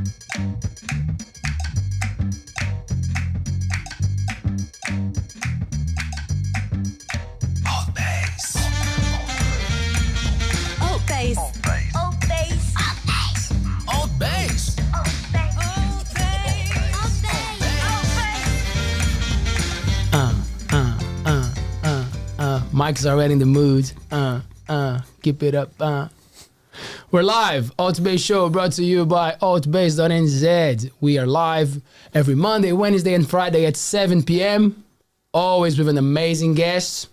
ALTBAYS. Mike's already in the mood. Keep it up. We're live. ALTBAYS show brought to you by ALTBAYS.nz. We are live every Monday, Wednesday, and Friday at 7 p.m. Always with an amazing guest.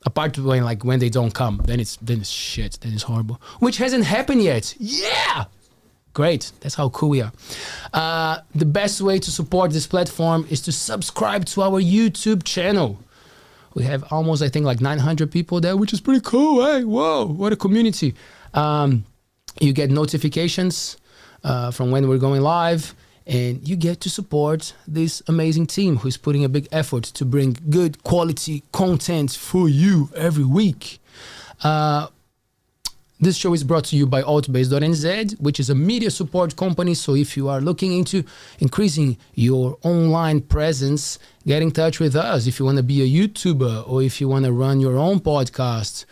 Apart when they don't come, then it's shit. Then it's horrible. Which hasn't happened yet. Yeah. Great. That's how cool we are. The best way to support this platform is to subscribe to our YouTube channel. We have almost, I think, like 900 people there, which is pretty cool. Hey, whoa, what a community. You get notifications from when we're going live, and you get to support this amazing team who's putting a big effort to bring good quality content for you every week. This show is brought to you by ALTBAYS.nz, which is a media support company. So if you are looking into increasing your online presence, get in touch with us. If you want to be a YouTuber, or if you want to run your own podcast,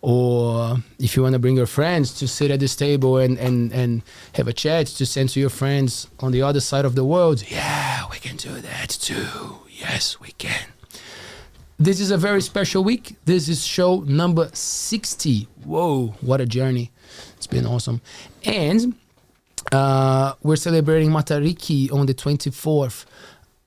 or if you want to bring your friends to sit at this table and have a chat to send to your friends on the other side of the world, yeah, we can do that too. Yes, we can. This is a very special week. This is show number 60. Whoa, what a journey. It's been awesome. And we're celebrating Matariki on the 24th,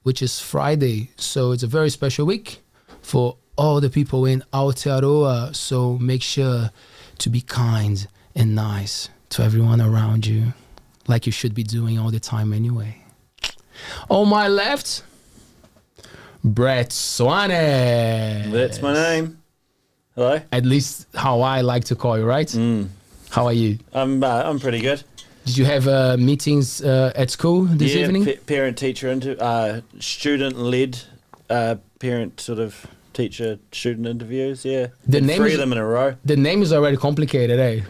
which is Friday. So it's a very special week for all the people in Aotearoa. So make sure to be kind and nice to everyone around you, like you should be doing all the time anyway. On my left, Brett Soanes. That's my name. Hello. At least how I like to call you, right? How are you? I'm pretty good. Did you have meetings at school this evening? Parent-teacher student-led parent sort of teacher-student interviews. Yeah, three of them in a row. The name is already complicated, eh?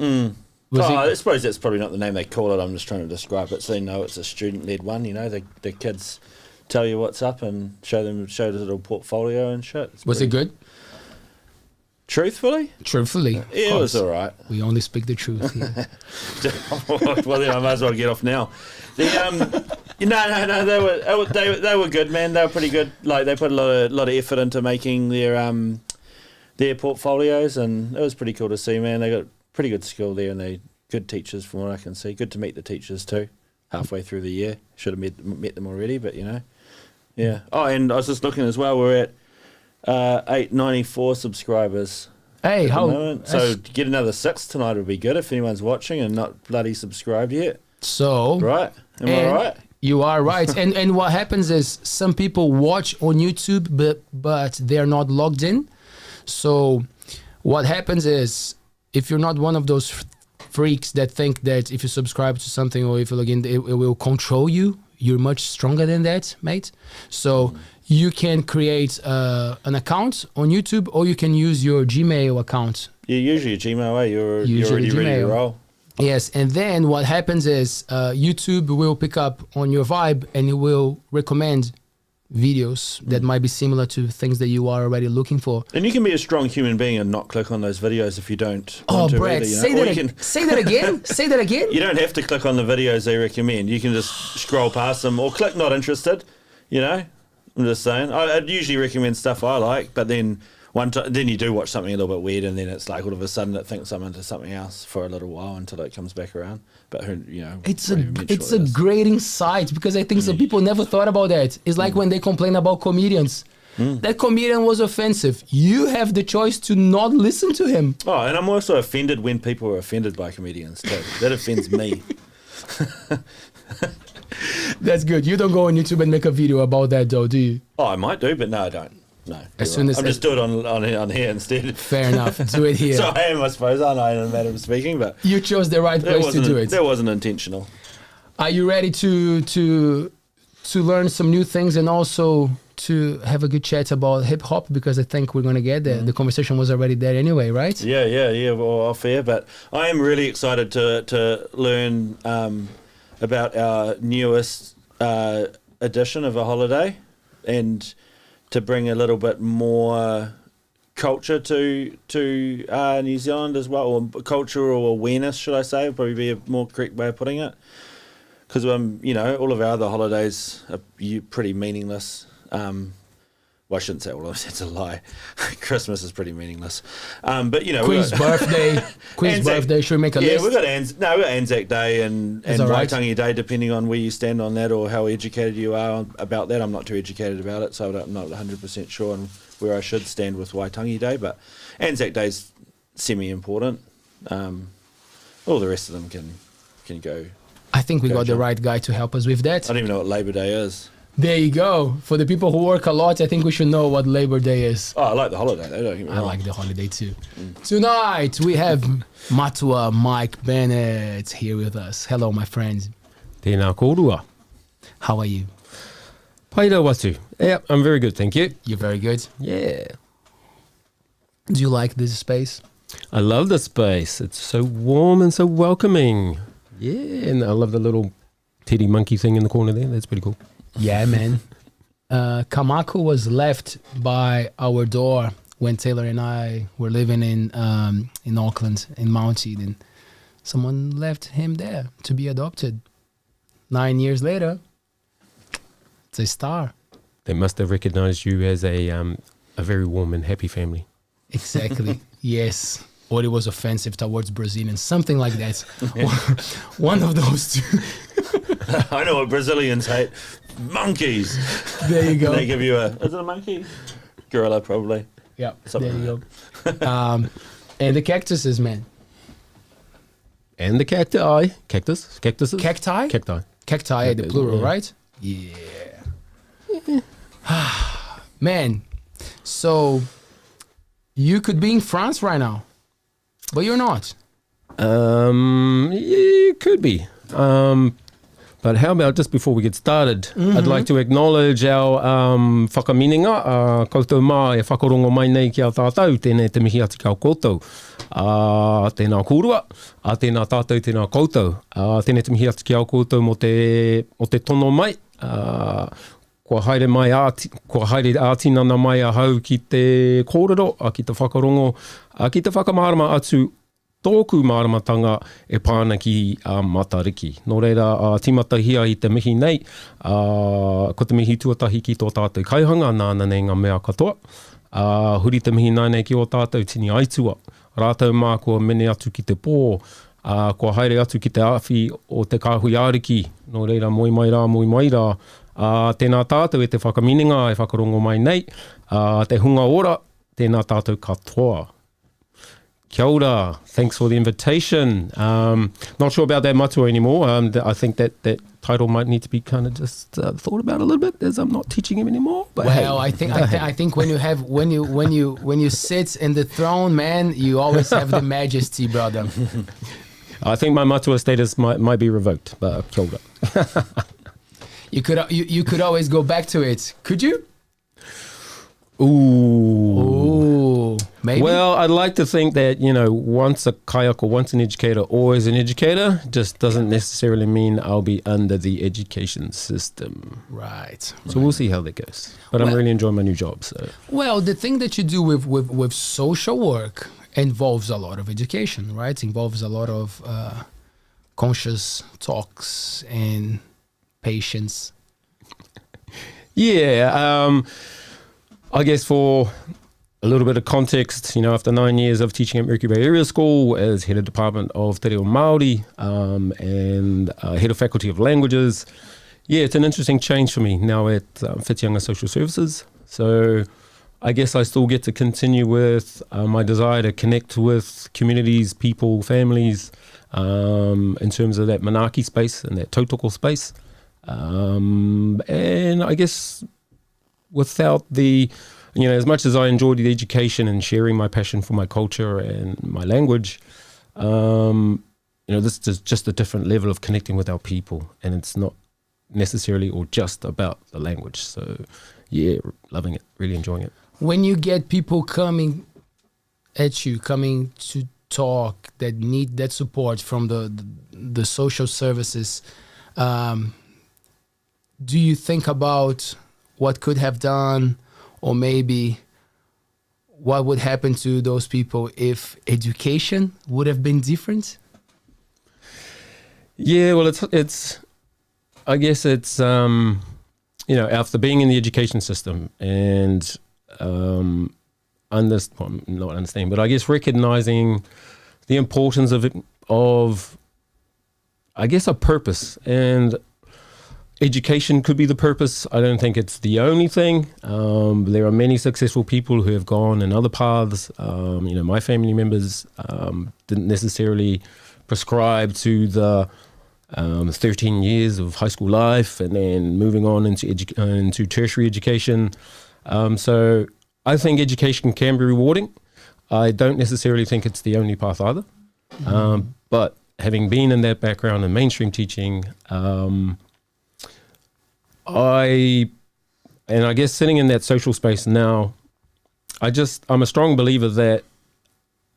I suppose that's probably not the name they call it. I'm just trying to describe it so they know it's a student-led one. You know, the kids tell you what's up and show the little portfolio and shit. Was it good? Truthfully? Yeah, it was all right. We only speak the truth here. Well, then I might as well get off now. No, they were good, man. They were pretty good. Like, they put a lot of effort into making their portfolios, and it was pretty cool to see, man. They got pretty good skill there, and they good teachers from what I can see. Good to meet the teachers too. Halfway through the year, should have met them already, but you know. Yeah. Oh, and I was just looking as well. We're at 894 subscribers. Hey, so get another 6 tonight would be good if anyone's watching and not bloody subscribed yet. So right, am I right? You are right. and what happens is some people watch on YouTube, but they're not logged in. So what happens is if you're not one of those freaks that think that if you subscribe to something or if you log in, it will control you. You're much stronger than that, mate. So you can create an account on YouTube, or you can use your Gmail account. Yeah, usually a Gmail way. You're already ready to roll. Yes, and then what happens is YouTube will pick up on your vibe and it will recommend videos that might be similar to things that you are already looking for. And you can be a strong human being and not click on those videos if you don't want to. Brett, either, you know? say that again. Say that again. You don't have to click on the videos they recommend. You can just scroll past them or click not interested, you know. I'm just saying. I'd usually recommend stuff I like, but then then you do watch something a little bit weird and then it's like all of a sudden it thinks I'm into something else for a little while until it comes back around. But it's a grading site, because I think some people never thought about that. It's like when they complain about comedians. That comedian was offensive. You have the choice to not listen to him. Oh, and I'm also offended when people are offended by comedians too. That offends me. That's good. You don't go on YouTube and make a video about that though, do you? Oh, I might do, but no, I don't. No. I'm just do it on here instead. Fair enough. Do it here. So I am, I suppose. I know in a matter of speaking, but you chose the right place to do it. That wasn't intentional. Are you ready to learn some new things and also to have a good chat about hip hop? Because I think we're going to get there. The conversation was already there anyway, right? Yeah. Well, off air, but I am really excited to learn about our newest edition of a holiday, and to bring a little bit more culture to New Zealand as well, or cultural awareness, should I say, would probably be a more correct way of putting it. Because all of our other holidays are pretty meaningless. Well, I shouldn't say all of them. It's a lie. Christmas is pretty meaningless. But Queen's birthday. Queen's birthday. Should we make a list? Yeah, we've got Anzac Day and right? Waitangi Day, depending on where you stand on that or how educated you are about that. I'm not too educated about it, so I'm not 100% sure on where I should stand with Waitangi Day. But Anzac Day's semi-important. All the rest of them can go. I think we got the right guy to help us with that. I don't even know what Labour Day is. There you go. For the people who work a lot, I think we should know what Labor Day is. Oh, I like the holiday, though. Don't get me wrong. I like the holiday too. Tonight we have Matua Mike Bennett here with us. Hello, my friend. Tēnā kōrua. How are you? Paira watu. Yeah, I'm very good, thank you. You're very good. Yeah. Do you like this space? I love the space. It's so warm and so welcoming. Yeah, and I love the little teddy monkey thing in the corner there. That's pretty cool. Yeah, man. Kamaku was left by our door when Taylor and I were living in Auckland, in Mount Eden. Someone left him there to be adopted. 9 years later, it's a star. They must have recognized you as a very warm and happy family. Exactly. Yes. Or it was offensive towards Brazilians, something like that. One of those two. I know what Brazilians hate. Monkeys. There you go. They give you is it a monkey? Gorilla, probably. Yeah, Something there you go. And the cactuses, man. And the cacti. Cactuses? Cacti? Cacti. Cacti, the plural, right? Yeah. Man, so you could be in France right now, but you're not. Yeah, could be. But how about just before we get started, I'd like to acknowledge our whakamininga. Koutou mā e whakarongo mai nei ki a tātou, tēnei te mihi ati kao koutou. Tēnā kōrua, tēnā tātou, tēnā koutou. Tēnei te mihi ati ki a koutou mo te tono mai. Kua haere ātinana mai a hau ki te kōrero, ki te whakarongo, ki te whakamārama atu tōku māramatanga e pāna ki Matariki. Nō reira, tīmata hia i te mihi nei, ko te mihi tuatahi ki tō tātou kaihanga, nāna nei ngā mea katoa. Huri te mihi nei ki o tātou tini aitua. Rātou mā kua mene atu ki te pō, kua haere atu ki te awhi o te kāhui āriki. Nō reira, moi mai rā. Tēnā tātou e te whakamininga e whakarongo mai nei. Te hunga ora, tēnā tātou katoa. Kia ora. Thanks for the invitation. Not sure about that Matua anymore. I think that title might need to be kind of just thought about a little bit, as I'm not teaching him anymore. But well, hey. I think when you sit in the throne, man, you always have the majesty, brother. I think my Matua status might be revoked. But kia ora. You could always go back to it. Could you? Ooh. Maybe. Well, I'd like to think that, once a kaiako, once an educator, always an educator, just doesn't necessarily mean I'll be under the education system. Right. So we'll see how that goes. But I'm really enjoying my new job. So. Well, the thing that you do with social work involves a lot of education, right? Involves a lot of conscious talks and patience. Yeah. I guess for a little bit of context, after 9 years of teaching at Mercury Bay Area School as head of department of Te Reo Māori and head of faculty of languages, it's an interesting change for me now at Whitianga Social Services. So I guess I still get to continue with my desire to connect with communities, people, families, in terms of that manaaki space and that tautoko space. And I guess without the, as much as I enjoyed the education and sharing my passion for my culture and my language, this is just a different level of connecting with our people, and it's not necessarily or just about the language. So, loving it, really enjoying it. When you get people coming at you, coming to talk that need that support from the social services, Do you think about what could have done, or maybe what would happen to those people if education would have been different? Yeah, well, it's I guess it's after being in the education system and not understanding, but I guess recognizing the importance of I guess a purpose, and education could be the purpose. I don't think it's the only thing. There are many successful people who have gone in other paths. My family members didn't necessarily prescribe to the 13 years of high school life and then moving on into tertiary education. So I think education can be rewarding. I don't necessarily think it's the only path either. But having been in that background in mainstream teaching, I guess sitting in that social space now, I'm a strong believer that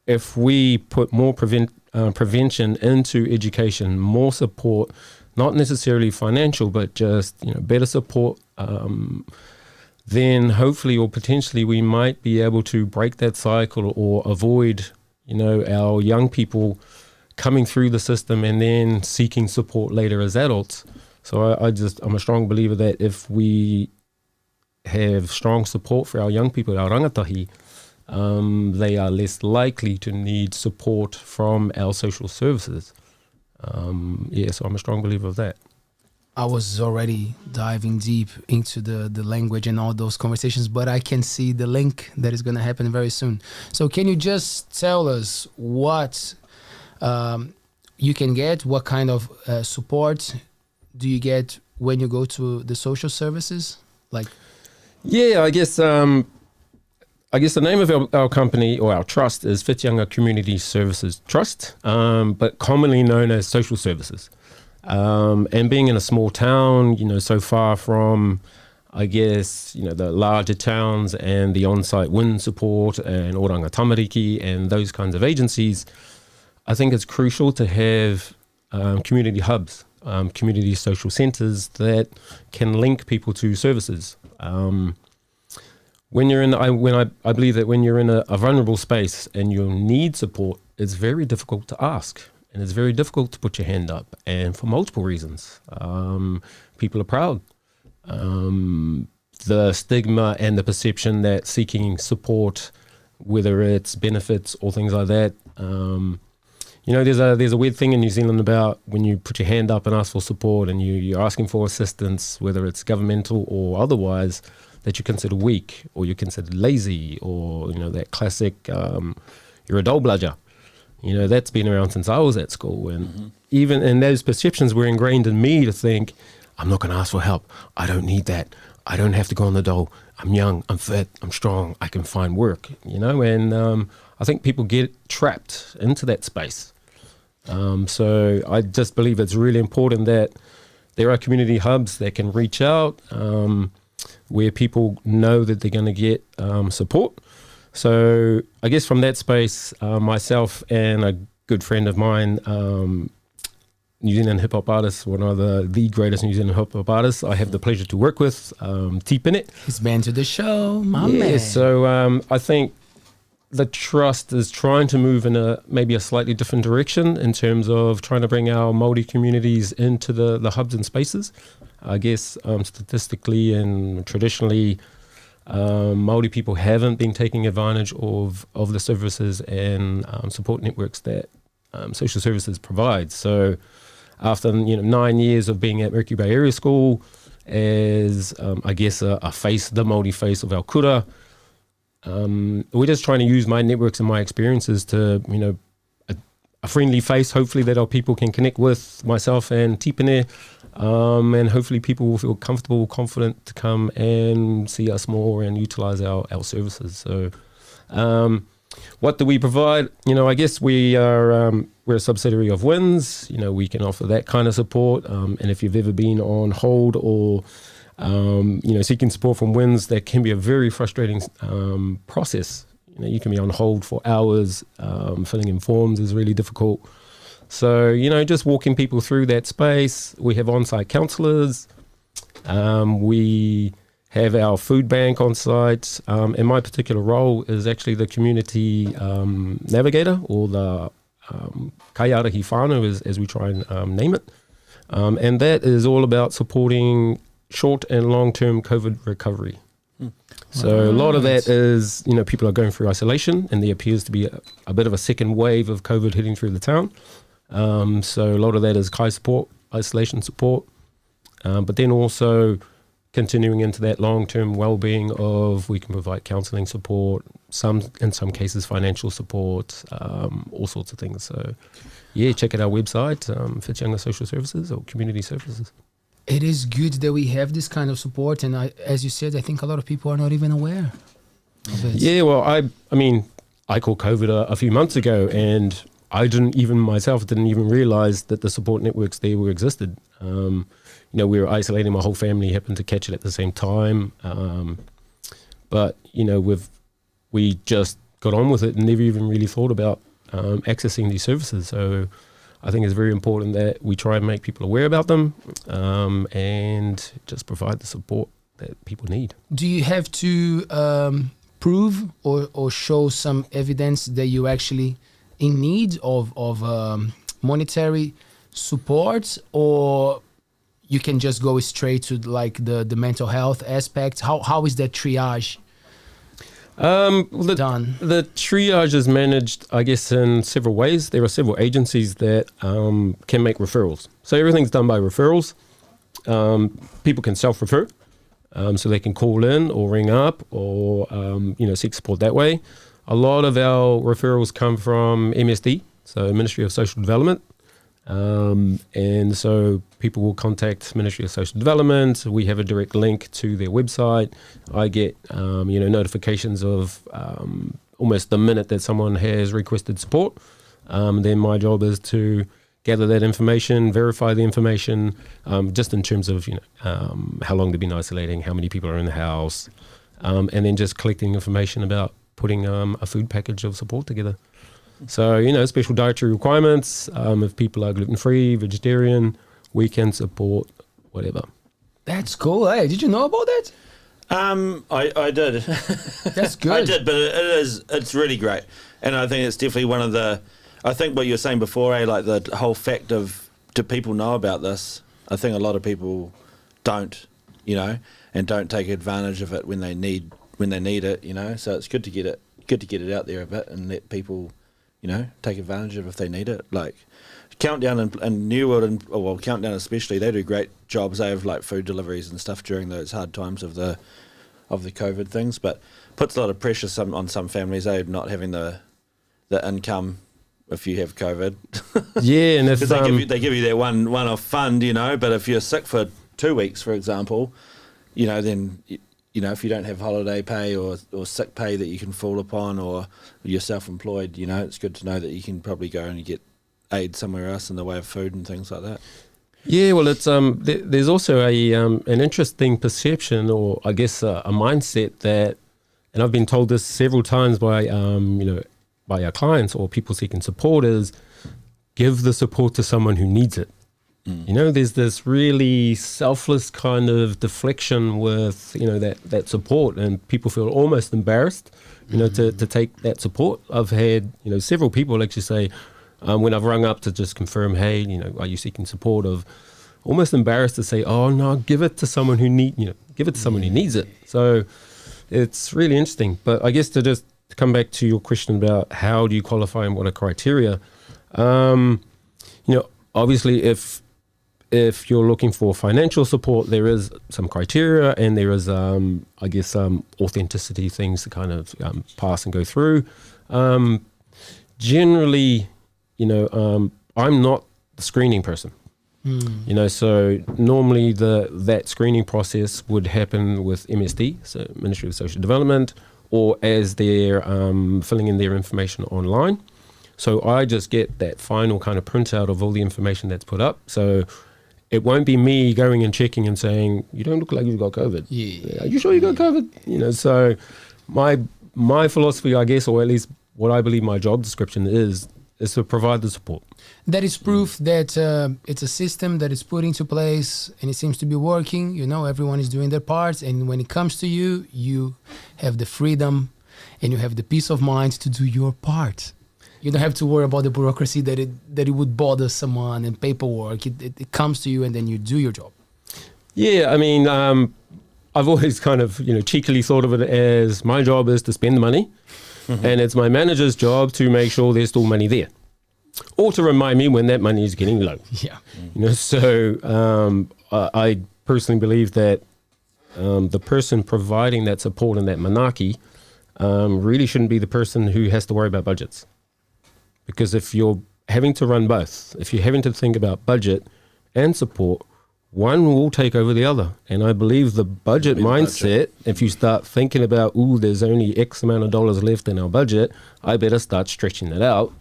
if we put more prevention into education, more support, not necessarily financial, but just better support, then hopefully or potentially we might be able to break that cycle or avoid our young people coming through the system and then seeking support later as adults. So I'm a strong believer that if we have strong support for our young people, our rangatahi, they are less likely to need support from our social services. So I'm a strong believer of that. I was already diving deep into the language and all those conversations, but I can see the link that is going to happen very soon. So can you just tell us what you can get, what kind of support do you get when you go to the social services? Yeah, I guess the name of our company or our trust is Whitianga Community Services Trust, but commonly known as social services. And being in a small town, so far from, I guess, the larger towns and the on-site WIN support and Oranga Tamariki and those kinds of agencies, I think it's crucial to have community hubs, community social centres that can link people to services. When you're in, I believe that when you're in a vulnerable space and you need support, it's very difficult to ask, and it's very difficult to put your hand up, and for multiple reasons. People are proud. The stigma and the perception that seeking support, whether it's benefits or things like that, there's a weird thing in New Zealand about when you put your hand up and ask for support and you're asking for assistance, whether it's governmental or otherwise, that you're considered weak or you're considered lazy or, that classic, you're a dull bludger. That's been around since I was at school. And even in those perceptions were ingrained in me to think, I'm not going to ask for help. I don't need that. I don't have to go on the dole. I'm young, I'm fit, I'm strong, I can find work, and I think people get trapped into that space. So I just believe it's really important that there are community hubs that can reach out, where people know that they're going to get support. So I guess from that space, myself and a good friend of mine, New Zealand hip-hop artist, one of the greatest New Zealand hip-hop artists I have the pleasure to work with, Bennett. He's been to the show, my man. So I think the trust is trying to move in maybe a slightly different direction in terms of trying to bring our Māori communities into the hubs and spaces. I guess statistically and traditionally, Māori people haven't been taking advantage of the services and support networks that social services provide. So after 9 years of being at Mercury Bay Area School as I guess the Māori face of our kura, we're just trying to use my networks and my experiences to a friendly face, hopefully, that our people can connect with myself and Tipene, and hopefully people will feel comfortable, confident to come and see us more and utilize our services. So what do we provide? I guess we're a subsidiary of WINS. We can offer that kind of support, and if you've ever been on hold or seeking support from WINS, that can be a very frustrating process. You can be on hold for hours. Filling in forms is really difficult. So, just walking people through that space. We have on-site counsellors. We have our food bank on site. And my particular role is actually the community navigator, or the kaiarahi whānau, as we try and name it. And that is all about supporting short and long-term COVID recovery. So a lot of that is, people are going through isolation, and there appears to be a bit of a second wave of COVID hitting through the town. So a lot of that is kai support, isolation support, but then also continuing into that long-term well-being of, we can provide counselling support, in some cases financial support, all sorts of things. So yeah, check out our website, Whitianga Social Services or Community Services. It is good that we have this kind of support, and as you said, I think a lot of people are not even aware of it. Yeah, well, I caught COVID a few months ago, and I didn't even realize that the support networks there existed. We were isolating, my whole family happened to catch it at the same time. But we just got on with it and never even really thought about accessing these services. So I think it's very important that we try and make people aware about them, and just provide the support that people need. Do you have to prove or show some evidence that you actually in need of monetary support, or you can just go straight to like the mental health aspect? How is that triage done? The triage is managed, I guess, in several ways. There are several agencies that can make referrals. So everything's done by referrals. People can self-refer, so they can call in or ring up or seek support that way. A lot of our referrals come from MSD, so Ministry of Social Development. And so people will contact Ministry of Social Development. We have a direct link to their website. I get, notifications of almost the minute that someone has requested support. Then my job is to gather that information, verify the information, just in terms of, how long they've been isolating, how many people are in the house, and then just collecting information about putting a food package of support together. So, special dietary requirements, if people are gluten-free, vegetarian, we can support whatever. That's cool. Hey, did you know about that? I did. That's good. I did, but it's really great. And I think it's definitely one of I think what you were saying before, like the whole fact of, do people know about this? I think a lot of people don't, and don't take advantage of it when they need it, so it's good to get it out there a bit and let people, take advantage of it if they need it. Like Countdown and New World, Countdown especially, they do great jobs. They have like food deliveries and stuff during those hard times of the COVID things, but puts a lot of pressure on some families, not having the income if you have COVID. Yeah, and if they give you that one-off fund, but if you're sick for 2 weeks, for example, then if you don't have holiday pay or sick pay that you can fall upon, or you're self-employed, it's good to know that you can probably go and get aid somewhere else in the way of food and things like that. Yeah, well, it's there's also an interesting perception, or I guess a mindset that, and I've been told this several times by by our clients or people seeking support, is give the support to someone who needs it. There's this really selfless kind of deflection with, that support, and people feel almost embarrassed, to take that support. I've had, several people actually say, when I've rung up to just confirm, hey, are you seeking support, of almost embarrassed to say, oh no, give it to someone who needs it. So it's really interesting. But I guess to come back to your question about how do you qualify and what are criteria, obviously if you're looking for financial support, there is some criteria, and there is, authenticity things to kind of pass and go through. Generally, I'm not the screening person. So normally that screening process would happen with MSD, so Ministry of Social Development, or as they're filling in their information online. So I just get that final kind of printout of all the information that's put up. So it won't be me going and checking and saying, you don't look like you've got COVID. Yeah. Are you sure you got COVID? So my philosophy, I guess, or at least what I believe my job description is is to provide the support. That is proof that it's a system that is put into place and it seems to be working. You know, everyone is doing their parts, and when it comes to you, you have the freedom and you have the peace of mind to do your part. You don't have to worry about the bureaucracy that it would bother someone and paperwork. It comes to you and then you do your job. Yeah, I mean, I've always kind of, cheekily thought of it as my job is to spend the money, and it's my manager's job to make sure there's still money there, or to remind me when that money is getting low. Yeah. So I personally believe that the person providing that support and that manaki really shouldn't be the person who has to worry about budgets. Because if you're having to run both, if you're having to think about budget and support, one will take over the other. And I believe the budget mindset, if you start thinking about, there's only X amount of dollars left in our budget, I better start stretching that out.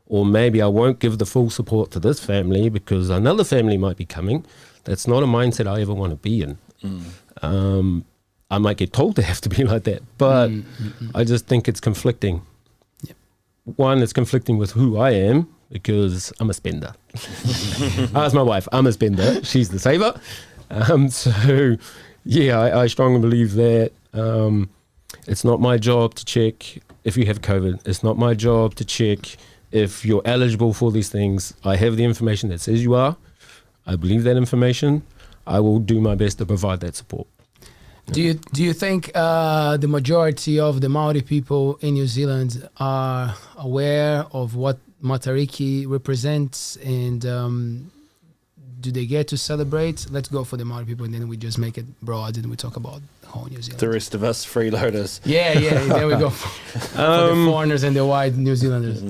Or maybe I won't give the full support to this family because another family might be coming. That's not a mindset I ever want to be in. I might get told to have to be like that, but I just think it's conflicting. Yep. One, it's conflicting with who I am, because I'm a spender. Ask my wife, I'm a spender. She's the saver. So, yeah, I strongly believe that it's not my job to check if you have COVID. It's not my job to check if you're eligible for these things. I have the information that says you are. I believe that information. I will do my best to provide that support. Do you think the majority of the Maori people in New Zealand are aware of what Matariki represents, and do they get to celebrate? Let's go for the Maori people, and then we just make it broad and we talk about the whole New Zealand. The rest of us freeloaders. Yeah, there we go. For the foreigners and the white New Zealanders.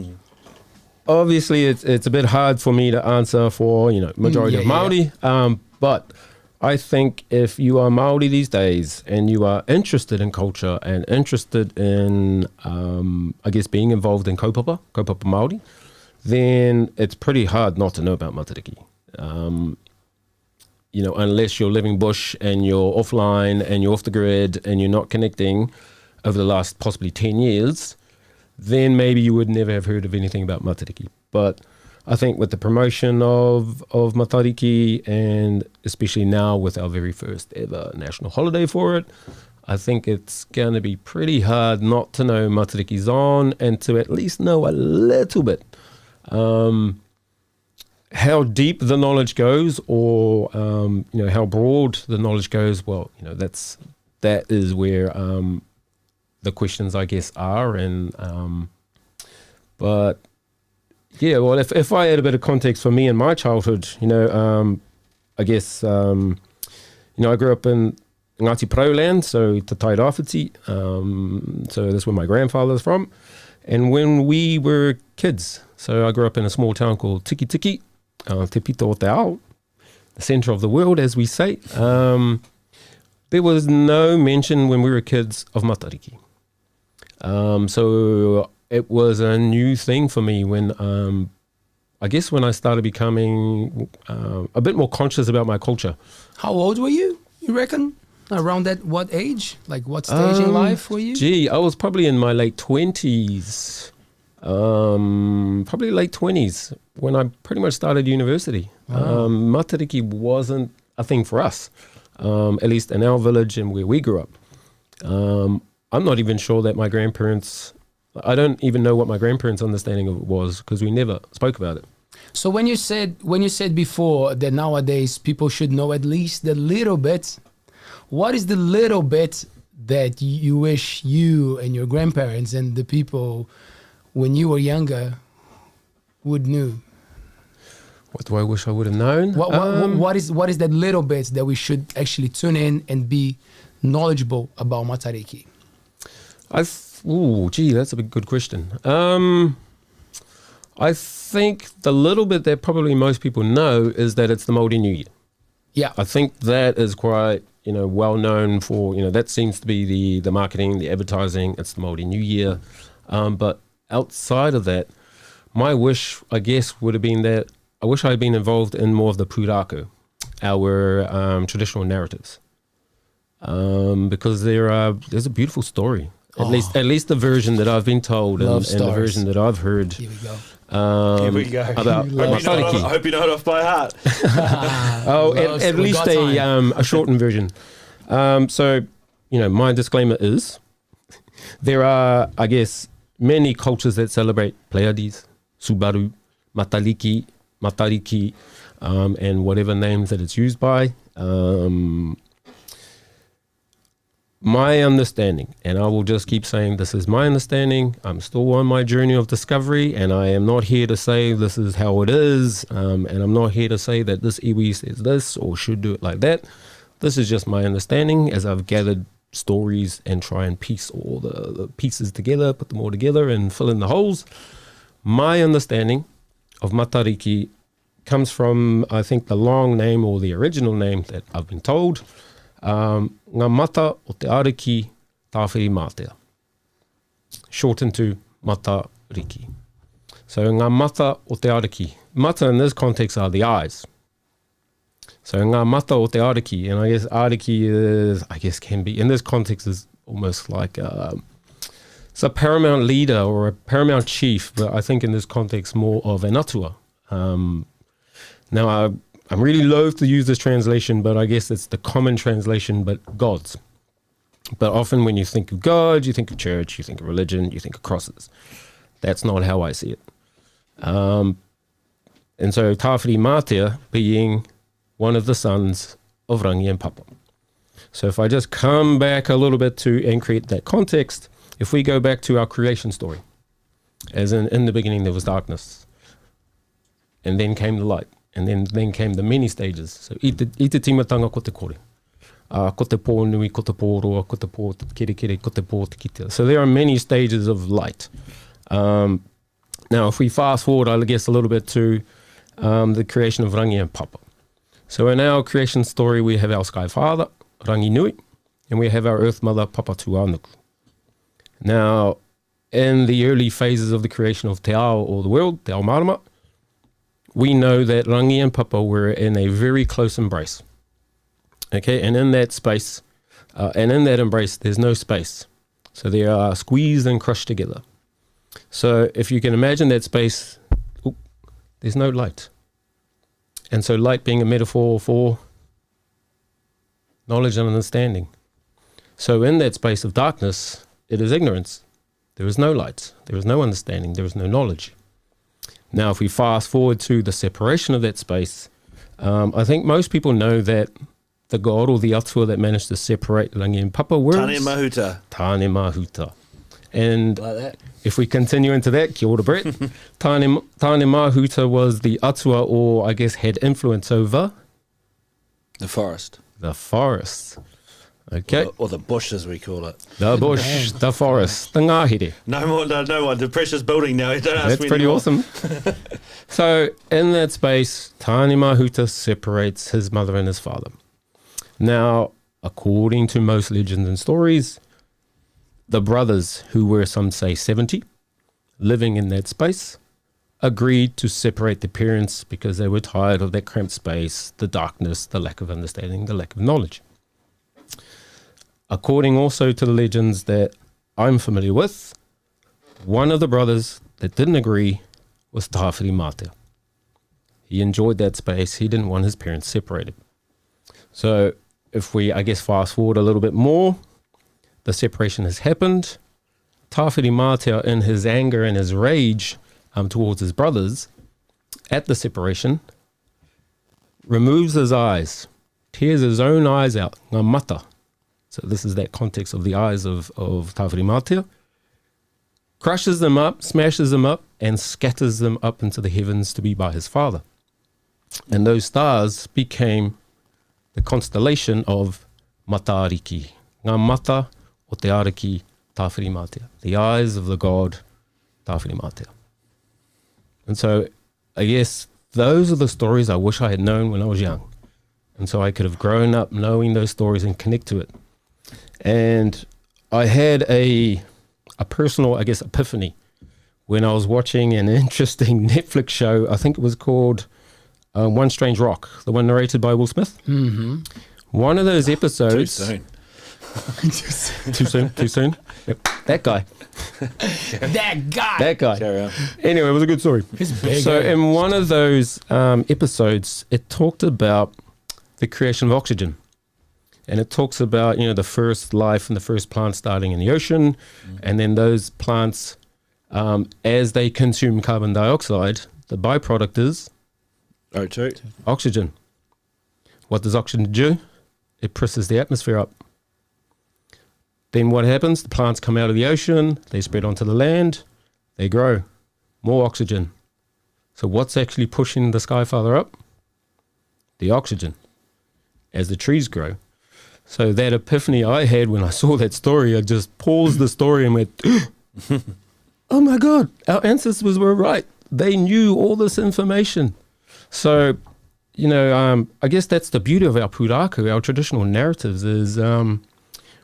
Obviously, it's a bit hard for me to answer for majority of Maori, but I think if you are Māori these days and you are interested in culture and interested in, being involved in kaupapa Māori, then it's pretty hard not to know about Matariki. Unless you're living bush and you're offline and you're off the grid and you're not connecting over the last possibly 10 years, then maybe you would never have heard of anything about Matariki. But I think with the promotion of Matariki, and especially now with our very first ever national holiday for it, I think it's going to be pretty hard not to know Matariki's on and to at least know a little bit how deep the knowledge goes, or how broad the knowledge goes. Well, that is where the questions, I guess, are. And but yeah, well, if I had a bit of context for me in my childhood, I guess, I grew up in Ngāti Parau land, so Te Tai Rāwhiti, so that's where my grandfather's from. And when we were kids, so I grew up in a small town called Tiki Tiki, Te Pito o Te Ao, the centre of the world, as we say. There was no mention when we were kids of Matariki. So it was a new thing for me when, when I started becoming a bit more conscious about my culture. How old were you reckon? Around what age? Like what stage in life were you? I was probably in my late 20s. Probably late 20s when I pretty much started university. Wow. Matariki wasn't a thing for us, at least in our village and where we grew up. I'm not even sure that my grandparents, I don't even know what my grandparents' understanding of it was, because we never spoke about it. So when you said before that nowadays people should know at least a little bit, what is the little bit that you wish you and your grandparents and the people when you were younger would knew? What do I wish I would have known? What is that little bit that we should actually tune in and be knowledgeable about Matariki? That's a good question. I think the little bit that probably most people know is that it's the Māori New Year. Yeah. I think that is quite, well known for, that seems to be the marketing, the advertising, it's the Māori New Year. But outside of that, my wish, I guess, would have been that I wish I had been involved in more of the pūrākau, our traditional narratives. Because there's a beautiful story. At least the version that I've been told and the version that I've heard. Here we Here we go. About Matariki. I hope you know it off by heart. At least a shortened version. So, my disclaimer is there are, I guess, many cultures that celebrate Pleiades, Subaru, Matariki, and whatever names that it's used by. My understanding, and I will just keep saying this is my understanding. I'm still on my journey of discovery, and I am not here to say this is how it is, and I'm not here to say that this iwi says this or should do it like that. This is just my understanding as I've gathered stories and try and piece all the pieces together, put them all together and fill in the holes. My understanding of Matariki comes from, I think, the long name or the original name that I've been told. Ngā mata o te ariki tāwhiri mātea. Shortened to Matariki. So ngā mata o te ariki. Mata in this context are the eyes. So ngā mata o te ariki, and I guess ariki can be, in this context is almost like it's a paramount leader or a paramount chief, but I think in this context more of an atua. Now I'm really loath to use this translation, but I guess it's the common translation, but gods. But often when you think of God, you think of church, you think of religion, you think of crosses. That's not how I see it. And so Tāwhiri Mātea being one of the sons of Rangi and Papa. So if I just come back a little bit to and create that context, if we go back to our creation story, as in the beginning there was darkness, and then came the light. And then came the many stages. So i te timatanga ko te kore. Ko te pō nui, ko te pō roa, ko te pō te kere, ko te pō te kitea. So there are many stages of light. Now, if we fast forward, I guess, a little bit to the creation of Rangi and Papa. So in our creation story, we have our Sky Father, Rangi Nui, and we have our Earth Mother, Papa Tuanuku. Now, in the early phases of the creation of Te Ao, or the world, Te Ao Marama, we know that Rangi and Papa were in a very close embrace. Okay, and in that space, and in that embrace, there's no space. So they are squeezed and crushed together. So if you can imagine that space, there's no light. And so light being a metaphor for knowledge and understanding. So in that space of darkness, it is ignorance. There is no light. There is no understanding. There is no knowledge. Now, if we fast forward to the separation of that space, I think most people know that the god or the atua that managed to separate Rangi and Papa were Tāne Mahuta. Tāne Mahuta. And Like that. if we continue into that, kia ora Brett, Tāne Mahuta was the atua, or I guess had influence over The forest. the forest. Okay. Or the bush, as we call it. The bush, the forest, the ngahere. No more, no one. The precious building now. Don't ask That's me pretty anymore. awesome. So in that space, Tāne Mahuta separates his mother and his father. Now, according to most legends and stories, the brothers, who were some say 70, living in that space, agreed to separate the parents because they were tired of that cramped space, the darkness, the lack of understanding, the lack of knowledge. According also to the legends that I'm familiar with, one of the brothers that didn't agree was Tāwhiri Mātea. He enjoyed that space. He didn't want his parents separated. So if we, I guess, fast forward a little bit more, the separation has happened. Tāwhiri Mātea, in his anger and his rage towards his brothers at the separation, removes his eyes, tears his own eyes out, ngā mata. So this is that context of the eyes of Tāwhiri Mātea, crushes them up, smashes them up, and scatters them up into the heavens to be by his father. And those stars became the constellation of Matariki, ngā mata o te ariki Tāwhiri Mātea, the eyes of the god Tāwhiri Mātea. And so I guess those are the stories I wish I had known when I was young. And so I could have grown up knowing those stories and connect to it. And I had a personal, I guess, epiphany when I was watching an interesting Netflix show. I think it was called One Strange Rock, the one narrated by Will Smith. Mm-hmm. One of those episodes... Too soon. Too soon? Yep, that guy. That guy. That guy. Carry on. Anyway, it was a good story. He's big. So in one of those episodes, it talked about the creation of oxygen. And it talks about, the first life and the first plant starting in the ocean. And then those plants, as they consume carbon dioxide, the byproduct is O2. oxygen. What does oxygen do? It presses the atmosphere up. Then what happens? The plants come out of the ocean, they spread onto the land, they grow. More oxygen. So what's actually pushing the sky farther up? The oxygen. As the trees grow. So that epiphany I had when I saw that story, I just paused the story and went, oh my God, our ancestors were right. They knew all this information. So, I guess that's the beauty of our pūrākau, our traditional narratives, is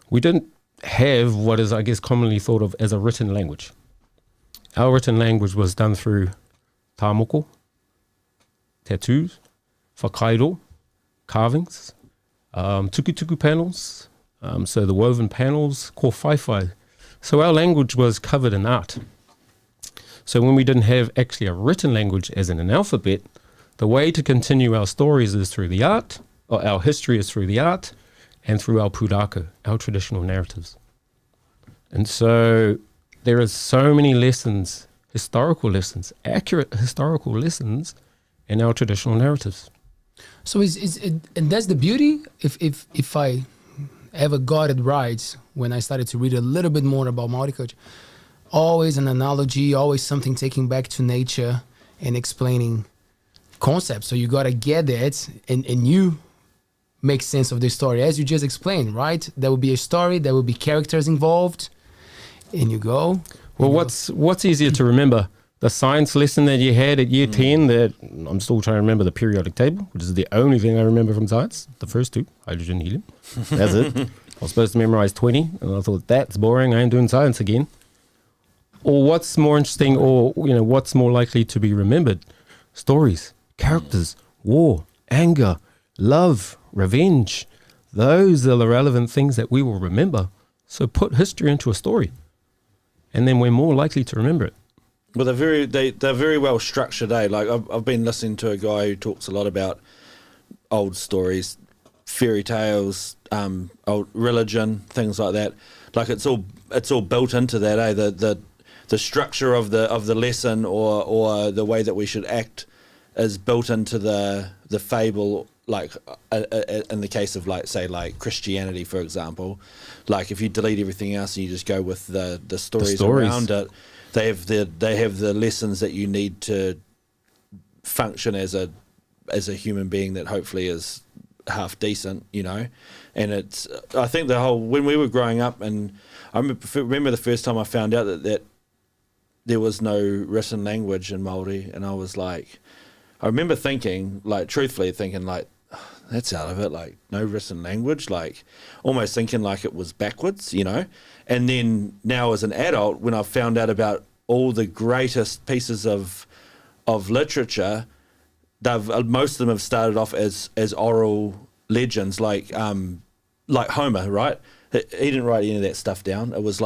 we didn't have what is, I guess, commonly thought of as a written language. Our written language was done through tāmoko, tattoos, whakairo, carvings, tuku panels, so the woven panels, ko whaiwhai. So our language was covered in art. So when we didn't have actually a written language as in an alphabet, the way to continue our stories is through the art, or our history is through the art, and through our pūrākau, our traditional narratives. And so there are so many lessons, historical lessons, accurate historical lessons in our traditional narratives. So and that's the beauty. If I ever got it right when I started to read a little bit more about Māori culture, always an analogy, always something taking back to nature and explaining concepts. So you gotta get that, and you make sense of the story as you just explained, right? There will be a story, there will be characters involved, and you go. Well, what's easier to remember? The science lesson that you had at year 10 that I'm still trying to remember the periodic table, which is the only thing I remember from science. The first two, hydrogen, helium. That's it. I was supposed to memorize 20 and I thought that's boring. I ain't doing science again. Or what's more interesting or, what's more likely to be remembered? Stories, characters, war, anger, love, revenge. Those are the relevant things that we will remember. So put history into a story and then we're more likely to remember it. Well, they're very well structured. Like I've been listening to a guy who talks a lot about old stories, fairy tales, old religion, things like that. Like it's all built into that. The structure of the lesson or the way that we should act is built into the fable. Like in the case of like Christianity, for example, like if you delete everything else and you just go with the stories around it. They have the lessons that you need to function as a human being that hopefully is half decent, And it's I think when we were growing up, and I remember the first time I found out that there was no written language in Māori, and I was like, I remember truthfully thinking that's out of it, like no written language, like almost thinking like it was backwards, And then now as an adult, when I found out about all the greatest pieces of literature, most of them have started off as oral legends, like Homer, right? He didn't write any of that stuff down. It was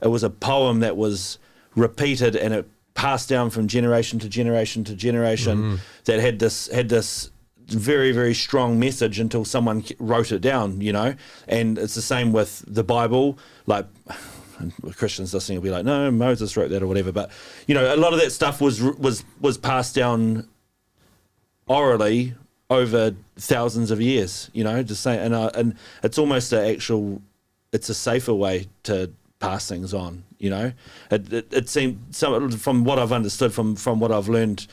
a poem that was repeated and it passed down from generation to generation to generation that had this very, very strong message until someone wrote it down, And it's the same with the Bible. Like Christians listening will be like, no, Moses wrote that or whatever. But a lot of that stuff was passed down orally over thousands of years. Just saying, and it's almost it's a safer way to pass things on. It seemed from what I've understood, from what I've learned.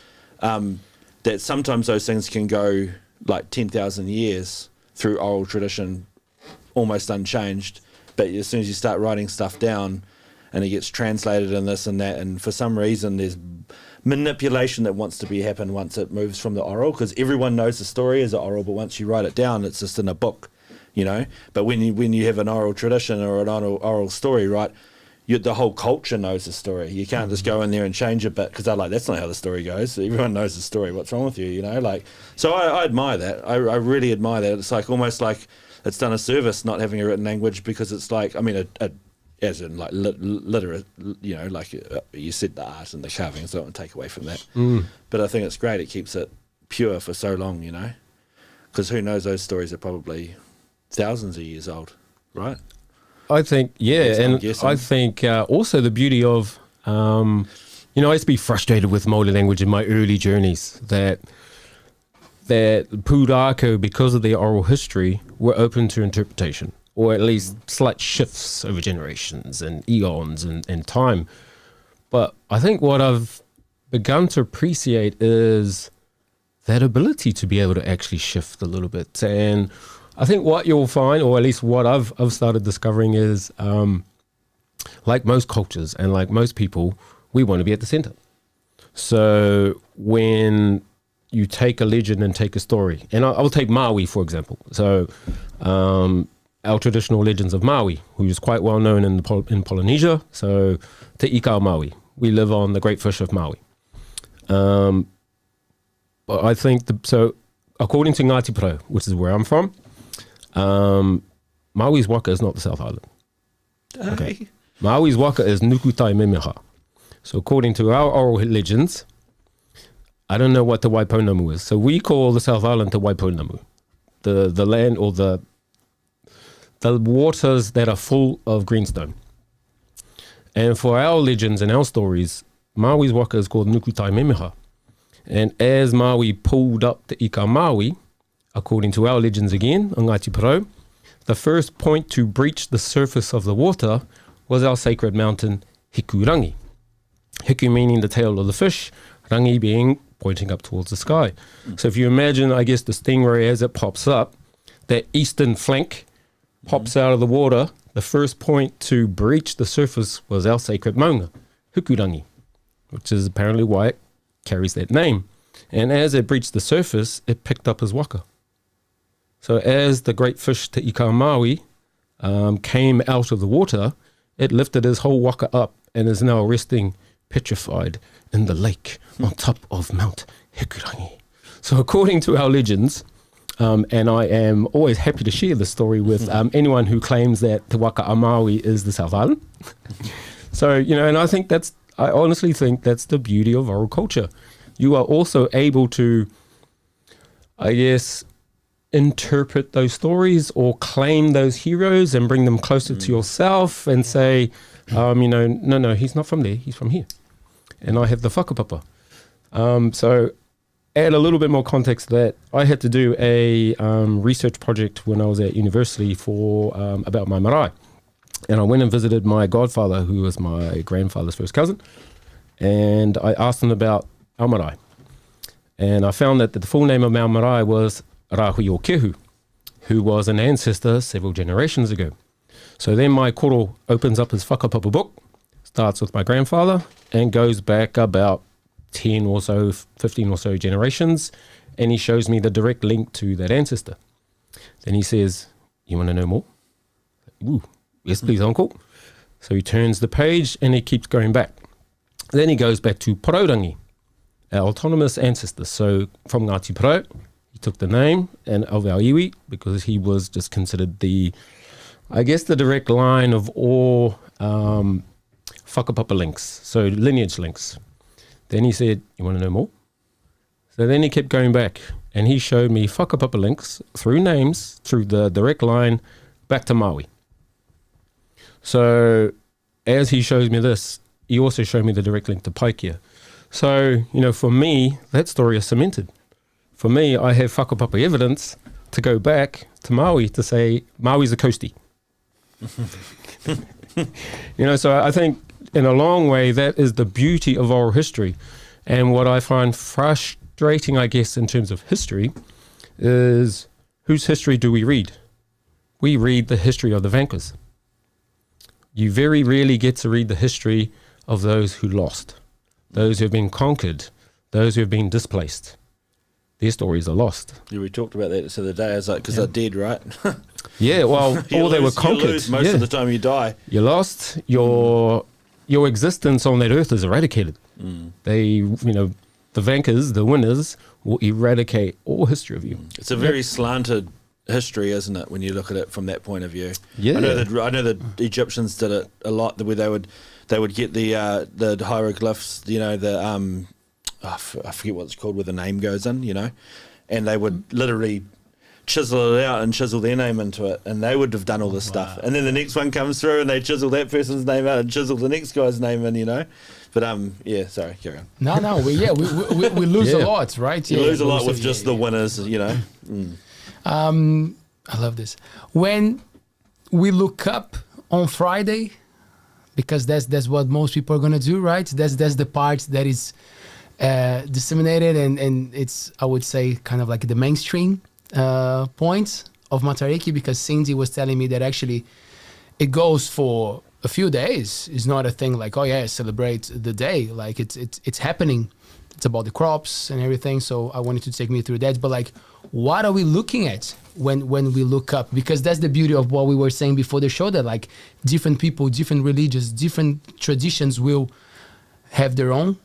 That sometimes those things can go like 10,000 years through oral tradition, almost unchanged. But as soon as you start writing stuff down and it gets translated and this and that, and for some reason there's manipulation that wants to happen once it moves from the oral, because everyone knows the story is oral, but once you write it down, it's just in a book, But when you have an oral tradition or an oral story, right, the whole culture knows the story. You can't just go in there and change it, because they're like, that's not how the story goes. Everyone knows the story. What's wrong with you? So I admire that. I really admire that. It's like almost like it's done a service not having a written language, because it's like, as in like literate, you know, like you said, the art and the carving, so I don't take away from that. But I think it's great. It keeps it pure for so long, you know, because who knows, those stories are probably thousands of years old, right? I think, and I think also the beauty of, you know, I used to be frustrated with Māori language in my early journeys, that pūrākau, because of their oral history, were open to interpretation, or at least slight shifts over generations and eons and time. But I think what I've begun to appreciate is that ability to be able to actually shift a little bit. And I think what you'll find, or at least what I've started discovering, is like most cultures and like most people, we want to be at the center. So when you take a legend and take a story, and I'll take Maui, for example. So our traditional legends of Maui, who is quite well known in Polynesia. So Te Ika Maui, we live on the great fish of Maui. But I think, so according to Ngāti Porou, which is where I'm from, Maui's waka is not the South Island. Okay. Maui's waka is Nukutai Memeha. So according to our oral legends, I don't know what the Waiponamu is. So we call the South Island the Waiponamu, the land, or the waters that are full of greenstone. And for our legends and our stories, Maui's waka is called Nukutai Memeha. And as Maui pulled up the Ika Maui, according to our legends again, on Ngāti Porou, the first point to breach the surface of the water was our sacred mountain, Hikurangi. Hiku meaning the tail of the fish, rangi being pointing up towards the sky. So if you imagine, I guess, the stingray as it pops up, that eastern flank pops out of the water, the first point to breach the surface was our sacred maunga, Hikurangi, which is apparently why it carries that name. And as it breached the surface, it picked up his waka. So as the great fish Te Ika Maui came out of the water, it lifted his whole waka up and is now resting petrified in the lake on top of Mount Hikurangi. So according to our legends, and I am always happy to share this story with anyone who claims that Te Waka a Maui is the South Island. So, you know, and I honestly think that's the beauty of oral culture. You are also able to, I guess, interpret those stories or claim those heroes and bring them closer to yourself and say, you know, no, he's not from there, he's from here. And I have the whakapapa. So add a little bit more context to that. I had to do a research project when I was at university for about my marae. And I went and visited my godfather, who was my grandfather's first cousin. And I asked him about our marae. And I found that the full name of our marae was Rahui o Kehu, who was an ancestor several generations ago. So then my koro opens up his whakapapa book, starts with my grandfather, and goes back about 10 or so, 15 or so generations, and he shows me the direct link to that ancestor. Then he says, you want to know more? Ooh, yes please, uncle. So he turns the page and he keeps going back. Then he goes back to Poraurangi, our autonomous ancestor. So from Ngāti Porou, he took the name and of our iwi, because he was just considered the direct line of all whakapapa links, so lineage links. Then he said, you want to know more? So then he kept going back and he showed me whakapapa links through names, through the direct line back to Maui. So as he shows me this, he also showed me the direct link to Paikea. So, you know, for me, that story is cemented. For me, I have whakapapa evidence to go back to Maui to say Maui's a coastie. You know, so I think in a long way, that is the beauty of oral history. And what I find frustrating, I guess, in terms of history is, whose history do we read? We read the history of the vanquers. You very rarely get to read the history of those who lost, those who have been conquered, those who have been displaced. Their stories are lost. Yeah, we talked about that the other day. I was like, because they're dead, right? Yeah, well, or they were conquered. You lose most of the time you die. You're lost. Your existence on that earth is eradicated. They, you know, the vanquers, the winners, will eradicate all history of you. It's a very slanted history, isn't it? When you look at it from that point of view. Yeah. I know the Egyptians did it a lot, where they would get the hieroglyphs, you know, I forget what it's called, where the name goes in, you know, and they would literally chisel it out and chisel their name into it, and they would have done all this stuff. And then the next one comes through and they chisel that person's name out and chisel the next guy's name in, you know. But yeah, sorry, carry on. No, we lose a lot, right? You lose a lot with just the winners, you know. I love this. When we look up on Friday, because that's what most people are gonna do, right? That's the part that is disseminated, and it's, I would say, kind of like the mainstream point of Matariki, because Cindy was telling me that actually it goes for a few days. It's not a thing like, oh yeah, celebrate the day. Like it's happening. It's about the crops and everything. So I wanted to take me through that. But like, what are we looking at when we look up? Because that's the beauty of what we were saying before the show, that like different people, different religions, different traditions will have their own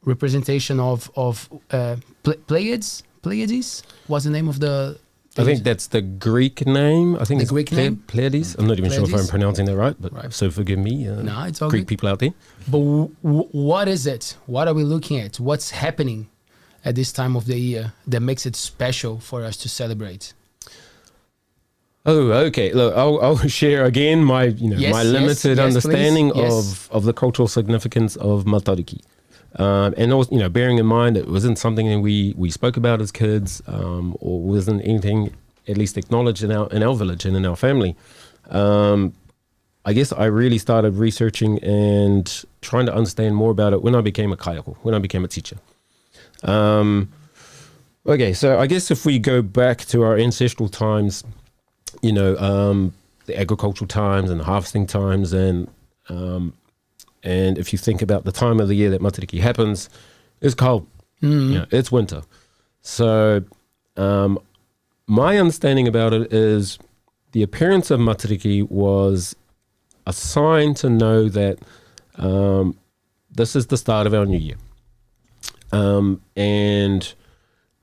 representation of Pleiades. Pleiades? What's the name of the? I think that's the Greek name. I think the Greek name? Pleiades. I'm not even sure if I'm Pleiades? pronouncing that right, but so forgive me, No, it's all Greek good. people out there. But what is it? What are we looking at? What's happening at this time of the year that makes it special for us to celebrate? Oh, okay. Look, I'll share again my my limited understanding of the cultural significance of Matariki. And also, bearing in mind it wasn't something that we spoke about as kids, or wasn't anything at least acknowledged in our village and in our family. I guess I really started researching and trying to understand more about it when I became a kayako, when I became a teacher. Okay, so I guess if we go back to our ancestral times, the agricultural times and the harvesting times, and if you think about the time of the year that Matariki happens, it's cold. It's winter. So my understanding about it is the appearance of Matariki was a sign to know that this is the start of our new year. And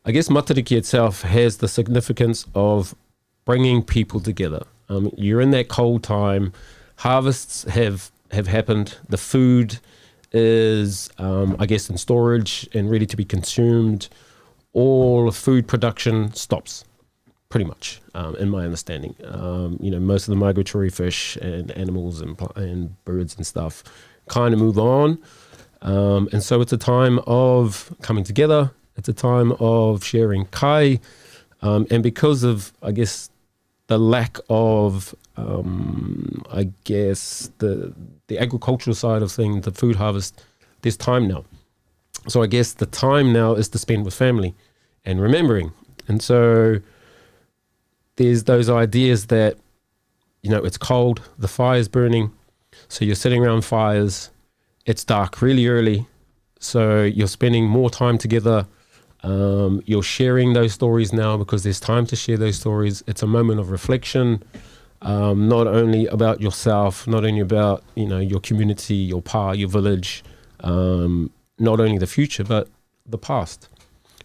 I guess Matariki itself has the significance of bringing people together. You're in that cold time. Harvests have happened. The food is, I guess, in storage and ready to be consumed. All food production stops, pretty much, in my understanding. Most of the migratory fish and animals and birds and stuff kind of move on. And so it's a time of coming together. It's a time of sharing kai. And because of, I guess, the lack of, I guess, the agricultural side of things, the food harvest, there's time now. So I guess the time now is to spend with family and remembering. And so there's those ideas that, it's cold, the fire's burning, so you're sitting around fires, it's dark really early, so you're spending more time together. You're sharing those stories now because there's time to share those stories. It's a moment of reflection, not only about yourself, not only about your community, your pa, your village, not only the future but the past.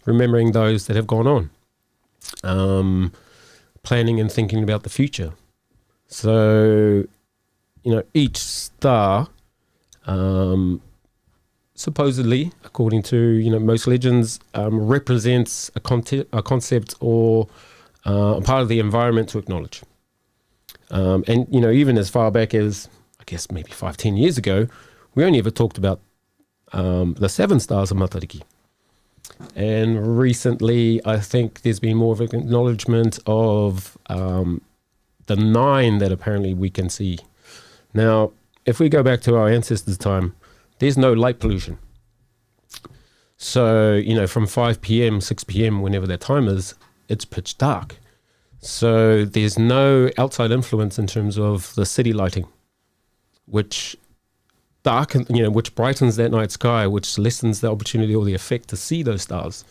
Remembering those that have gone on, planning and thinking about the future. So, each star, supposedly, according to most legends, represents a concept or a part of the environment to acknowledge. And even as far back as I guess maybe 5-10 years ago, we only ever talked about the 7 stars of Matariki. And recently, I think there's been more of an acknowledgement of the 9 that apparently we can see. Now, if we go back to our ancestors' time, there's no light pollution. So, from 5 p.m., 6 p.m., whenever that time is, it's pitch dark. So there's no outside influence in terms of the city lighting, which which brightens that night sky, which lessens the opportunity or the effect to see those stars.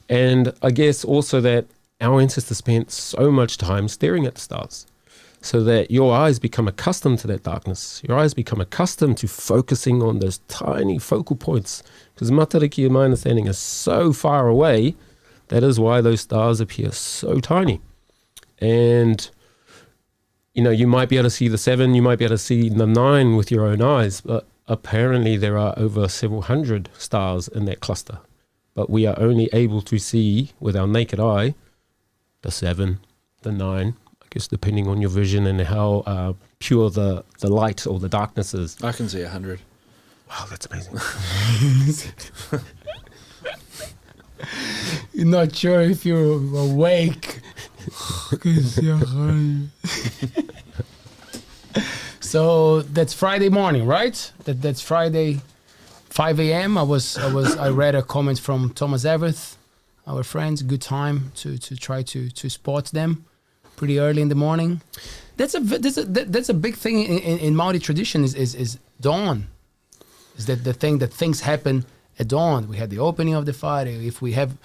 And I guess also that our ancestors spent so much time staring at the stars, so that your eyes become accustomed to that darkness. Your eyes become accustomed to focusing on those tiny focal points, because Matariki, in my understanding, is so far away That is why those stars appear so tiny. And, you know, you might be able to see the 7, you might be able to see the 9 with your own eyes, but apparently there are over several hundred stars in that cluster. But we are only able to see with our naked eye the 7, the 9, I guess depending on your vision and how pure the light or the darkness is. I can see 100. Wow, that's amazing. You're not sure if you're awake. So that's Friday morning, right? That's Friday, 5 a.m. I read a comment from Thomas Everett, our friends. Good time to try to spot them pretty early in the morning. That's a big thing in Māori tradition is dawn. Is that the thing that things happen at dawn? We had the opening of the fire. If we have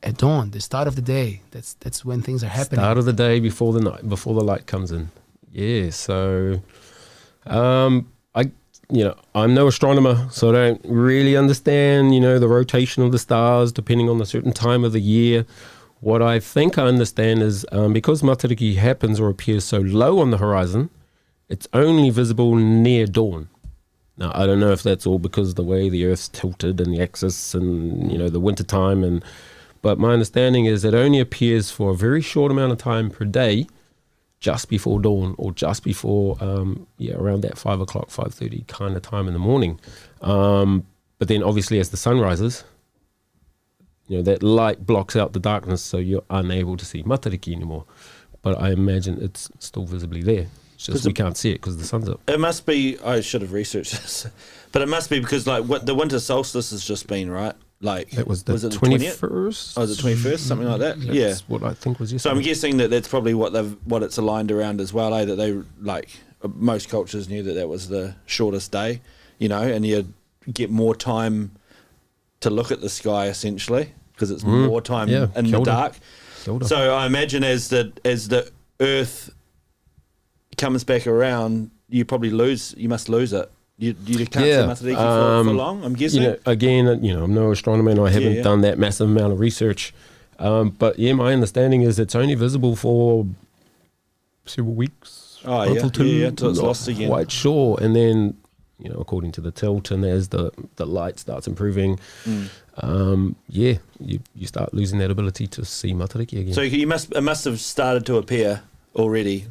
at dawn, the start of the day, that's when things are happening. Start of the day before the night, before the light comes in. Yeah. So, I'm no astronomer, so I don't really understand, the rotation of the stars depending on the certain time of the year. What I think I understand is because Matariki happens or appears so low on the horizon, it's only visible near dawn. Now, I don't know if that's all because of the way the Earth's tilted and the axis and, the winter time. But my understanding is it only appears for a very short amount of time per day, just before dawn or just before, around that 5 o'clock, 5:30 kind of time in the morning. But then obviously as the sun rises, that light blocks out the darkness, so you're unable to see Matariki anymore. But I imagine it's still visibly there. It's just we can't see it because the sun's up. It must be, I should have researched this, but it must be because what the winter solstice has just been, right? It was the 21st? Oh, was it 21st? Something like that? That's what I think was yesterday. So I'm guessing that's probably what it's aligned around as well, that they, most cultures knew that was the shortest day, and you get more time to look at the sky, essentially, because it's more time in the dark. So I imagine as the Earth comes back around, you must lose it. You can't see Matariki for long, I'm guessing. Again, I'm no astronomer and I haven't done that massive amount of research. But my understanding is it's only visible for several weeks. Until 2. Until it's lost again. Quite sure. And then, according to the tilt and as the light starts improving, you start losing that ability to see Matariki again. So it must have started to appear already,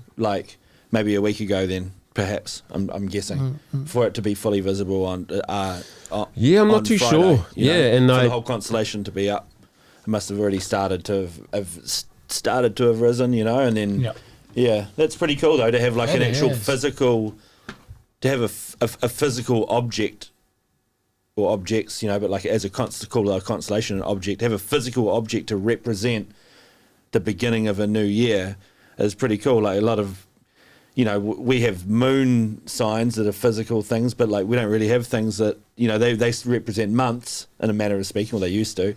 maybe a week ago then. Perhaps I'm guessing for it to be fully visible on. I'm not too Friday, sure. And for the whole constellation to be up, it must have already started to have risen. And then that's pretty cool though to have an actual physical, to have a physical object or objects, but as a constellation, an object, have a physical object to represent the beginning of a new year is pretty cool. A lot of we have moon signs that are physical things, but we don't really have things that, they represent months in a manner of speaking, or they used to.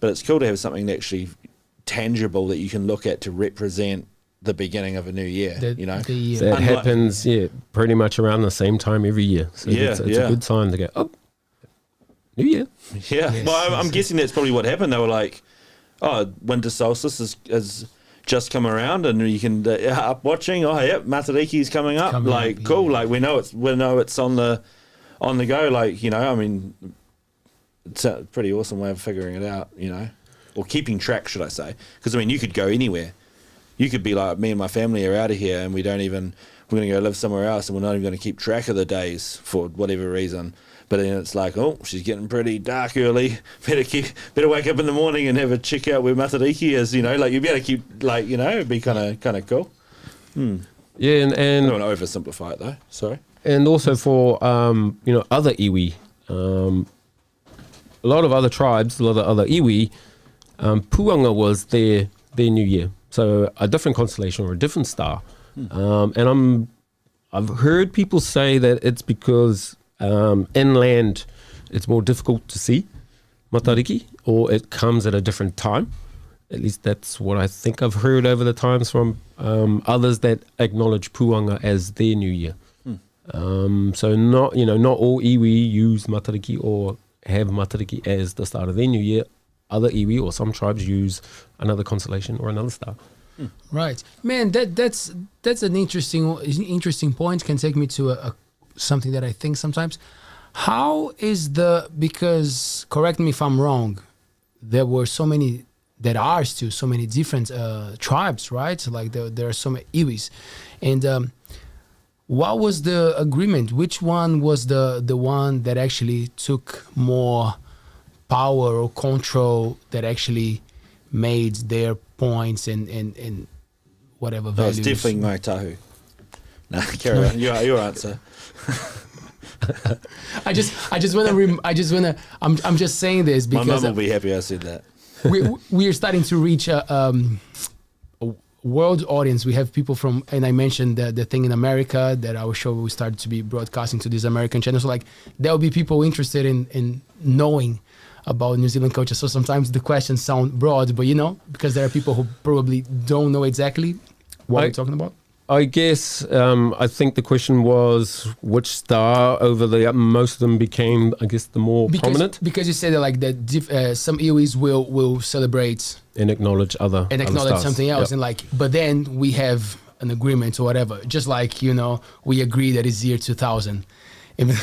But it's cool to have something actually tangible that you can look at to represent the beginning of a new year, The year. That happens, pretty much around the same time every year. So it's a good sign to go, New Year. Yeah. Yes, Well, I'm guessing that's probably what happened. They were winter solstice is just come around, and you can up watching. Matariki's coming up. Cool. We know it's on the go. It's a pretty awesome way of figuring it out. Or keeping track, should I say? Because you could go anywhere. You could be like, me and my family are out of here, and we're going to go live somewhere else, and we're not even going to keep track of the days for whatever reason. But then it's she's getting pretty dark early. Better wake up in the morning and have a check out where Matariki is. You'd be able to keep, it'd be kind of cool. Yeah, and I don't want to oversimplify it though. Sorry. And also for other iwi, a lot of other tribes, a lot of other iwi, puanga was their new year. So a different constellation or a different star. And I've heard people say that it's because inland it's more difficult to see Matariki, or it comes at a different time. At least that's what I think I've heard over the times from others that acknowledge puanga as their new year. So not all iwi use Matariki or have Matariki as the start of their new year. other iwi or some tribes use another constellation or another star. Right, man. That's an interesting point. Can take me to something that I think sometimes. How is because correct me if I'm wrong, there were so many, there are still so many different tribes, right? Like there are so many iwis, and what was the agreement? Which one was the one that actually took more power or control, that actually made their points and whatever values? It's definitely Ngāi Tahu. No, carry on. Your answer. I just want to. I'm just saying this because my mum will be happy I said that. we are starting to reach a world audience. We have people from, and I mentioned the thing in America that our show will start to be broadcasting to these American channels. So like there will be people interested in knowing about New Zealand culture. So sometimes the questions sound broad, but because there are people who probably don't know exactly what we're talking about. I guess I think the question was which star over the most of them became, I guess, the more prominent. Because you said that like some iwis will celebrate and acknowledge other stars. Something else, and like, but then we have an agreement or whatever. Just like we agree that it's year 2000, even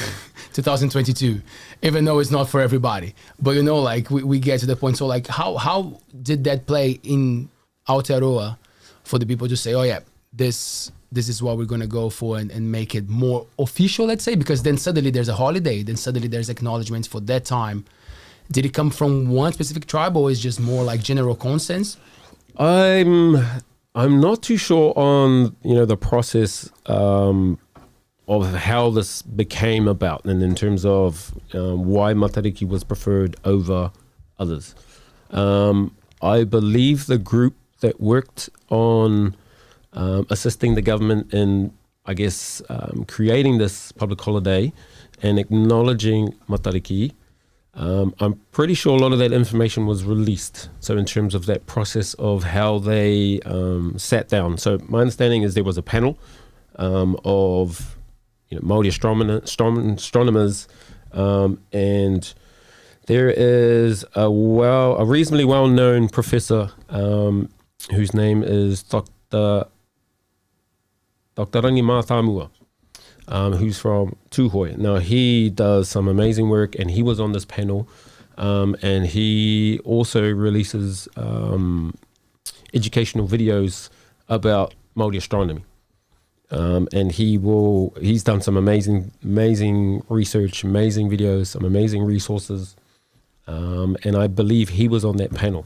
2022, even though it's not for everybody. But like we get to the point. So like, how did that play in Aotearoa for the people to say, oh yeah, this is what we're going to go for and make it more official, let's say, because then suddenly there's a holiday, then suddenly there's acknowledgement for that time. Did it come from one specific tribe, or is just more like general consensus? I'm not too sure on the process of how this became about, and in terms of why Matariki was preferred over others. I believe the group that worked on assisting the government in, I guess, creating this public holiday and acknowledging Matariki, I'm pretty sure a lot of that information was released. So in terms of that process of how they sat down. So my understanding is there was a panel of Māori astronomers, and there is a reasonably well-known professor whose name is Dr. Rangi Mātamua, who's from Tūhoe. Now, he does some amazing work, and he was on this panel, and he also releases educational videos about Māori astronomy. And he's done some amazing research, amazing videos, some amazing resources, and I believe he was on that panel.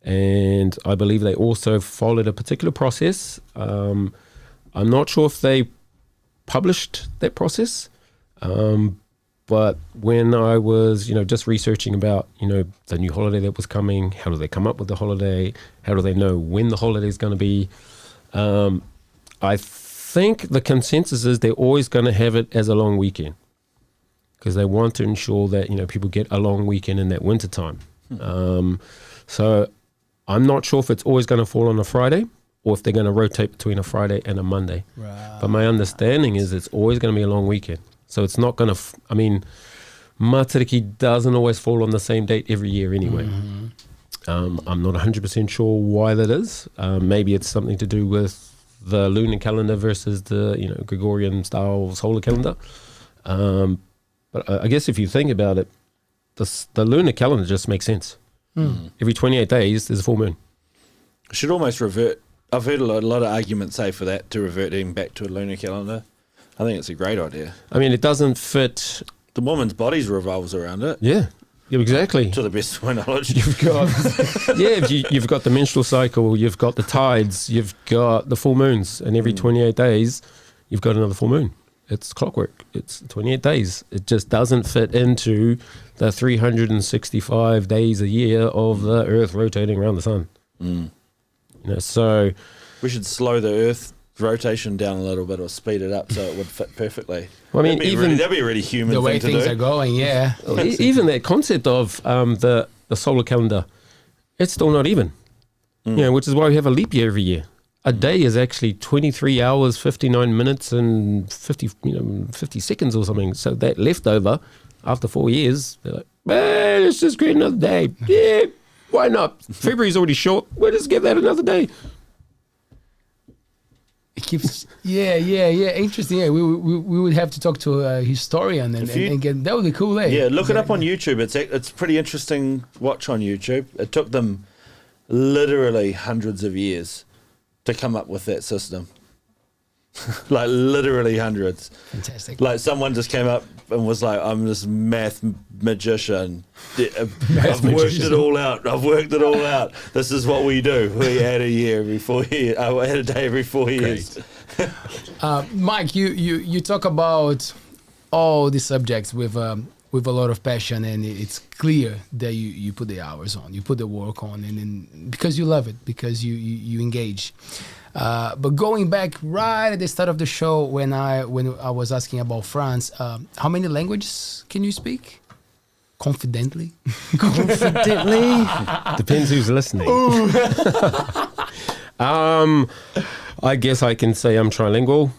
And I believe they also followed a particular process. I'm not sure if they published that process, but when I was, just researching about, the new holiday that was coming, how do they come up with the holiday? How do they know when the holiday is going to be? I think the consensus is they're always going to have it as a long weekend because they want to ensure that, people get a long weekend in that winter time. So I'm not sure if it's always going to fall on a Friday or if they're going to rotate between a Friday and a Monday. Right. But my understanding is it's always going to be a long weekend. So it's not going to, Matariki doesn't always fall on the same date every year anyway. Mm-hmm. I'm not 100% sure why that is. Maybe it's something to do with the lunar calendar versus the, Gregorian style solar calendar. But I guess if you think about it, the lunar calendar just makes sense. Every 28 days, there's a full moon. It should almost revert. I've heard a lot of arguments say for that, to reverting back to a lunar calendar. I think it's a great idea. It doesn't fit. The woman's body revolves around it. Yeah, exactly. To the best of my knowledge. You've got, you've got the menstrual cycle, you've got the tides, you've got the full moons, and every 28 days, you've got another full moon. It's clockwork. It's 28 days. It just doesn't fit into the 365 days a year of the Earth rotating around the sun. So we should slow the Earth rotation down a little bit or speed it up so it would fit perfectly. Well, that'd be a really human the thing way to things do. are going. Yeah, even that concept of the solar calendar, it's still not even. Which is why we have a leap year every year. A day is actually 23 hours, 59 minutes, and 50 seconds or something. So that leftover after 4 years, they're like, Man, let's just create another day. Yeah, why not? February's already short. We'll just give that another day. It keeps, yeah. Interesting. Yeah, we would have to talk to a historian and get that would be cool. Eh? Yeah, look it up on YouTube. It's pretty interesting watch on YouTube. It took them literally hundreds of years to come up with that system. Like literally hundreds. Fantastic. Like someone just came up and was like, "I'm this math magician. I've worked it all out. I've worked it all out. This is what we do. We add a year every 4 years. I add a day every 4 years." Mike, you talk about all the subjects with a lot of passion, and it's clear that you put the hours on, you put the work on, and because you love it, because you engage. But going back right at the start of the show, when I was asking about France, how many languages can you speak? Confidently? Confidently? Depends who's listening. I guess I can say I'm trilingual.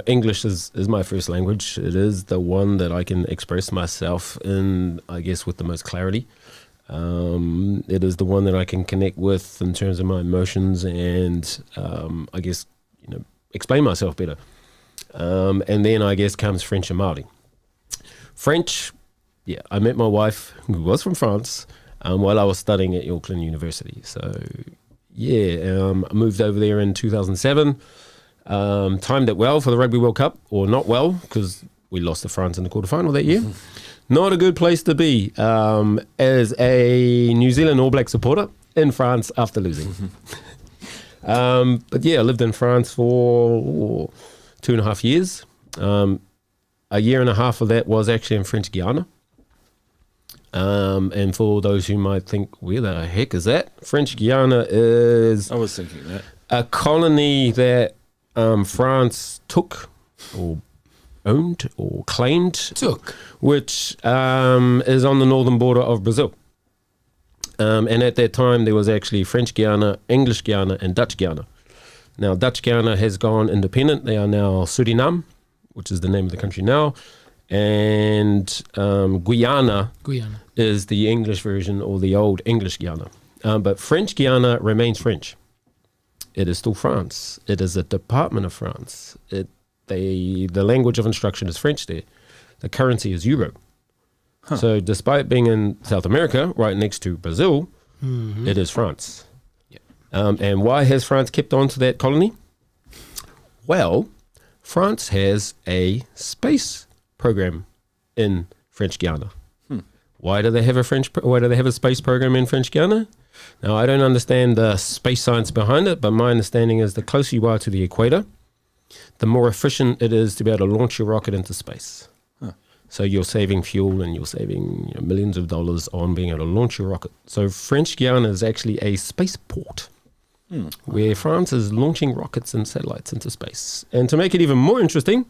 English is my first language. It is the one that I can express myself in, I guess, with the most clarity. It is the one that I can connect with in terms of my emotions and, I guess, explain myself better. And then I guess comes French and Māori. French, yeah, I met my wife, who was from France, while I was studying at Auckland University. So, yeah, I moved over there in 2007. Timed it well for the Rugby World Cup, or not well, because we lost to France in the quarterfinal that year. Not a good place to be as a New Zealand All Black supporter in France after losing. But yeah, I lived in France for 2.5 years. A year and a half of that was actually in French Guiana. And for those who might think, where the heck is that? French Guiana is I was thinking that. a colony that France took or owned or claimed, which is on the northern border of Brazil. And at that time, there was actually French Guiana, English Guiana, and Dutch Guiana. Now, Dutch Guiana has gone independent. They are now Suriname, which is the name of the country now. And Guyana is the English version, or the old English Guiana. But French Guiana remains French. It is still France. It is a department of France. The language of instruction is French there. The currency is euro. Huh. So despite being in South America, right next to Brazil, it is France. Yep. And why has France kept on to that colony? Well, France has a space program in French Guiana. Why do they have a space program in French Guiana? Now, I don't understand the space science behind it, but my understanding is the closer you are to the equator, the more efficient it is to be able to launch your rocket into space. Huh. So you're saving fuel and you're saving millions of dollars on being able to launch your rocket. So French Guiana is actually a spaceport where France is launching rockets and satellites into space. And to make it even more interesting,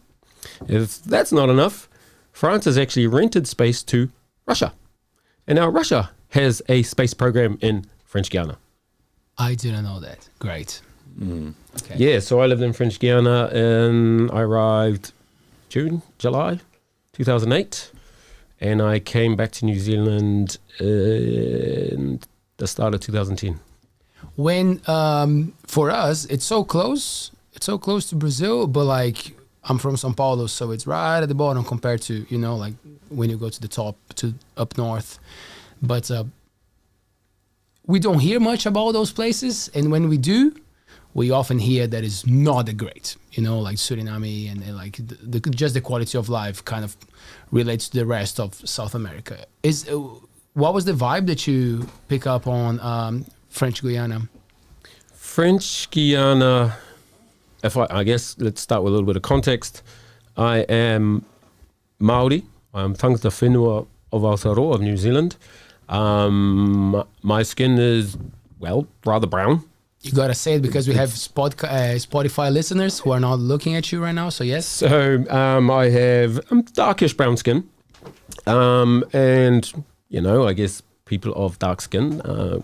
if that's not enough, France has actually rented space to Russia. And now Russia has a space program in French Guiana. I didn't know that. Great. Okay. Yeah, so I lived in French Guiana and I arrived July 2008. And I came back to New Zealand in the start of 2010. When, for us, it's so close to Brazil, but like, I'm from São Paulo, so it's right at the bottom compared to, like when you go to the top, to up north. But we don't hear much about those places. And when we do, we often hear that it's not that great, like Suriname and like just the quality of life kind of relates to the rest of South America. What was the vibe that you pick up on French Guiana? French Guiana, I guess let's start with a little bit of context. I am Māori. I'm tangata whenua of Aotearoa of New Zealand. My skin is, rather brown. You gotta say it because we have Spotify listeners who are not looking at you right now, so yes. So I have darkish brown skin. And, I guess people of dark skin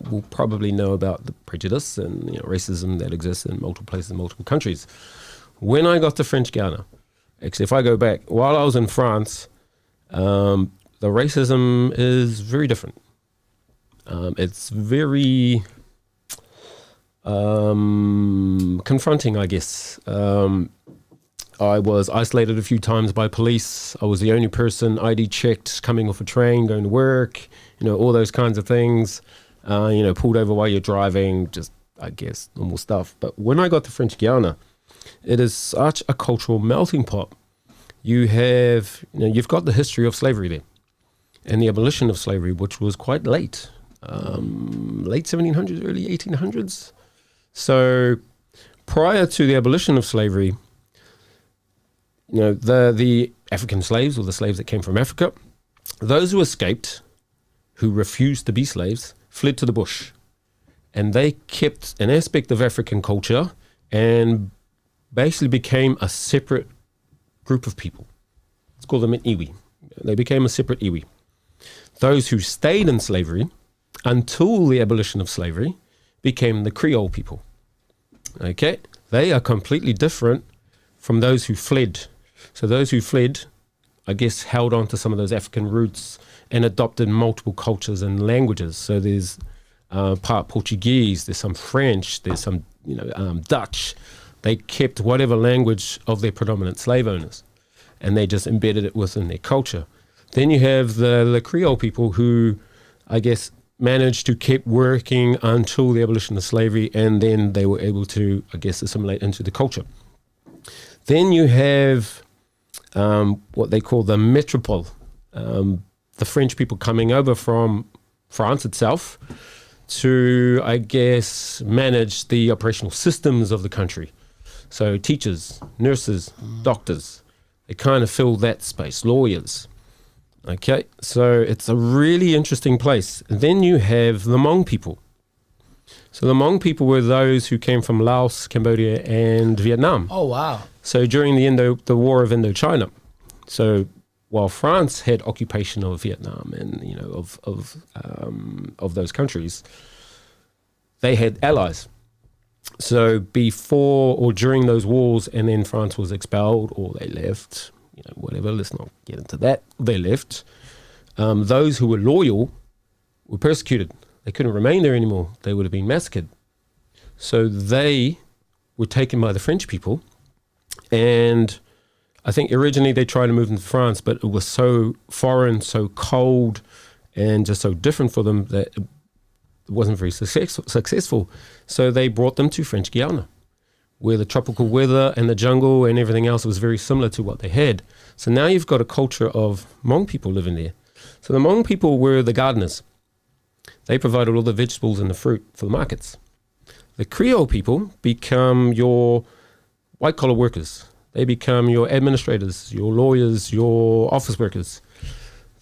will probably know about the prejudice and racism that exists in multiple places, multiple countries. When I got to French Guiana, actually, if I go back, while I was in France, the racism is very different. It's very confronting, I guess. I was isolated a few times by police. I was the only person ID checked coming off a train, going to work, all those kinds of things. Pulled over while you're driving, just, I guess, normal stuff. But when I got to French Guiana, it is such a cultural melting pot. You have, you've got the history of slavery there and the abolition of slavery, which was quite late, late 1700s, early 1800s. So prior to the abolition of slavery, the African slaves, or the slaves that came from Africa, those who escaped, who refused to be slaves, fled to the bush. And they kept an aspect of African culture and basically became a separate group of people. Let's call them an iwi. They became a separate iwi. Those who stayed in slavery until the abolition of slavery became the Creole people. Okay? They are completely different from those who fled. So those who fled, I guess, held on to some of those African roots and adopted multiple cultures and languages. So there's part Portuguese, there's some French, there's some Dutch. They kept whatever language of their predominant slave owners, and they just embedded it within their culture. Then you have the Creole people who, I guess, managed to keep working until the abolition of slavery, and then they were able to, I guess, assimilate into the culture. Then you have what they call the métropole, the French people coming over from France itself to, I guess, manage the operational systems of the country. So teachers, nurses, doctors, they kind of fill that space, lawyers. Okay, so it's a really interesting place. And then you have the Hmong people. So the Hmong people were those who came from Laos, Cambodia, and Vietnam. Oh, wow. So during the War of Indochina, so while France had occupation of Vietnam and of those countries, they had allies. So before or during those wars, and then France was expelled or they left, whatever. Let's not get into that. They left. Those who were loyal were persecuted. They couldn't remain there anymore. They would have been massacred. So they were taken by the French people. And I think originally they tried to move into France, but it was so foreign, so cold, and just so different for them that it wasn't very successful. So they brought them to French Guiana, where the tropical weather and the jungle and everything else was very similar to what they had. So now you've got a culture of Hmong people living there. So the Hmong people were the gardeners. They provided all the vegetables and the fruit for the markets. The Creole people become your white-collar workers. They become your administrators, your lawyers, your office workers.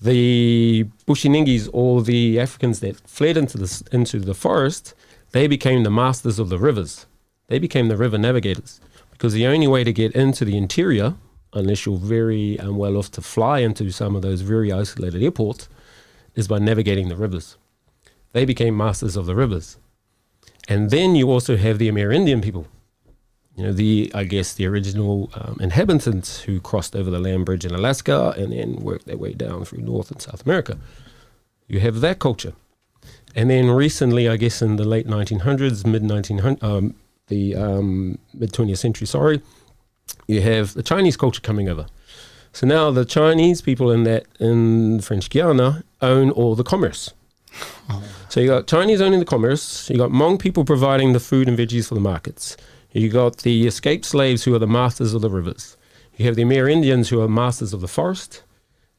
The Bushiningis, or the Africans that fled into the forest, they became the masters of the rivers. They became the river navigators, because the only way to get into the interior, unless you're very well off to fly into some of those very isolated airports, is by navigating the rivers. They became masters of the rivers. And then you also have the Amerindian people, the original inhabitants who crossed over the land bridge in Alaska and then worked their way down through North and South America. You have that culture. And then recently, I guess in the late 1900s, mid-20th century, you have the Chinese culture coming over. So now the Chinese people in French Guiana own all the commerce. So you got Chinese owning the commerce, you got Hmong people providing the food and veggies for the markets. You got the escaped slaves who are the masters of the rivers. You have the Amerindians who are masters of the forest.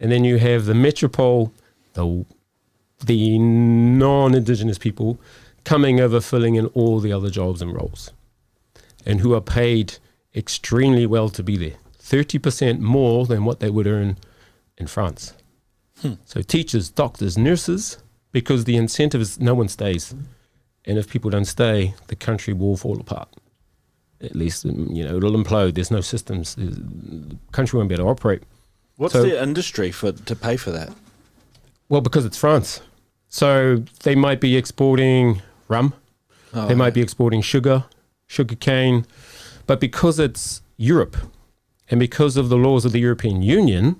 And then you have the metropole, the non-indigenous people coming over, filling in all the other jobs and roles, and who are paid extremely well to be there, 30% more than what they would earn in France. So teachers, doctors, nurses, because the incentive is no one stays. And if people don't stay, the country will fall apart. At least, it'll implode. There's no systems. The country won't be able to operate. What's the industry to pay for that? Well, because it's France. So they might be exporting rum. They might be exporting sugar cane. But because it's Europe, and because of the laws of the European Union,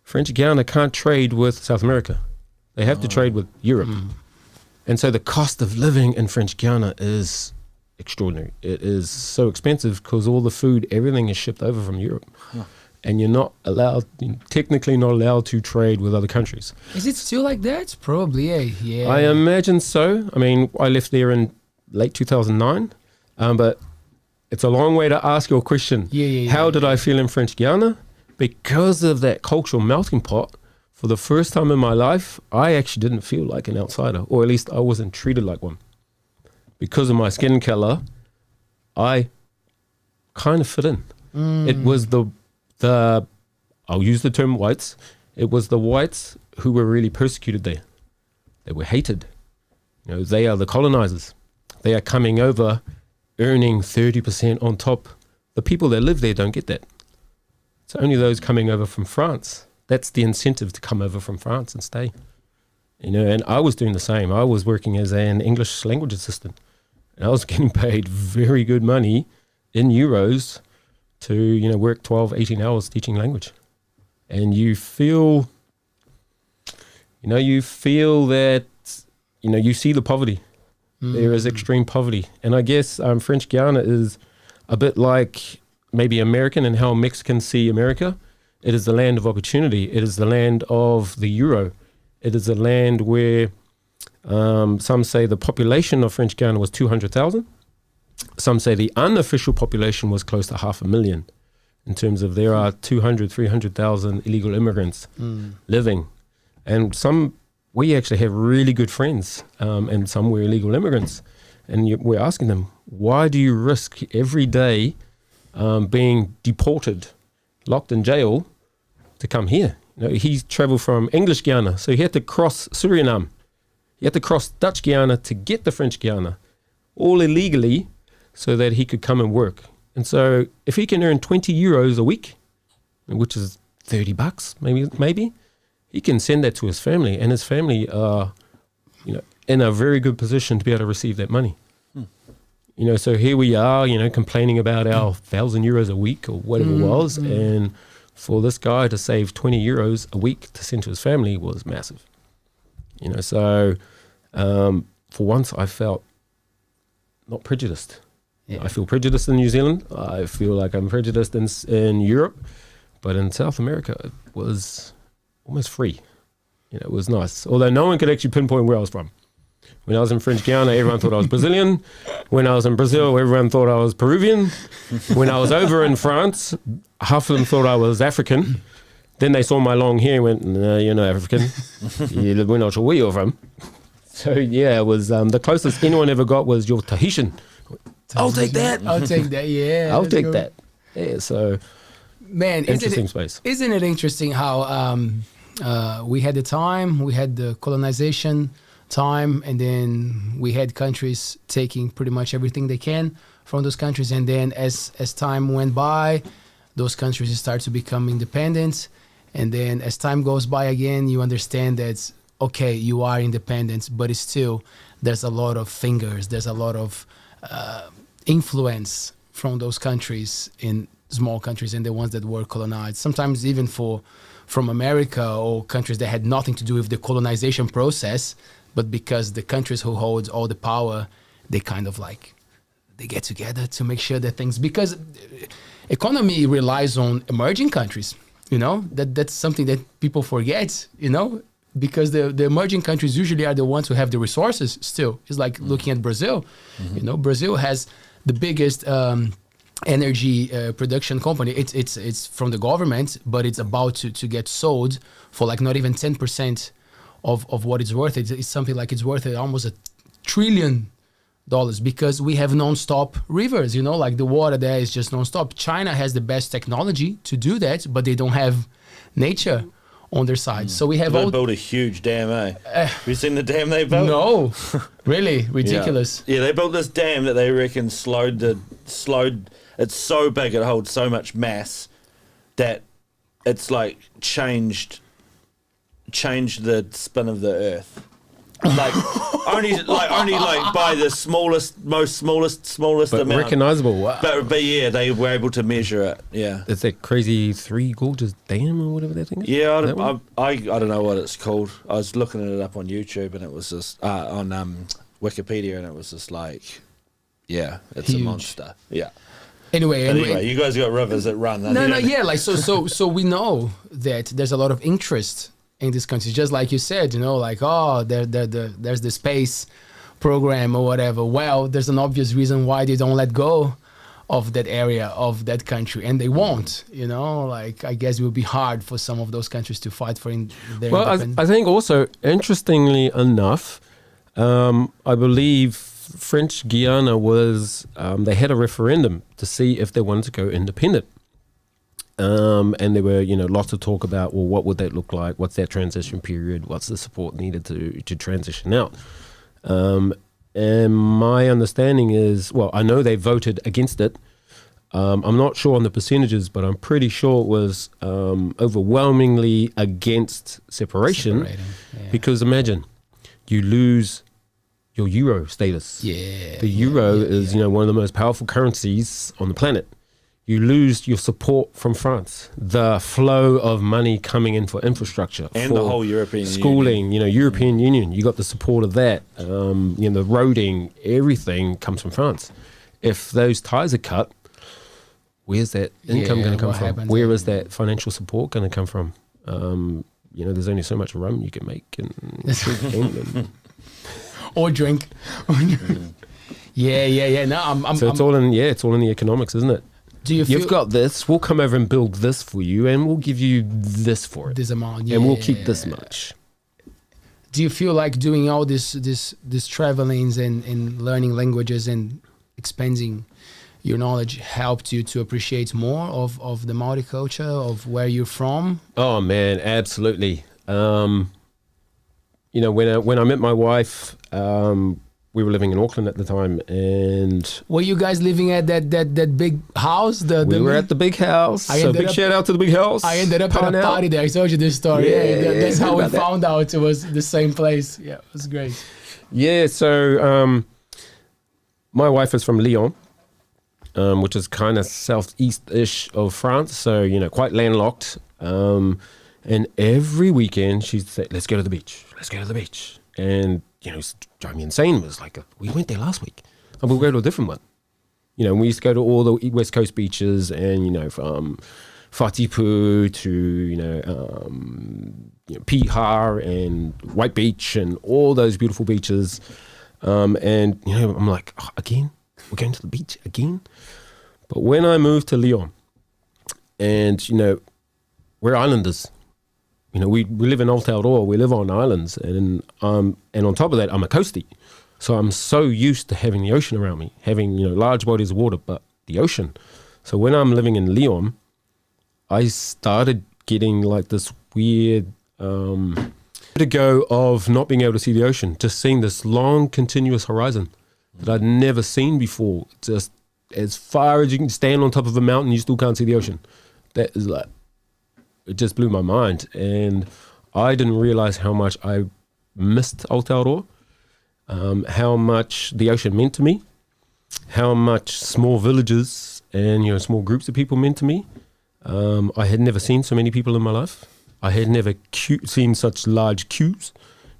French Guiana can't trade with South America. They have to trade with Europe. And so the cost of living in French Guiana is extraordinary. It is so expensive because all the food, everything is shipped over from Europe. And you're not allowed, technically not allowed to trade with other countries. Is it still like that? Probably, yeah. I imagine so. I mean, I left there in late 2009, but it's a long way to ask your question. How did I feel in French Guiana? Because of that cultural melting pot, for the first time in my life, I actually didn't feel like an outsider, or at least I wasn't treated like one. Because of my skin color, I kind of fit in. It was the I'll use the term whites. It was the whites who were really persecuted there. They were hated. They are the colonizers. They are coming over, earning 30% on top. The people that live there don't get that. It's only those coming over from France. That's the incentive to come over from France and stay. And I was doing the same. I was working as an English language assistant. And I was getting paid very good money in euros to, work 12, 18 hours teaching language. And you feel that, you see the poverty. There is extreme poverty. And I guess French Guiana is a bit like maybe American and how Mexicans see America. It is the land of opportunity. It is the land of the euro. It is a land where some say the population of French Guiana was 200,000. Some say the unofficial population was close to 500,000 in terms of there are 200, 300,000 illegal immigrants living. And we actually have really good friends and some were illegal immigrants. And we're asking them, why do you risk every day being deported, locked in jail to come here? He traveled from English Guiana, so he had to cross Suriname. He had to cross Dutch Guiana to get to French Guiana, all illegally, so that he could come and work. And so if he can earn 20 euros a week, which is $30 maybe, he can send that to his family, and his family are, in a very good position to be able to receive that money. So here we are, complaining about our 1,000 euros a week or whatever it was, and for this guy to save 20 euros a week to send to his family was massive. So for once I felt not prejudiced. I feel prejudiced in New Zealand. I feel like I'm prejudiced in Europe, but in South America it was almost free. It was nice. Although no one could actually pinpoint where I was from. When I was in French Guiana, everyone thought I was Brazilian. When I was in Brazil, everyone thought I was Peruvian. When I was over in France, half of them thought I was African. Then they saw my long hair and went, no, you're not African. We're not sure where you're from. So, it was the closest anyone ever got was you're Tahitian. I'll take that. I'll take that, yeah. I'll take that. Yeah, so, man, interesting space. Isn't it interesting how we had the time, we had the colonization time, and then we had countries taking pretty much everything they can from those countries, and then as time went by, those countries start to become independent, and then as time goes by again, you understand that, okay, you are independent, but it's still, there's a lot of fingers, there's a lot of influence from those countries in small countries and the ones that were colonized, sometimes even from America or countries that had nothing to do with the colonization process, but because the countries who hold all the power, they kind of they get together to make sure that things, because economy relies on emerging countries, that's something that people forget, because the emerging countries usually are the ones who have the resources still. It's like looking at Brazil, Brazil has the biggest energy production company. It's from the government, but it's about to get sold for not even 10% of what it's worth. It's something like it's worth almost $1 trillion because we have non-stop rivers, the water there is just non-stop. China has the best technology to do that, but they don't have nature on their side. So we have they built a huge dam, have you seen the dam they built? No, really ridiculous. Yeah, they built this dam that they reckon slowed. It's so big, it holds so much mass that it's changed the spin of the earth. like only by the most smallest But amount. recognisable. But yeah, they were able to measure it. Yeah. It's that crazy Three Gorges Dam or whatever that thing is. Yeah, That one? I don't know what it's called. I was looking it up on YouTube, and it was just on Wikipedia, and it was just like, yeah, it's Huge. a monster. Yeah. Anyway, You guys got rivers that run. yeah, like so we know that there's a lot of interest in this country, just like you said, like, oh, there's the space program or whatever. Well, there's an obvious reason why they don't let go of that area, of that country, and they won't, like, I guess it would be hard for some of those countries to fight for their independence. I think also, interestingly enough, I believe French Guiana was, they had a referendum to see if they wanted to go independent. And there were, lots of talk about, well, what would that look like? What's that transition period? What's the support needed to transition out? And my understanding is, well, I know they voted against it. I'm not sure on the percentages, but I'm pretty sure it was overwhelmingly against separation. Because imagine, you lose your euro status. Yeah. The euro is, one of the most powerful currencies on the planet. You lose your support from France, the flow of money coming in for infrastructure, and for the whole European schooling, European Union. You got the support of that. The roading, everything comes from France. If those ties are cut, where's that income going to come from? Where is that financial support going to come from? There's only so much rum you can make and or drink. Yeah. No, it's all in the economics, isn't it? You've got this, we'll come over and build this for you, and we'll give you this for it. This amount, and we'll keep this much. Do you feel like doing all this travelings and learning languages and expanding your knowledge helped you to appreciate more of the Maori culture, of where you're from? Oh man, absolutely. When I met my wife, we were living in Auckland at the time, and were you guys living at that big house? We were at the big house. So big shout out to the big house. I ended up at a party there. I told you this story. That's how we found out it was the same place. Yeah, it was great. Yeah, so my wife is from Lyon, which is kind of southeast-ish of France, so quite landlocked. And every weekend she'd say, "Let's go to the beach. Let's go to the beach." And drove me insane. It was like, we went there last week, and we'll go to a different one. We used to go to all the West Coast beaches, and from Whatipu to Piha and White Beach and all those beautiful beaches. And I'm like, oh, again, we're going to the beach again. But when I moved to Lyon, and we're islanders. We live in Aotearoa, we live on islands, and on top of that, I'm a coastie. So I'm so used to having the ocean around me, having, large bodies of water, but the ocean. So when I'm living in Lyon, I started getting like this weird vertigo of not being able to see the ocean, just seeing this long, continuous horizon that I'd never seen before. Just as far as you can stand on top of a mountain, you still can't see the ocean. That is like, it just blew my mind, and I didn't realize how much I missed Aotearoa, how much the ocean meant to me, how much small villages and small groups of people meant to me. I had never seen so many people in my life. I had never seen such large queues,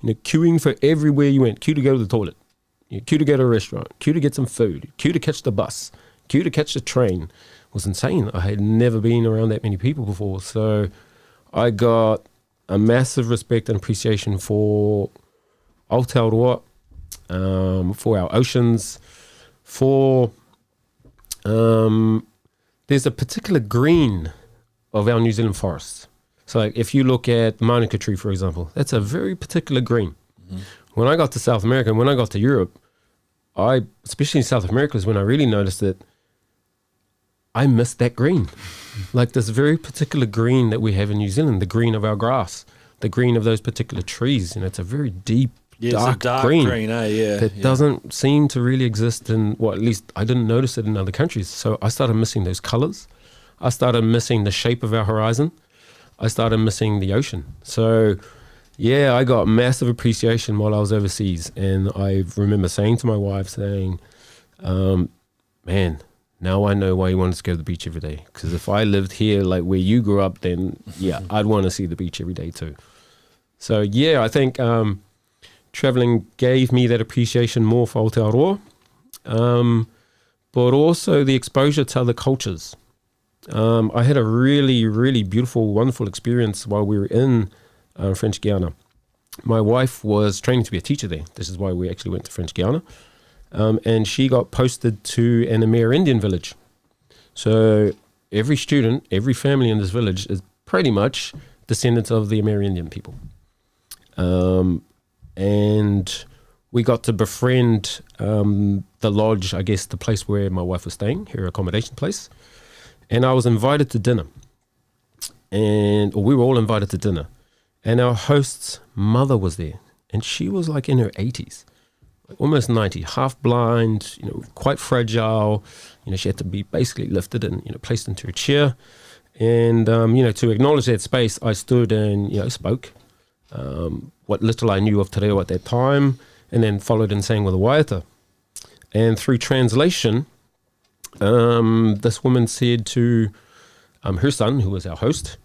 queuing for everywhere you went. Queue to go to the toilet, queue to go to a restaurant, queue to get some food, queue to catch the bus, queue to catch the train. Was insane. I had never been around that many people before, so I got a massive respect and appreciation for Aotearoa, for our oceans, for there's a particular green of our New Zealand forests. So like if you look at the manuka tree, for example, that's a very particular green. Mm-hmm. When I got to South America and when I got to Europe, especially in South America, is when I really noticed that I missed that green. Like this very particular green that we have in New Zealand, the green of our grass, the green of those particular trees. It's a very deep, dark green that doesn't seem to really exist in, at least I didn't notice it in other countries. So I started missing those colors. I started missing the shape of our horizon. I started missing the ocean. So, Yeah, I got massive appreciation while I was overseas. And I remember saying to my wife, saying, man, now I know why you wanted to go to the beach every day. Because if I lived here like where you grew up, then yeah, I'd want to see the beach every day too. So yeah, I think traveling gave me that appreciation more for Aotearoa, but also the exposure to other cultures. I had a really, really beautiful, wonderful experience while we were in French Guiana. My wife was training to be a teacher there. This is why we actually went to French Guiana. And she got posted to an Amerindian village. So every student, every family in this village is pretty much descendants of the Amerindian people. And we got to befriend the lodge, I guess the place where my wife was staying, her accommodation place. And I was invited to dinner. Or we were all invited to dinner. And our host's mother was there. And she was like in her 80s. Almost 90, half blind, quite fragile. She had to be basically lifted and, placed into a chair. And, to acknowledge that space, I stood and, spoke what little I knew of te reo at that time, and then followed in saying with a waiata. And through translation, this woman said to her son, who was our host,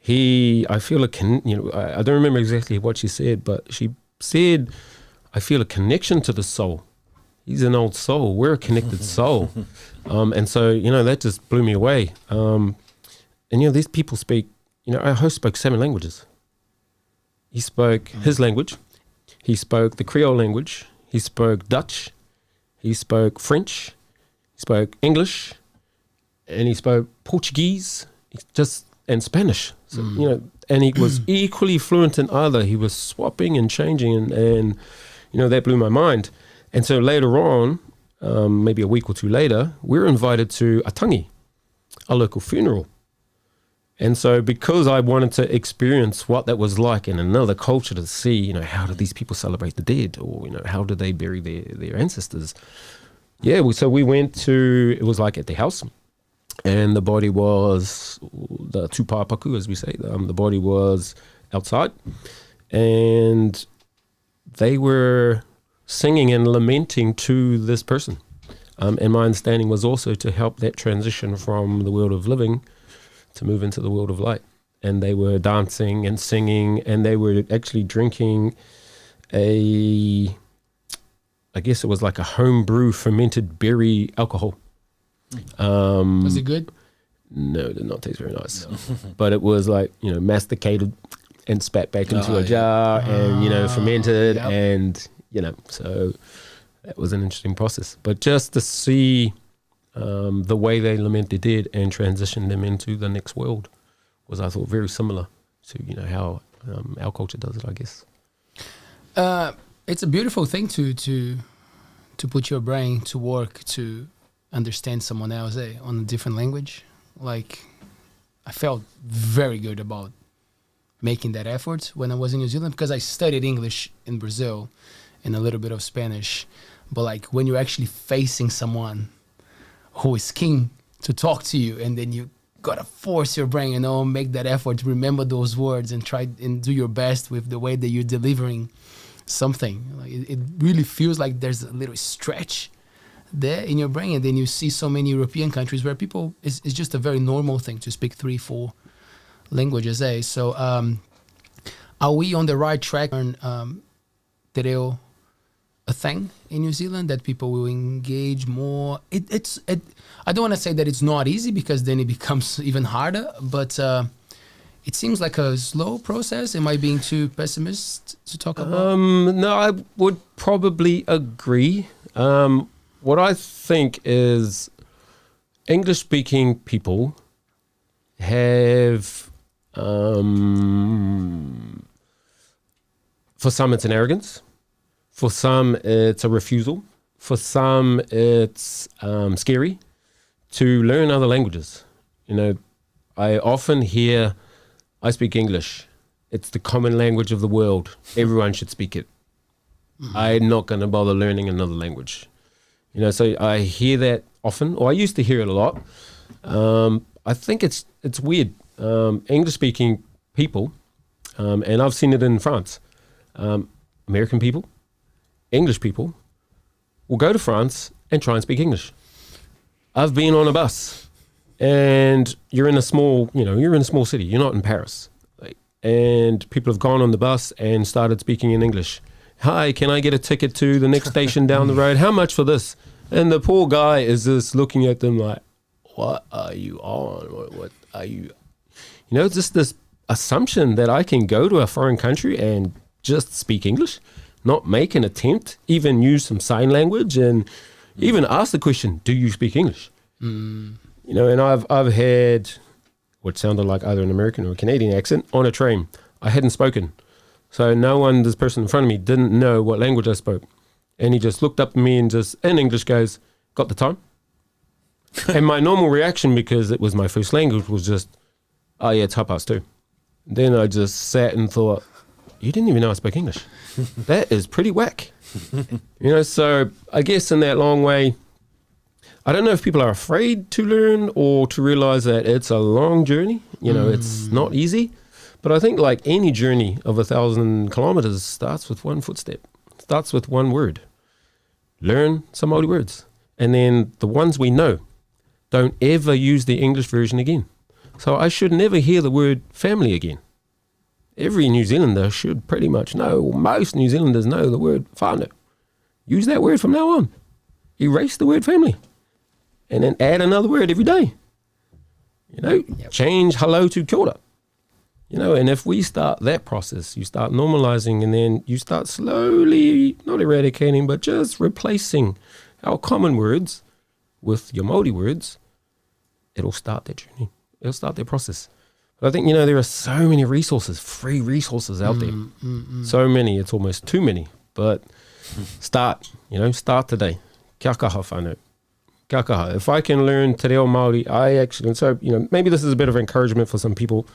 I don't remember exactly what she said, but she said, I feel a connection to the soul. He's an old soul. We're a connected soul. And so, that just blew me away. And, these people speak, our host spoke 7 languages. He spoke his language. He spoke the Creole language. He spoke Dutch. He spoke French. He spoke English. And he spoke Portuguese and Spanish. So, and he was equally fluent in either. He was swapping and changing and that blew my mind. And so later on, maybe a week or two later, we were invited to a tangi, a local funeral. And so because I wanted to experience what that was like in another culture to see, how do these people celebrate the dead, or, how do they bury their ancestors? Yeah, so we went to, it was like at the house, and the body was, the tūpapaku, as we say, the body was outside, and they were singing and lamenting to this person. And my understanding was also to help that transition from the world of living to move into the world of light. And they were dancing and singing, and they were actually drinking I guess it was like a homebrew fermented berry alcohol. Was it good? No, it did not taste very nice. But it was like, masticated and spat back into a jar and, fermented and, so that was an interesting process. But just to see the way they lament their dead and transition them into the next world was, I thought, very similar to, how our culture does it, I guess. It's a beautiful thing to put your brain to work to understand someone else on a different language. Like, I felt very good about making that effort when I was in New Zealand, because I studied English in Brazil and a little bit of Spanish. But like when you're actually facing someone who is keen to talk to you, and then you gotta force your brain, make that effort to remember those words and try and do your best with the way that you're delivering something. Like it really feels like there's a little stretch there in your brain. And then you see so many European countries where people, it's just a very normal thing to speak 3-4 languages. So are we on the right track on te reo a thing in New Zealand that people will engage more? I don't want to say that it's not easy, because then it becomes even harder, but it seems like a slow process. Am I being too pessimist to talk about? No, I would probably agree. What I think is English-speaking people have, for some it's an arrogance, for some it's a refusal, for some it's scary to learn other languages. I often hear, I speak English. It's the common language of the world. Everyone should speak it. I'm not going to bother learning another language. So I hear that often, or I used to hear it a lot. I think it's weird. English-speaking people, and I've seen it in France. American people, English people will go to France and try and speak English. I've been on a bus, and you're in a small city. You're not in Paris, and people have gone on the bus and started speaking in English. Hi, can I get a ticket to the next station down the road? How much for this? And the poor guy is just looking at them like, what are you on? What are you? It's just this assumption that I can go to a foreign country and just speak English, not make an attempt, even use some sign language, and even ask the question, do you speak English? And I've had what sounded like either an American or a Canadian accent on a train. I hadn't spoken. So this person in front of me didn't know what language I spoke. And he just looked up at me and just, in English, goes, got the time? And my normal reaction, because it was my first language, was just, oh yeah, it's 2:30. Then I just sat and thought, you didn't even know I spoke English. That is pretty whack. So I guess in that long way, I don't know if people are afraid to learn or to realize that it's a long journey. It's not easy. But I think like any journey of 1,000 kilometers starts with one footstep, starts with one word. Learn some Māori words. And then the ones we know, don't ever use the English version again. So I should never hear the word family again. Every New Zealander should pretty much know, or most New Zealanders know the word whānau. Use that word from now on. Erase the word family. And then add another word every day. Change hello to kia ora. And if we start that process, you start normalizing, and then you start slowly, not eradicating, but just replacing our common words with your Māori words, it'll start that journey. It'll start that process. But I think, there are so many resources, free resources out there. So many, it's almost too many. But start today. Kia kaha whānau. Kia kaha. If I can learn te reo Māori, maybe this is a bit of encouragement for some people.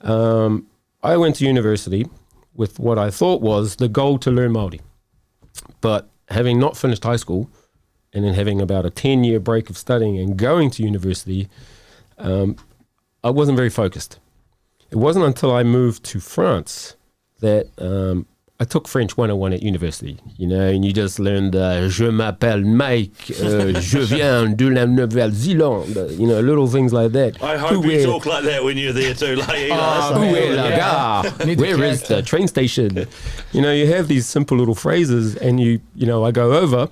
I went to university with what I thought was the goal to learn Māori. But having not finished high school and then having about a 10-year break of studying and going to university, I wasn't very focused. It wasn't until I moved to France that I took French 101 at university, and you just learned je m'appelle Mike, je viens de la Nouvelle-Zélande, little things like that. I hope you talk like that when you're there too. Where is the train station? You have these simple little phrases, and I go over,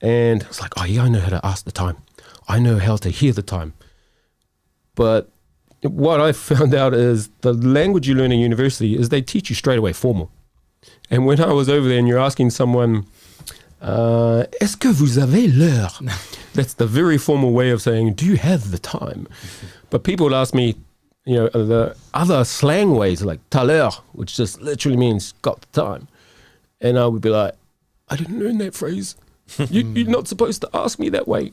and it's like, oh yeah, I know how to ask the time. I know how to hear the time. But what I found out is the language you learn in university is they teach you straight away formal. And when I was over there and you're asking someone, est-ce que vous avez l'heure? That's the very formal way of saying, do you have the time? But people would ask me, the other slang ways like t'as l'heure, which just literally means got the time. And I would be like, I didn't learn that phrase. You're not supposed to ask me that way.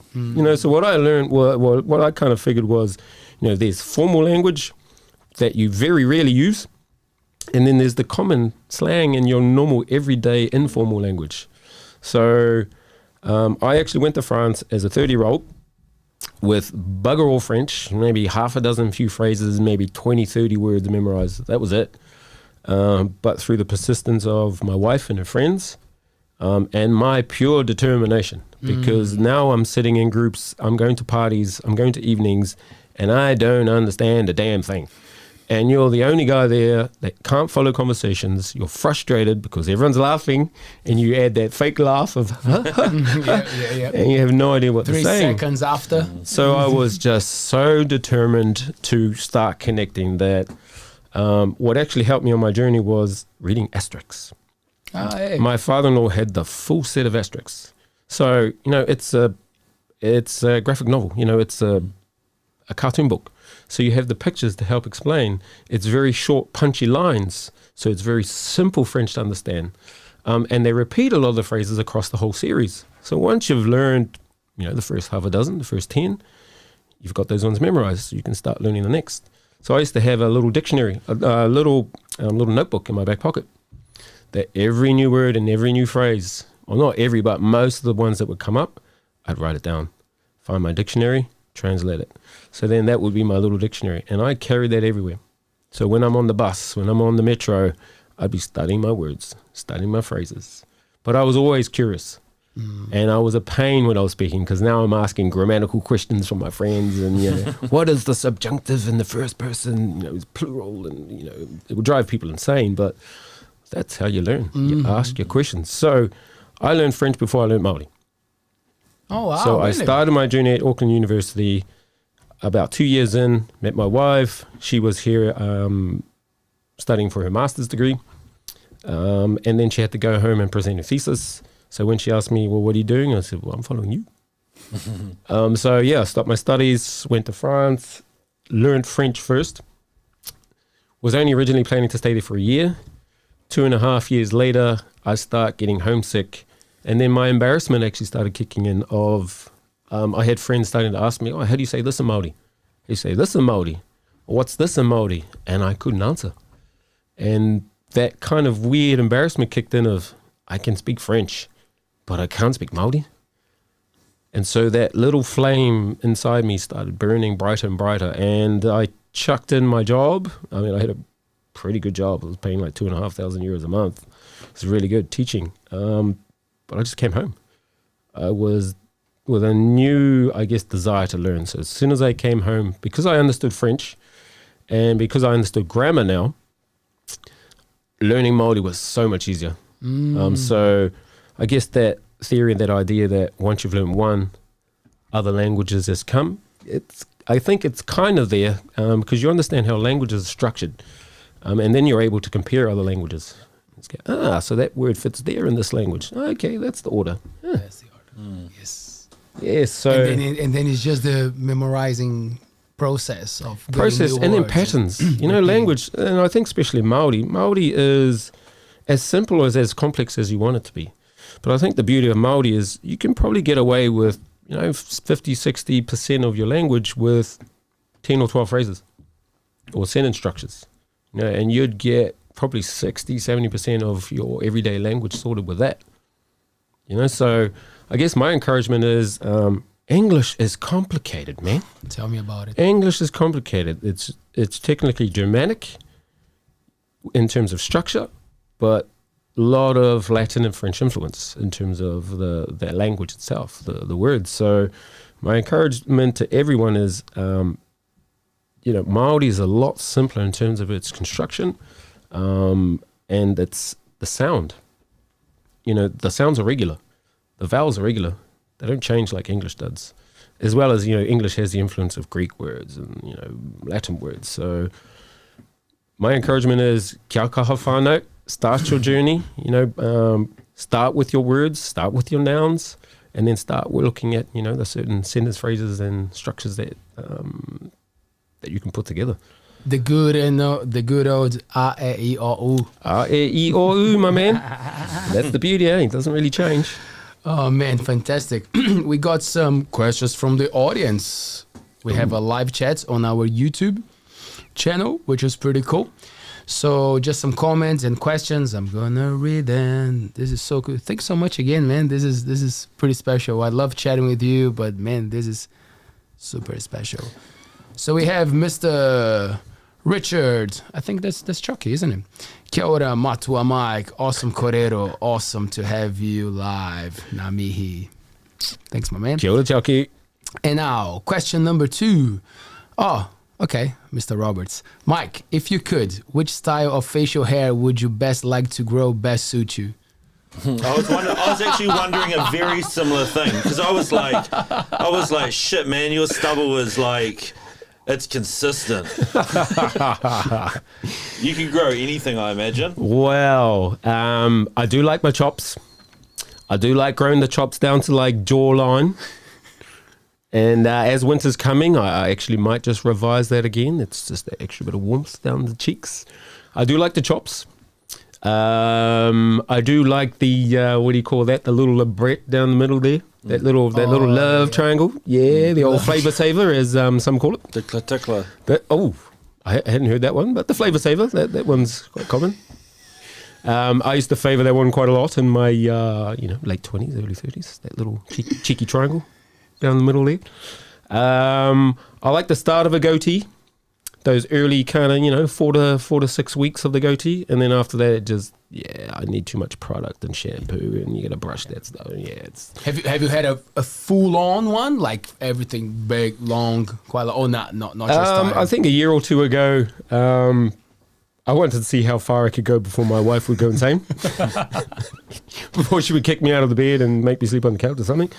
So what I learned, what I kind of figured was, there's formal language that you very rarely use. And then there's the common slang and your normal everyday informal language. So I actually went to France as a 30-year-old with bugger all French, maybe half a dozen few phrases, maybe 20, 30 words memorized. That was it. But through the persistence of my wife and her friends and my pure determination, because now I'm sitting in groups, I'm going to parties, I'm going to evenings, and I don't understand a damn thing. And you're the only guy there that can't follow conversations. You're frustrated because everyone's laughing, and you add that fake laugh of, and you have no idea what they're saying. 3 seconds after. So I was just so determined to start connecting that what actually helped me on my journey was reading asterisks. My father-in-law had the full set of asterisks. So, it's a graphic novel. It's a cartoon book. So you have the pictures to help explain. It's very short, punchy lines. So it's very simple French to understand. And they repeat a lot of the phrases across the whole series. So once you've learned, the first half a dozen, the first 10, you've got those ones memorized. So you can start learning the next. So I used to have a little dictionary, a little notebook in my back pocket that every new word and every new phrase, well, not every, but most of the ones that would come up, I'd write it down, find my dictionary, translate it. So then that would be my little dictionary. And I carried that everywhere. So when I'm on the bus, when I'm on the metro, I'd be studying my words, studying my phrases. But I was always curious. And I was a pain when I was speaking, because now I'm asking grammatical questions from my friends, and what is the subjunctive in the first person? It's plural, and it would drive people insane. But that's how you learn. You ask your questions. So I learned French before I learned Māori. Oh wow! So really? I started my journey at Auckland University. About 2 years in, met my wife. She was here studying for her master's degree, and then she had to go home and present her thesis. So when she asked me, well, what are you doing? I said, well, I'm following you. So I stopped my studies, went to France, learned French first. Was only originally planning to stay there for a year. 2.5 years later, I start getting homesick. And then my embarrassment actually started kicking in of, I had friends starting to ask me, how do you say this in Māori? You say this in Māori. What's this in Māori? And I couldn't answer. And that kind of weird embarrassment kicked in of, I can speak French, but I can't speak Māori. And so that little flame inside me started burning brighter and brighter. And I chucked in my job. I mean, I had a pretty good job. I was paying like €2,500 a month. It was really good teaching. But I just came home. I was with a new, desire to learn. So as soon as I came home, because I understood French and because I understood grammar now, learning Māori was so much easier. So I guess that theory, that idea that once you've learned one, other languages has come, I think it's kind of there because you understand how languages are structured. And then you're able to compare other languages. So that word fits there in this language. Okay, that's the order. That's the order. Yes. Yes. So and then it's just the memorizing process of and then patterns. Language, and I think especially Māori. Māori is as simple as complex as you want it to be. But I think the beauty of Māori is you can probably get away with 50-60% of your language with 10 or 12 phrases or sentence structures. And you'd get probably 60-70% of your everyday language sorted with that. So I guess my encouragement is English is complicated, man. Tell me about it. English is complicated. It's technically Germanic in terms of structure, but a lot of Latin and French influence in terms of the language itself, the words. So my encouragement to everyone is, Māori is a lot simpler in terms of its construction, and it's the sound. The sounds are regular. The vowels are regular. They don't change like English does. As well as, English has the influence of Greek words and, Latin words. So my encouragement is kia kaha whānau. Start your journey, start with your words, start with your nouns, and then start looking at, the certain sentence phrases and structures that you can put together. The good old A-E-I-O-U. A-E-I-O-U, my man. That's the beauty, It doesn't really change. Oh, man, fantastic. We got some questions from the audience. We have a live chat on our YouTube channel, which is pretty cool. So just some comments and questions. I'm gonna read them. This is so cool. Thanks so much again, man. This is pretty special. I love chatting with you, but man, this is super special. So we have Mr. Richard. I think that's Chucky, isn't it? Kia ora, Matua Mike. Awesome korero. Awesome to have you live. Ngā mihi. Thanks, my man. Kia ora, Chucky. And now, question number 2. Oh, okay, Mr. Roberts. Mike, if you could, which style of facial hair would you best like to grow, best suit you? I was actually wondering a very similar thing, because I was like, shit, man, your stubble is like, it's consistent. You can grow anything, I imagine. Well, I do like my chops. I do like growing the chops down to like jawline. And as winter's coming, I actually might just revise that again. It's just that extra bit of warmth down the cheeks. I do like the chops. I do like the, what do you call that? The little labret down the middle there. That little love triangle. Yeah, the old flavour saver, as some call it. Tickler. I hadn't heard that one, but the flavour saver, that one's quite common. I used to favour that one quite a lot in my, late 20s, early 30s. That little cheeky triangle down the middle there. I like the start of a goatee. those early kind of, 4 to 6 weeks of the goatee. And then after that, it just, I need too much product and shampoo and you got to brush that stuff. Yeah, it's... Have you had a full-on one? Like everything big, long, quite long? Oh, not your style? I think a year or two ago, I wanted to see how far I could go before my wife would go insane. Before she would kick me out of the bed and make me sleep on the couch or something.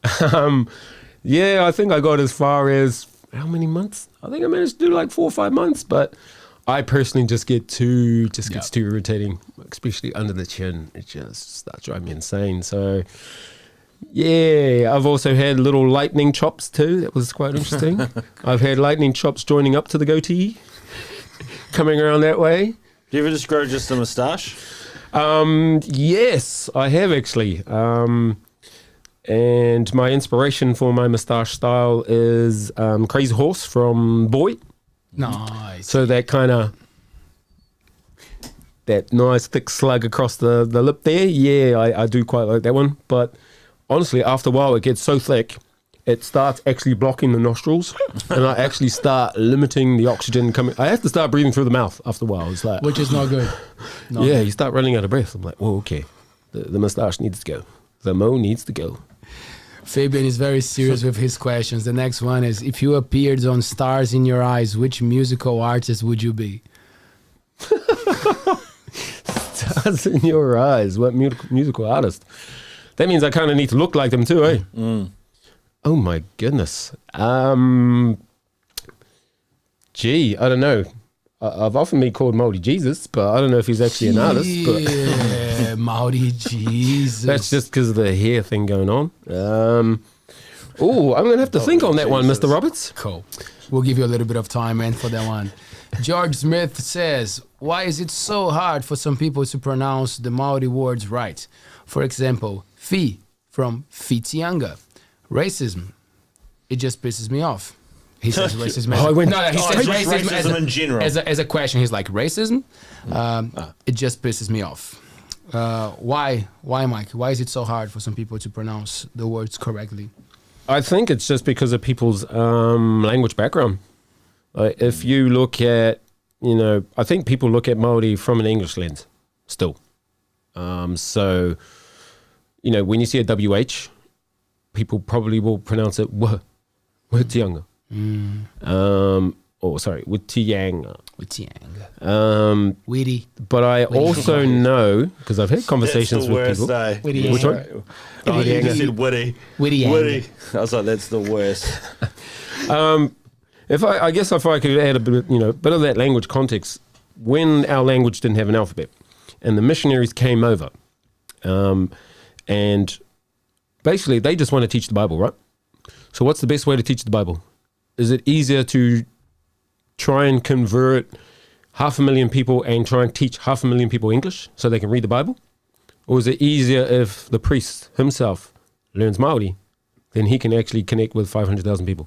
I think I got as far as, how many months? I think I managed to do like 4 or 5 months, but I personally just gets too irritating, especially under the chin. It just starts driving me insane. So, I've also had little lightning chops too. That was quite interesting. I've had lightning chops joining up to the goatee. Coming around that way. Do you ever just grow just a moustache? Yes, I have actually. And my inspiration for my moustache style is Crazy Horse from Boy. Nice. So that nice thick slug across the lip there. Yeah, I do quite like that one. But honestly, after a while, it gets so thick, it starts actually blocking the nostrils, and I actually start limiting the oxygen coming. I have to start breathing through the mouth after a while. It's like, which is not good. You start running out of breath. I'm like, okay, the moustache needs to go. The mo needs to go. Fabian is very serious with his questions. The next one is, if you appeared on Stars in Your Eyes, which musical artist would you be? Stars in Your Eyes. What musical artist? That means I kind of need to look like them too, eh? Mm. Oh my goodness. I don't know. I've often been called Māori Jesus, but I don't know if he's actually an artist. Yeah, Māori Jesus. That's just because of the hair thing going on. I'm going to have to think on that one, Mr. Roberts. Cool. We'll give you a little bit of time, man, for that one. George Smith says, why is it so hard for some people to pronounce the Māori words right? For example, fi from Fitianga. Racism, it just pisses me off. He says racism. He says racism in general. As a question. He's like, racism, it just pisses me off. Why, Mike? Why is it so hard for some people to pronounce the words correctly? I think it's just because of people's language background. If you look at, I think people look at Māori from an English lens still. So, when you see a WH, people probably will pronounce it Wahitianga. Wahitianga. Witty. But I also know, because I've had conversations with people. That's the worst, Which one? Oh, you said witty. Witty. I was like, that's the worst. If I could add a bit of that language context, when our language didn't have an alphabet, and the missionaries came over, and basically they just want to teach the Bible, right? So what's the best way to teach the Bible? Is it easier to try and convert 500,000 people and try and teach 500,000 people English so they can read the Bible? Or is it easier if the priest himself learns Māori, then he can actually connect with 500,000 people?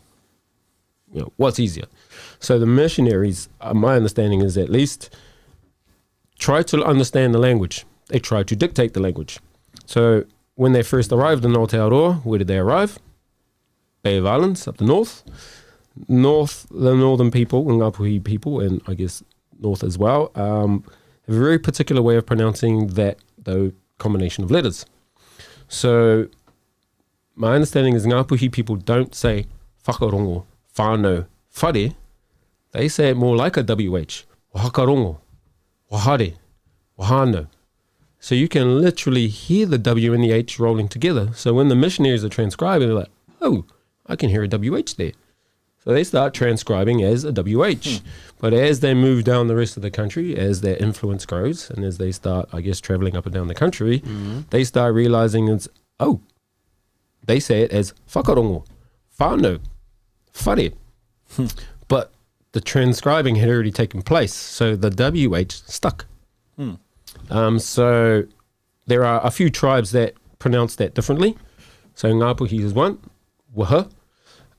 What's easier? So the missionaries, my understanding is at least, try to understand the language. They try to dictate the language. So when they first arrived in Aotearoa, where did they arrive? Bay of Islands, up the north. The northern people, Ngāpuhi people, and I guess north as well, have a very particular way of pronouncing that combination of letters. So my understanding is Ngāpuhi people don't say whakarongo, whānau, whare. They say it more like a WH. Whakarongo, wahare, wahānau. So you can literally hear the W and the H rolling together. So when the missionaries are transcribing, they're like, oh, I can hear a WH there. So they start transcribing as a WH. But as they move down the rest of the country, as their influence grows, and as they start, I guess, traveling up and down the country, they start realizing they say it as whakarongo, whānau, whare. But the transcribing had already taken place, so the WH stuck. So there are a few tribes that pronounce that differently. So Ngāpuhi is one, Waha.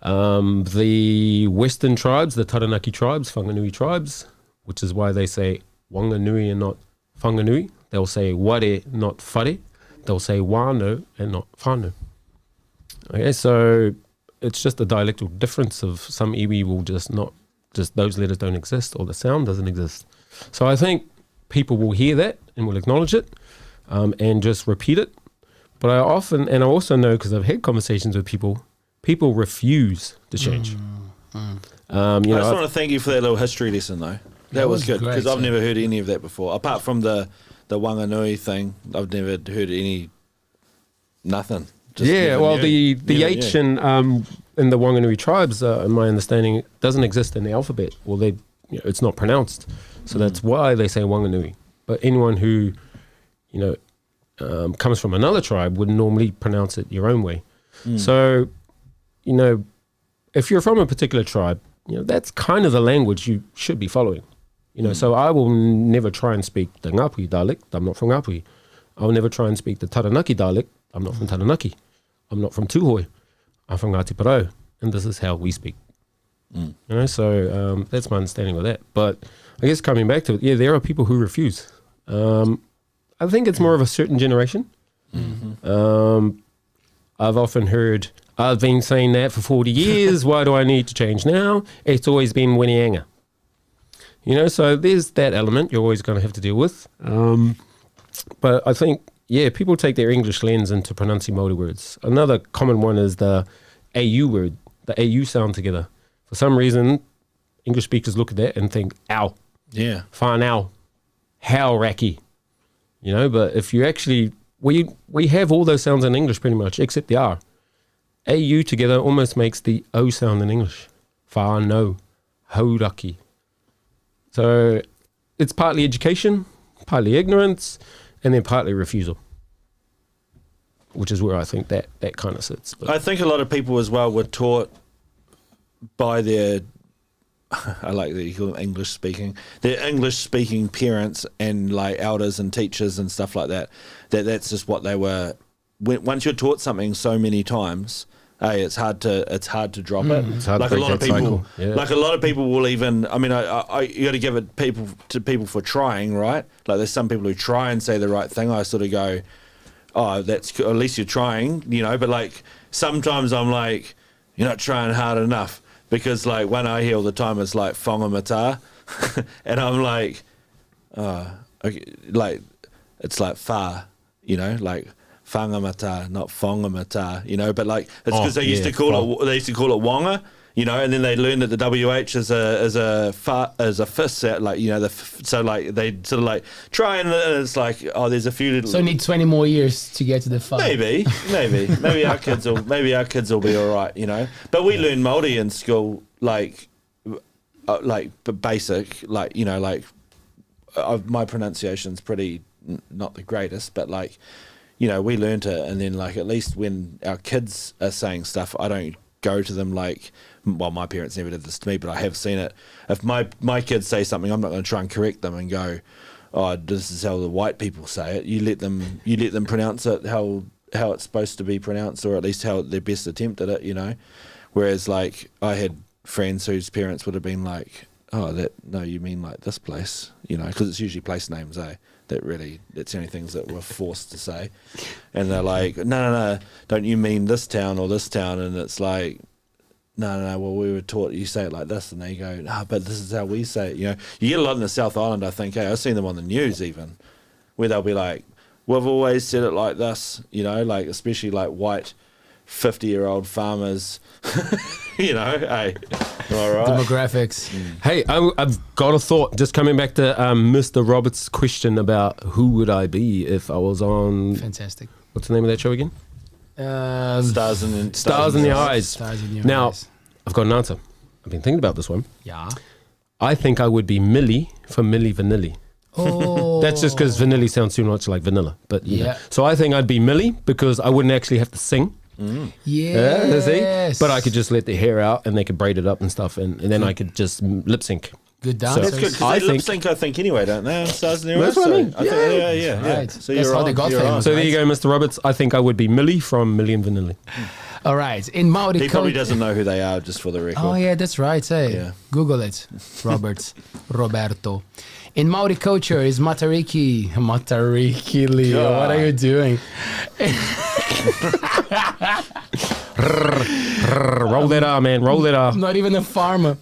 The Western tribes, the Taranaki tribes, Whanganui tribes, which is why they say Wanganui and not Whanganui. They'll say Ware, not Whare. They'll say Wānau and not Whānau. Okay, so it's just a dialectal difference of some iwi will just not just those letters don't exist or the sound doesn't exist. So I think people will hear that and will acknowledge it and just repeat it. But I also know, because I've had conversations with people refuse to change. I just want to thank you for that little history lesson, though. That was good, because I've never heard any of that before. Apart from the Wanganui thing, I've never heard nothing. Just the H in the Wanganui tribes, in my understanding, doesn't exist in the alphabet. Well, it's not pronounced. So that's why they say Wanganui. But anyone who, comes from another tribe would normally pronounce it your own way. So, if you're from a particular tribe, that's kind of the language you should be following. So I will never try and speak the Ngāpuhi dialect. I'm not from Ngāpuhi. I will never try and speak the Taranaki dialect. I'm not from Taranaki. I'm not from Tūhoe. I'm from Ngāti Parau. And this is how we speak. So that's my understanding of that. But I guess coming back to it, there are people who refuse. I think it's more of a certain generation. I've often heard, I've been saying that for 40 years. Why do I need to change now? It's always been Winianga. So there's that element you're always going to have to deal with. But I think, people take their English lens into pronouncing Māori words. Another common one is the AU word, the AU sound together. For some reason, English speakers look at that and think, ow. Yeah. Whānau. How raki. But if you actually, we have all those sounds in English pretty much, except the R. AU together almost makes the O sound in English. Whānau. Hauraki. So it's partly education, partly ignorance, and then partly refusal, which is where I think that kind of sits. But I think a lot of people as well were taught by their, I like that you call them English speaking, their English speaking parents and like elders and teachers and stuff like that, that's just what they were. Once you're taught something so many times, it's hard to drop it. It's hard like to a lot of break that people, cycle. like a lot of people will even. I mean, you got to give it to people for trying, right? Like there's some people who try and say the right thing. I sort of go, oh, that's at least you're trying, But like sometimes I'm like, you're not trying hard enough, because like when I hear all the time it's like whanga mata, and I'm like, okay, like it's like fa, like. Whangamata, not whangamata, but like it's because they used to call it wonga, and then they learned that the WH is a fist, like so like they sort of like try and it's like there's a few little. So you need 20 more years to get to the fa. Maybe our kids will be all right, But we learn Māori in school, like basic, like my pronunciation's pretty not the greatest, but like. We learnt it, and then like at least when our kids are saying stuff, I don't go to them like, well, my parents never did this to me, but I have seen it. If my kids say something, I'm not going to try and correct them and go, oh, this is how the white people say it. You let them pronounce it how it's supposed to be pronounced, or at least how their best attempt at it, Whereas like I had friends whose parents would have been like, oh, you mean like this place, because it's usually place names, that's the only things that we're forced to say. And they're like, no, don't you mean this town or this town? And it's like, no, well, we were taught you say it like this. And they go, no, but this is how we say it. You get a lot in the South Island, I think. I've seen them on the news even, where they'll be like, we've always said it like this, like especially like white 50-year-old farmers, hey, all right. Demographics. Hey, I've got a thought. Just coming back to Mr. Roberts' question about who would I be if I was on... Fantastic. What's the name of that show again? Stars in the Eyes. Stars in Your now, Eyes. I've got an answer. I've been thinking about this one. Yeah. I think I would be Millie from Milli Vanilli. Oh. That's just because Vanilli sounds too much like vanilla. But yeah. So I think I'd be Millie because I wouldn't actually have to sing. Yes. But I could just let the hair out and they could braid it up and stuff, and then I could just lip sync. Good dance. So that's good, because they lip sync, I think, anyway, don't they? On Stars in Their Eyes. That's what I mean. Yeah. Right. So that's how they got famous. So there you go, Mr. Roberts. I think I would be Millie from Milli and Vanilli. All right. In Māori he probably doesn't know who they are, just for the record. Oh, yeah, that's right. Hey, yeah. Google it. Roberto. In Māori culture is Matariki. Matariki, Leo. God. What are you doing? Roll that R, man. Roll that R. Not even a farmer.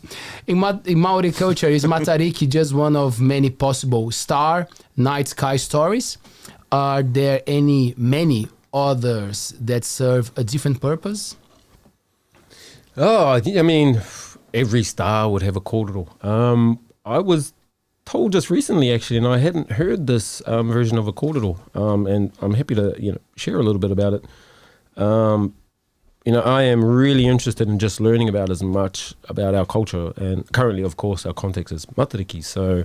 in Māori culture, is Matariki just one of many possible star, night sky stories? Are there many others that serve a different purpose? Oh, I mean, every star would have a kōrero. I was told just recently, actually, and I hadn't heard this version of a kōrero, and I'm happy to share a little bit about it. I am really interested in just learning about as much about our culture, and currently, of course, our context is Matariki. So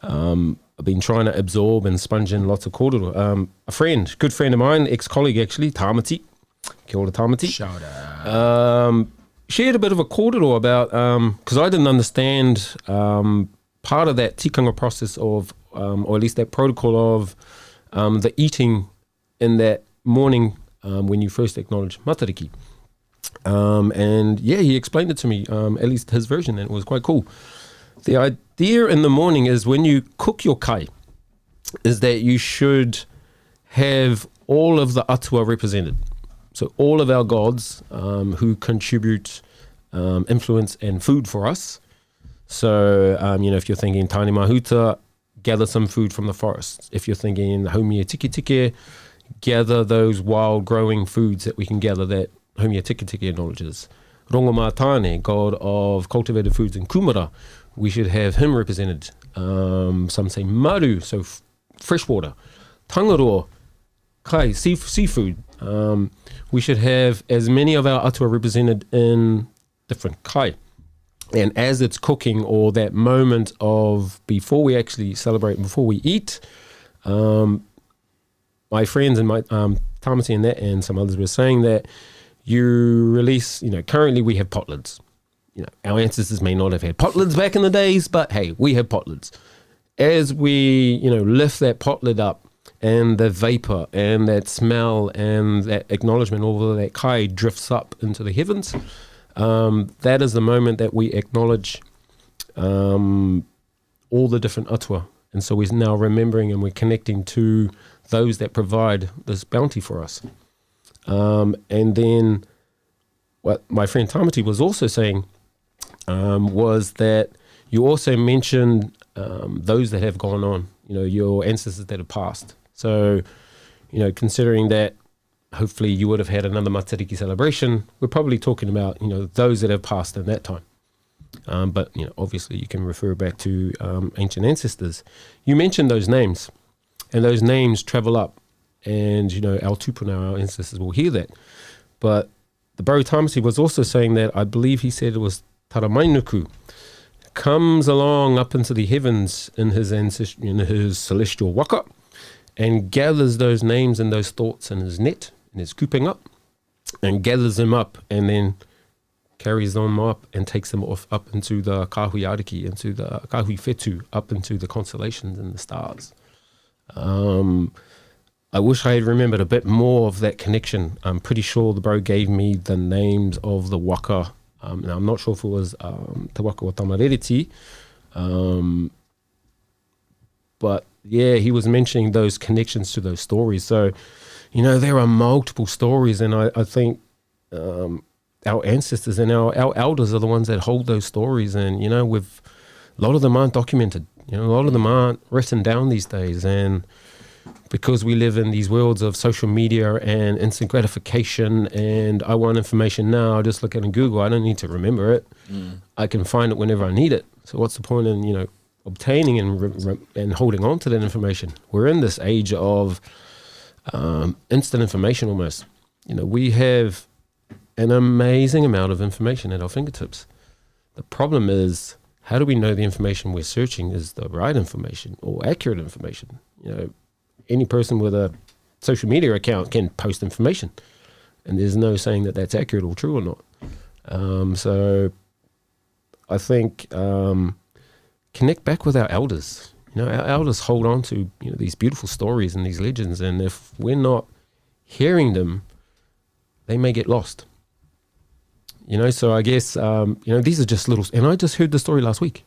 I've been trying to absorb and sponge in lots of kōrero. A good friend of mine, ex-colleague actually, Tāmati, kia ora Tāmati. Shout out. Shared a bit of a kōrero about, because I didn't understand part of that tikanga process of, or at least that protocol of the eating in that morning when you first acknowledge Matariki. And yeah, he explained it to me, at least his version, and it was quite cool. The idea in the morning is when you cook your kai, is that you should have all of the atua represented. So all of our gods who contribute influence and food for us. So, if you're thinking Tāne Mahuta, gather some food from the forest. If you're thinking Haumia Tiki Tiki, gather those wild growing foods that we can gather that Haumia Tiki Tiki acknowledges. Rongo Mātāne, god of cultivated foods in Kumara, we should have him represented. Some say Maru, so freshwater. Tangaroa, kai, seafood. We should have as many of our atua represented in different kai. And as it's cooking, or that moment of before we actually celebrate, before we eat, my friends and my Tāmati and that and some others were saying that you release, currently we have pot lids. Our ancestors may not have had pot lids back in the days, but hey, we have pot lids. As we, lift that pot lid up, and the vapor and that smell and that acknowledgement, all of that kai drifts up into the heavens, that is the moment that we acknowledge all the different atua. And so we're now remembering and we're connecting to those that provide this bounty for us. And then what my friend Tāmati was also saying was that you also mentioned those that have gone on, your ancestors that have passed. So, considering that hopefully you would have had another Matariki celebration, we're probably talking about, those that have passed in that time. But, obviously you can refer back to ancient ancestors. You mentioned those names, and those names travel up, and, our tupuna, our ancestors will hear that. But the bro Tāmati was also saying that, I believe he said it was Taramainuku, comes along up into the heavens in his celestial waka, and gathers those names and those thoughts in his net, in his cooping up, and gathers them up, and then carries them up and takes them off up into the kahui ariki, into the kahui whetu, up into the constellations and the stars. I wish I had remembered a bit more of that connection. I'm pretty sure the bro gave me the names of the waka. Now I'm not sure if it was Te Waka o Tamarereti, but yeah, he was mentioning those connections to those stories. So, there are multiple stories, and I think our ancestors and our elders are the ones that hold those stories. And, a lot of them aren't documented. A lot of them aren't written down these days. And because we live in these worlds of social media and instant gratification, and I want information now, I just look at it in Google. I don't need to remember it. I can find it whenever I need it. So what's the point in, obtaining and holding on to that information? We're in this age of instant information almost. We have an amazing amount of information at our fingertips. The problem is, how do we know the information we're searching is the right information or accurate information? Any person with a social media account can post information, and there's no saying that that's accurate or true or not. So I think connect back with our elders. Our elders hold on to these beautiful stories and these legends, and if we're not hearing them, they may get lost. So I guess these are just little. And I just heard the story last week,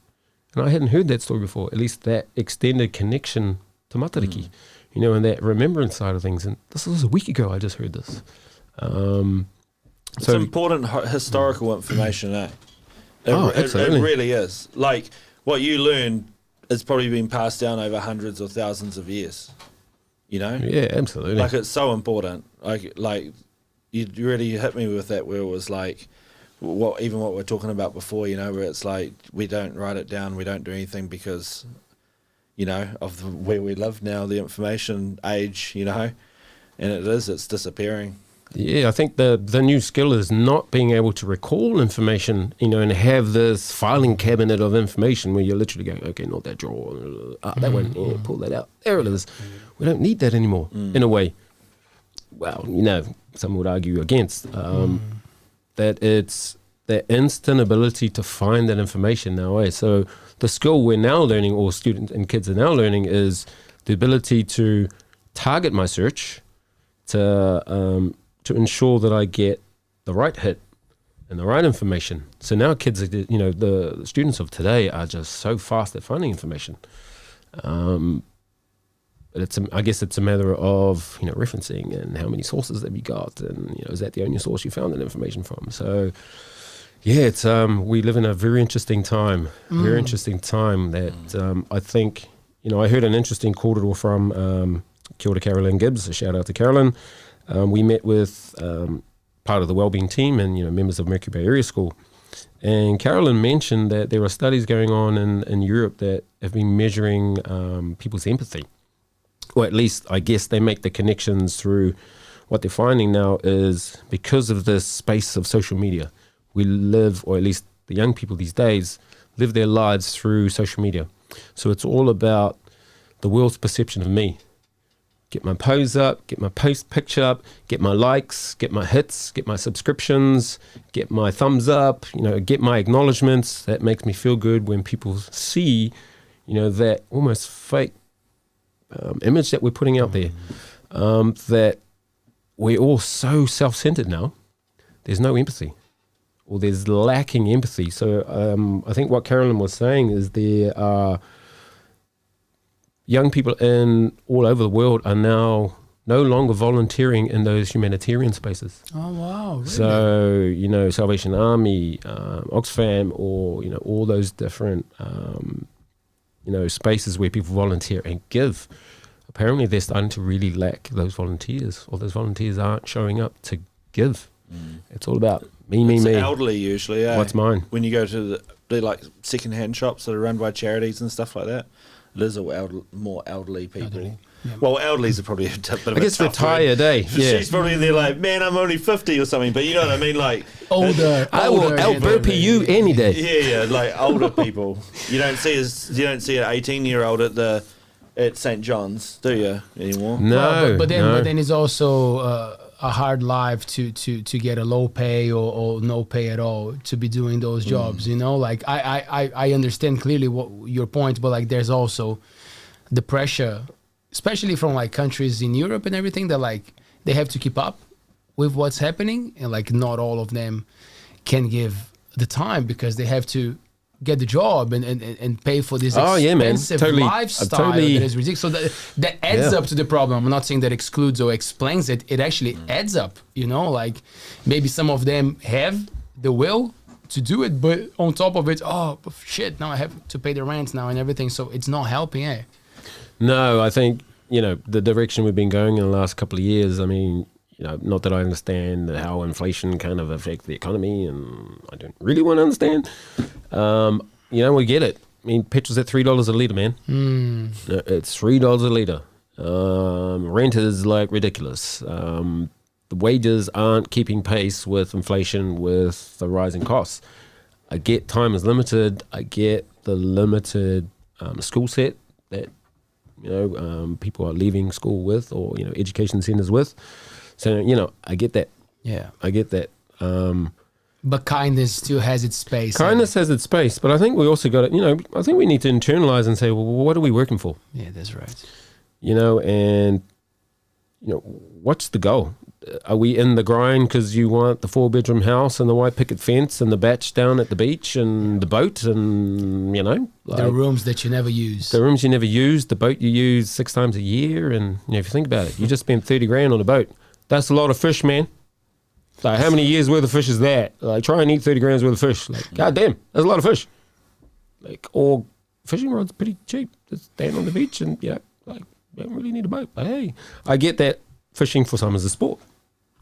and I hadn't heard that story before. At least that extended connection to Matariki, and that remembrance side of things. And this was a week ago. I just heard this. It's important historical information, Absolutely. It really is. Like, what you learn is probably been passed down over hundreds or thousands of years, you know? Yeah, absolutely. Like, it's so important. Like you really hit me with that, where it was like, what we're talking about before, you know, where it's like, we don't write it down, we don't do anything because, you know, of where we live now, the information age, you know, and it's disappearing. Yeah, I think the new skill is not being able to recall information, you know, and have this filing cabinet of information where you're literally going, okay, not that drawer, that one, yeah, pull that out. There it is. We don't need that anymore, in a way. Well, you know, some would argue against that it's the instant ability to find that information now. So the skill we're now learning, or students and kids are now learning, is the ability to target my search, to ensure that I get the right hit and the right information. So now kids, you know, the students of today are just so fast at finding information. But I guess it's a matter of, you know, referencing and how many sources have you got, and, you know, is that the only source you found that information from? So yeah, it's we live in a very interesting time, that I think, you know, I heard an interesting corridor from Kia ora, Carolyn Gibbs, a shout out to Carolyn. We met with part of the wellbeing team and, you know, members of Mercury Bay Area School. And Carolyn mentioned that there are studies going on in Europe that have been measuring people's empathy. Or at least, I guess, they make the connections through what they're finding now is because of this space of social media, we live, or at least the young people these days, live their lives through social media. So it's all about the world's perception of me. Get my pose up, get my post picture up, get my likes, get my hits, get my subscriptions, get my thumbs up, you know, get my acknowledgements. That makes me feel good when people see, you know, that almost fake image that we're putting out there. That we're all so self-centered now. There's no empathy, or there's lacking empathy. So I think what Carolyn was saying is there are young people all over the world are now no longer volunteering in those humanitarian spaces. Oh, wow. Really? So, you know, Salvation Army, Oxfam, or, you know, all those different, you know, spaces where people volunteer and give. Apparently they're starting to really lack those volunteers, or those volunteers aren't showing up to give. It's all about me. Elderly usually, yeah. What's mine? When you go to the like second-hand shops that are run by charities and stuff like that, it is more elderly people. Elderly. Yeah. Well, elderly's are probably a bit of I guess retired, eh? Yeah. She's probably there like, man, I'm only 50 or something, but you know what I mean? Like older. I will out-burpee you any day. Yeah, like older people. You don't see an 18-year-old at St. John's, do you, anymore? No, well, but no. then it's also a hard life to get a low pay or no pay at all to be doing those jobs, you know? Like I understand clearly what your point, but like there's also the pressure, especially from like countries in Europe and everything, that like they have to keep up with what's happening, and like not all of them can give the time because they have to get the job and pay for this expensive lifestyle that is ridiculous. So that adds up to the problem. I'm not saying that excludes or explains it. It actually adds up, you know, like maybe some of them have the will to do it, but on top of it, oh shit, now I have to pay the rent now and everything. So it's not helping, eh? No, I think, you know, the direction we've been going in the last couple of years, I mean, you know, not that I understand how inflation kind of affects the economy, and I don't really want to understand. You know, we get it. I mean, petrol's at $3 a litre, man. It's $3 a litre. Rent is like ridiculous. The wages aren't keeping pace with inflation, with the rising costs. I get time is limited. I get the limited school set that, you know, people are leaving school with, or, you know, education centres with. So, you know, I get that. Yeah. I get that. But kindness still has its space. Kindness has its space, but I think we also got to, you know, I think we need to internalize and say, well, what are we working for? Yeah, that's right. You know, and, you know, what's the goal? Are we in the grind because you want the 4-bedroom house and the white picket fence and the batch down at the beach and the boat and, you know, like, the rooms that you never use. The rooms you never use, the boat you use 6 times a year. And, you know, if you think about it, you just spent 30 grand on a boat. That's a lot of fish, man. Like, how many years worth of fish is that? Like, try and eat 30 grams worth of fish. Like, goddamn, that's a lot of fish. Like, or fishing rod's pretty cheap. Just stand on the beach and, you know, like, you don't really need a boat. But hey, I get that fishing for some is a sport.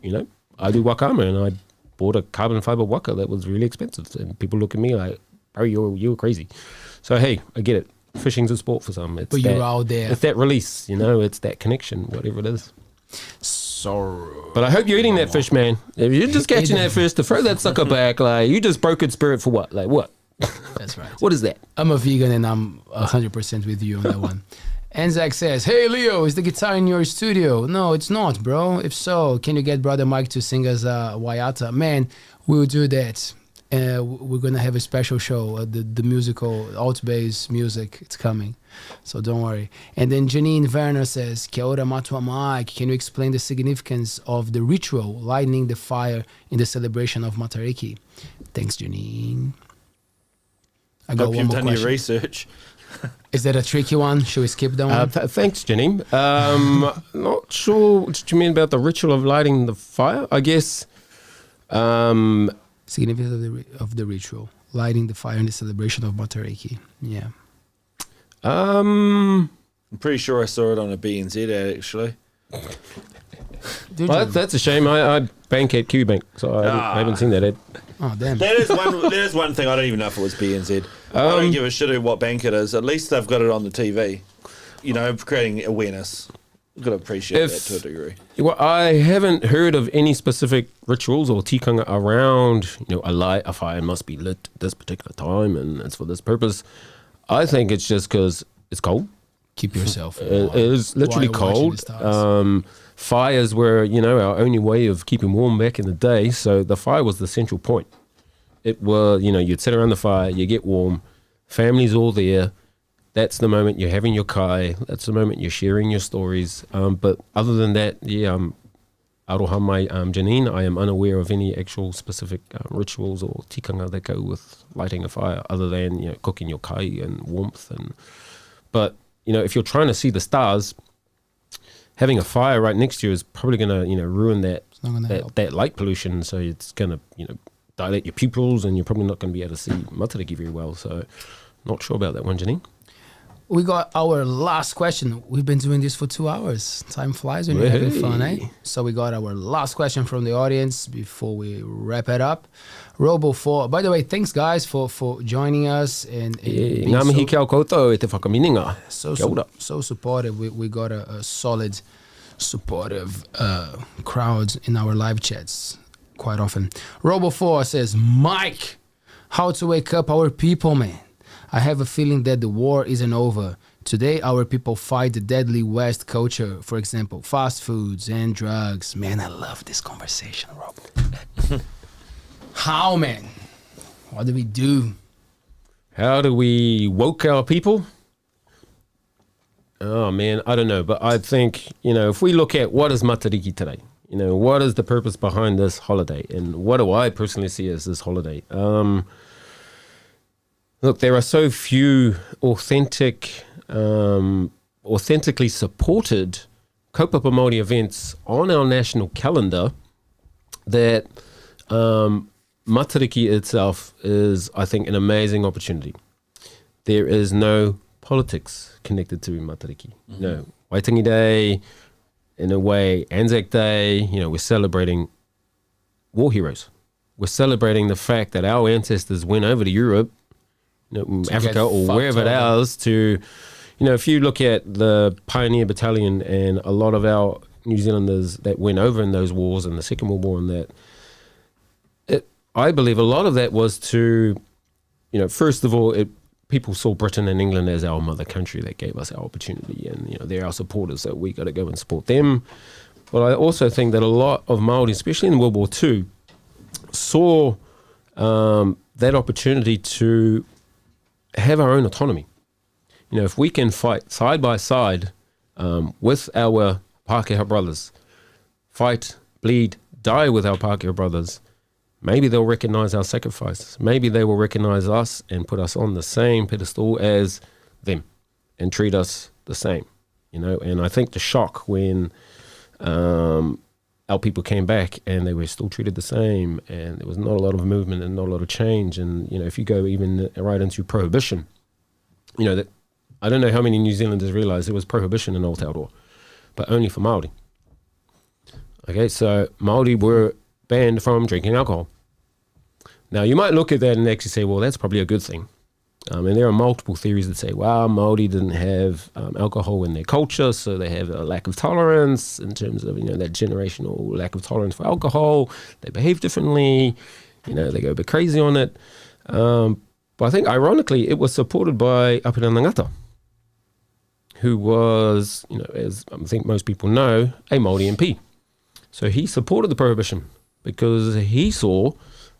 You know, I do wakama, and I bought a carbon fiber waka that was really expensive. And people look at me like, oh, you're crazy. So, hey, I get it. Fishing's a sport for some. It's But you're out there. It's that release, you know, it's that connection, whatever it is. So, But I hope you're eating that fish, man. If you're just catching that fish to throw that sucker back, like, you just broke its spirit for what? Like, what? that's right. What is that? I'm a vegan and I'm 100% with you on that one. Anzac says, hey Leo, is the guitar in your studio? No, it's not, bro. If so, can you get Brother Mike to sing us Waiata? Man, we'll do that. We're going to have a special show, the musical, ALTBAYS music. It's coming, so don't worry. And then Janine Werner says, Kia ora Matua Mike, can you explain the significance of the ritual, lighting the fire in the celebration of Matariki? Thanks, Janine. I got Hope one you've more done question. your research. Is that a tricky one? Should we skip that one? Thanks, Janine. Not sure what you mean about the ritual of lighting the fire. I guess... Significance of the ritual, lighting the fire in the celebration of Matariki. Yeah. I'm pretty sure I saw it on a BNZ ad, actually. Well, that's a shame. I bank at QBank, so I haven't seen that ad. oh, damn. That is one thing. I don't even know if it was BNZ. I don't give a shit what bank it is. At least they've got it on the TV. You know, creating awareness. You've got to appreciate that to a degree. Well, I haven't heard of any specific rituals or tikanga around, you know, a fire must be lit at this particular time and it's for this purpose. I think it's just because it's cold. Keep yourself warm. It is literally while watching cold. the stars. Fires were, you know, our only way of keeping warm back in the day. So the fire was the central point. It was, you know, you'd sit around the fire, you get warm, family's all there. That's the moment you're having your kai. That's the moment you're sharing your stories. But other than that, yeah, aroha mai, Janine, I am unaware of any actual specific rituals or tikanga that go with lighting a fire, other than, you know, cooking your kai and warmth. But you know, if you're trying to see the stars, having a fire right next to you is probably going to, you know, ruin that light pollution. So it's going to, you know, dilate your pupils, and you're probably not going to be able to see Matariki very well. So not sure about that one, Janine. We got our last question. We've been doing this for 2 hours. Time flies when you're having fun, eh? So we got our last question from the audience before we wrap it up. Robo4. By the way, thanks guys for joining us and being ngā mihi kia koutou e te whakamininga. so supportive. We got a solid, supportive crowd in our live chats quite often. Robo4 says, Mike, how to wake up our people, man. I have a feeling that the war isn't over. Today, our people fight the deadly West culture, for example, fast foods and drugs. Man, I love this conversation, Rob. How, man? What do we do? How do we woke our people? Oh, man, I don't know. But I think, you know, if we look at what is Matariki today, you know, what is the purpose behind this holiday? And what do I personally see as this holiday? Look, there are so few authentically supported kaupapa Māori events on our national calendar that Matariki itself is, I think, an amazing opportunity. There is no politics connected to Matariki. Mm-hmm. No, Waitangi Day, in a way, Anzac Day, you know, we're celebrating war heroes. We're celebrating the fact that our ancestors went over to Europe, you know, Africa or wherever it is, to, you know, if you look at the Pioneer Battalion and a lot of our New Zealanders that went over in those wars and the Second World War and that, I believe a lot of that was to, you know, first of all, people saw Britain and England as our mother country that gave us our opportunity, and, you know, they're our supporters, so we got to go and support them. But I also think that a lot of Māori, especially in World War II, saw that opportunity to have our own autonomy. You know, if we can fight side by side with our Pākehā brothers, fight, bleed, die with our Pākehā brothers, maybe they'll recognize our sacrifices. Maybe they will recognize us and put us on the same pedestal as them and treat us the same, you know. And I think the shock when a our people came back and they were still treated the same, and there was not a lot of movement and not a lot of change. And, if you go even right into prohibition, that I don't know how many New Zealanders realise there was prohibition in Aotearoa, but only for Māori. Okay, so Māori were banned from drinking alcohol. Now, you might look at that and actually say, well, that's probably a good thing. And there are multiple theories that say, wow, Māori didn't have alcohol in their culture, so they have a lack of tolerance in terms of, that generational lack of tolerance for alcohol. They behave differently, they go a bit crazy on it. But I think, ironically, it was supported by Apira Ngata, who was, as I think most people know, a Māori MP. So he supported the prohibition because he saw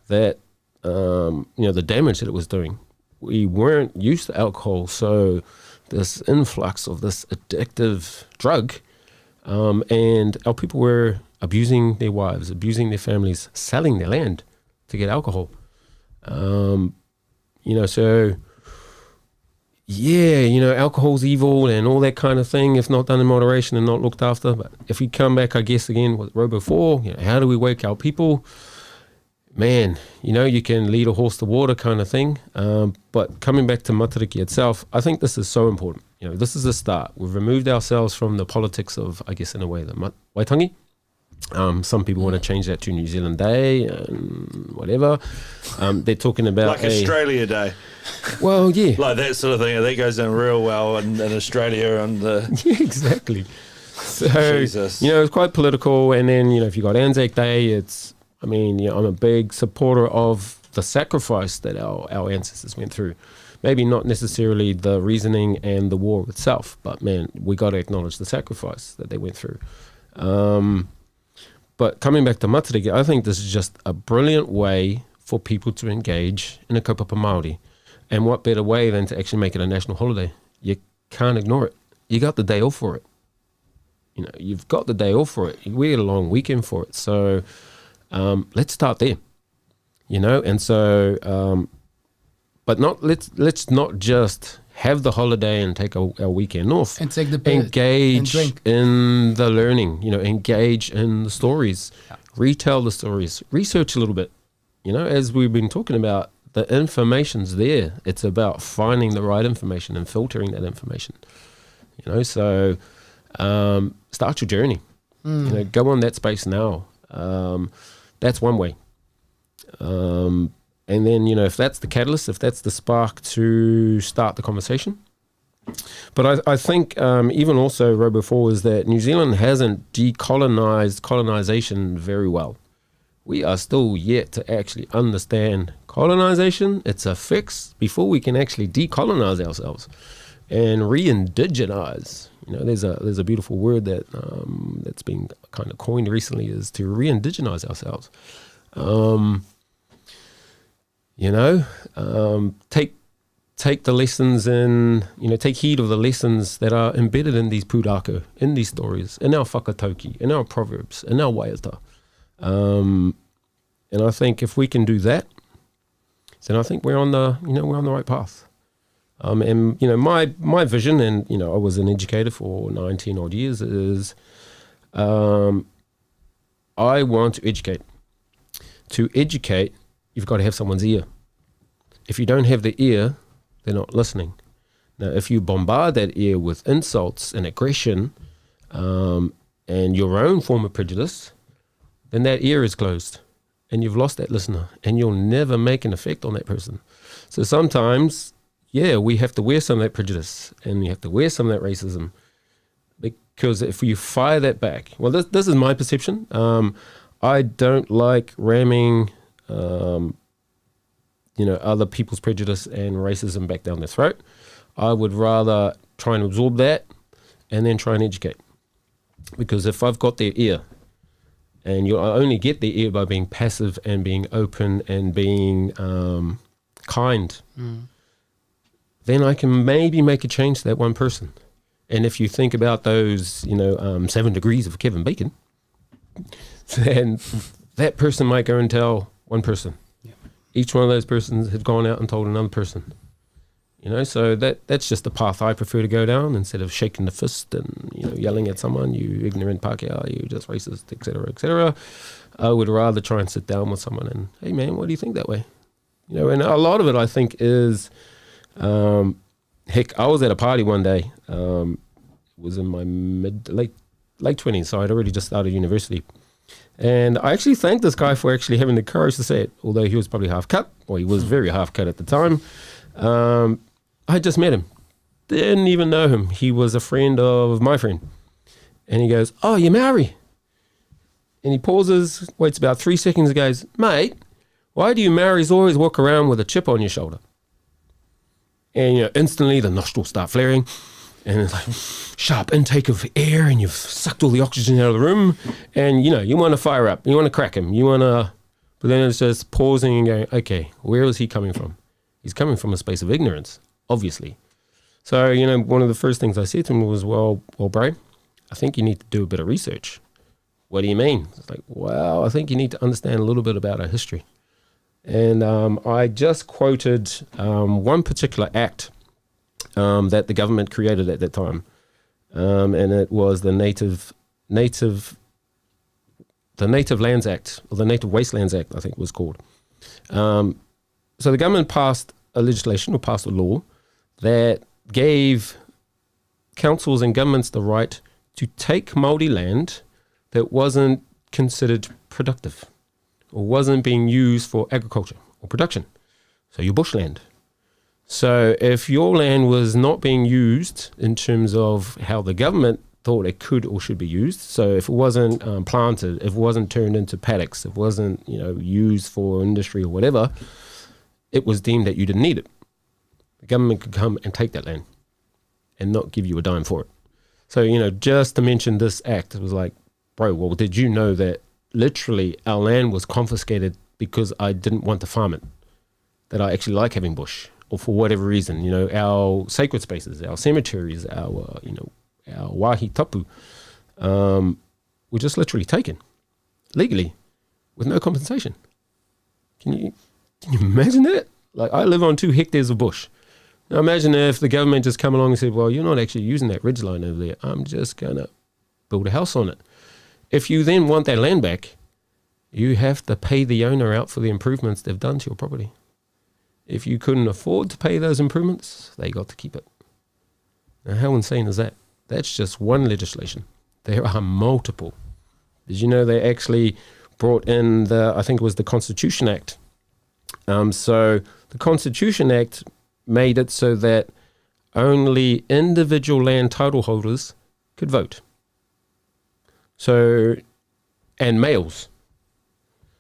that, the damage that it was doing. We weren't used to alcohol, so this influx of this addictive drug, and our people were abusing their wives, abusing their families, selling their land to get alcohol. So alcohol's evil and all that kind of thing if not done in moderation and not looked after. But if we come back, I guess, again with Robo 4, how do we wake our people? Man, you can lead a horse to water kind of thing. But coming back to Matariki itself, I think this is so important. This is a start. We've removed ourselves from the politics of, I guess, in a way, the Waitangi. Some people want to change that to New Zealand Day and whatever. They're talking about like Australia Day. Well, yeah. Like that sort of thing. That goes down real well in Australia on the... Yeah, exactly. So, Jesus. It's quite political. And then, if you got Anzac Day, I'm a big supporter of the sacrifice that our ancestors went through. Maybe not necessarily the reasoning and the war itself, but man, we got to acknowledge the sacrifice that they went through. But coming back to Matariki, I think this is just a brilliant way for people to engage in a kaupapa Māori. And what better way than to actually make it a national holiday? You can't ignore it. You got the day off for it. You've got the day off for it. We had a long weekend for it. So let's start there. And so, but let's not just have the holiday and take our weekend off. And take the engage in the learning, engage in the stories, retell the stories, research a little bit. As we've been talking about, the information's there. It's about finding the right information and filtering that information. So start your journey. Go on that space now. That's one way. And then, if that's the catalyst, if that's the spark to start the conversation. But I think even also, Robo 4, is that New Zealand hasn't decolonized colonization very well. We are still yet to actually understand colonization. It's a fix before we can actually decolonize ourselves and re-indigenize. There's a beautiful word that's been kind of coined recently, is to re-indigenize ourselves. Take the lessons in, take heed of the lessons that are embedded in these pūrākau, in these stories, in our whakatauki, in our proverbs, in our waiata. And I think if we can do that, then I think we're on the right path. And my vision, and I was an educator for 19 odd years, is I want to educate. To educate, you've got to have someone's ear. If you don't have the ear, they're not listening. Now, if you bombard that ear with insults and aggression, and your own form of prejudice, then that ear is closed and you've lost that listener and you'll never make an effect on that person. So sometimes, we have to wear some of that prejudice and you have to wear some of that racism, because if you fire that back, well, this is my perception. I don't like ramming, other people's prejudice and racism back down their throat. I would rather try and absorb that and then try and educate. Because if I've got their ear, and I only get their ear by being passive and being open and being kind, then I can maybe make a change to that one person. And if you think about those, 7 degrees of Kevin Bacon, then that person might go and tell one person. Yeah. Each one of those persons had gone out and told another person. So that's just the path I prefer to go down instead of shaking the fist and, yelling at someone, you ignorant Pākehā, you just racist, etc., etc. I would rather try and sit down with someone and, hey, man, why do you think that way? And a lot of it, I think, is, heck, I was at a party one day. It was in my late 20s, so I'd already just started university. And I actually thanked this guy for actually having the courage to say it, although he was probably half cut, or he was very half cut at the time. I just met him. Didn't even know him. He was a friend of my friend. And he goes, oh, you're Maori? And he pauses, waits about 3 seconds and goes, mate, why do you Maoris always walk around with a chip on your shoulder? And instantly the nostrils start flaring. And it's like sharp intake of air, and you've sucked all the oxygen out of the room, and you want to fire up, you want to crack him, but then it's just pausing and going, okay, where is he coming from? He's coming from a space of ignorance, obviously. So, one of the first things I said to him was, well, bro, I think you need to do a bit of research. What do you mean? It's like, well, I think you need to understand a little bit about our history. And I just quoted one particular act that the government created at that time, and it was the Native Lands Act, or the Native Wastelands Act, I think it was called. So the government passed a legislation, or passed a law, that gave councils and governments the right to take Māori land that wasn't considered productive, or wasn't being used for agriculture or production. So your bushland. So if your land was not being used in terms of how the government thought it could or should be used, so if it wasn't planted, if it wasn't turned into paddocks, if it wasn't used for industry or whatever, it was deemed that you didn't need it. The government could come and take that land and not give you a dime for it. So, just to mention this act, it was like, bro, well, did you know that literally our land was confiscated because I didn't want to farm it, that I actually like having bush? Or for whatever reason, our sacred spaces, our cemeteries, our wahi tapu, were just literally taken legally with no compensation. Can you imagine that? Like, I live on 2 hectares of bush. Now imagine if the government just come along and said, well, you're not actually using that ridge line over there. I'm just going to build a house on it. If you then want that land back, you have to pay the owner out for the improvements they've done to your property. If you couldn't afford to pay those improvements, they got to keep it. Now, how insane is that? That's just one legislation. There are multiple. Did you know they actually brought in I think it was the Constitution Act. So the Constitution Act made it so that only individual land title holders could vote. So, and males.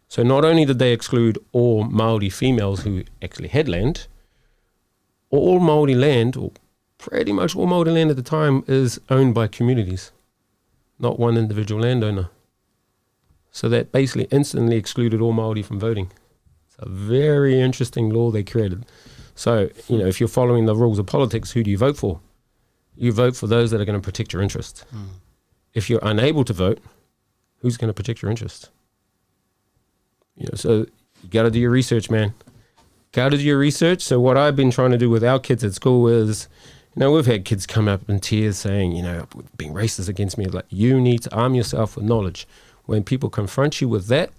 So not only did they exclude all Māori females who actually had land, all Māori land, or pretty much all Māori land at the time, is owned by communities, not one individual landowner. So that basically instantly excluded all Māori from voting. It's a very interesting law they created. So, if you're following the rules of politics, who do you vote for? You vote for those that are going to protect your interests. If you're unable to vote, who's going to protect your interests? So you got to do your research, man. Got to do your research. So what I've been trying to do with our kids at school is, we've had kids come up in tears saying, being racist against me. Like, you need to arm yourself with knowledge. When people confront you with that,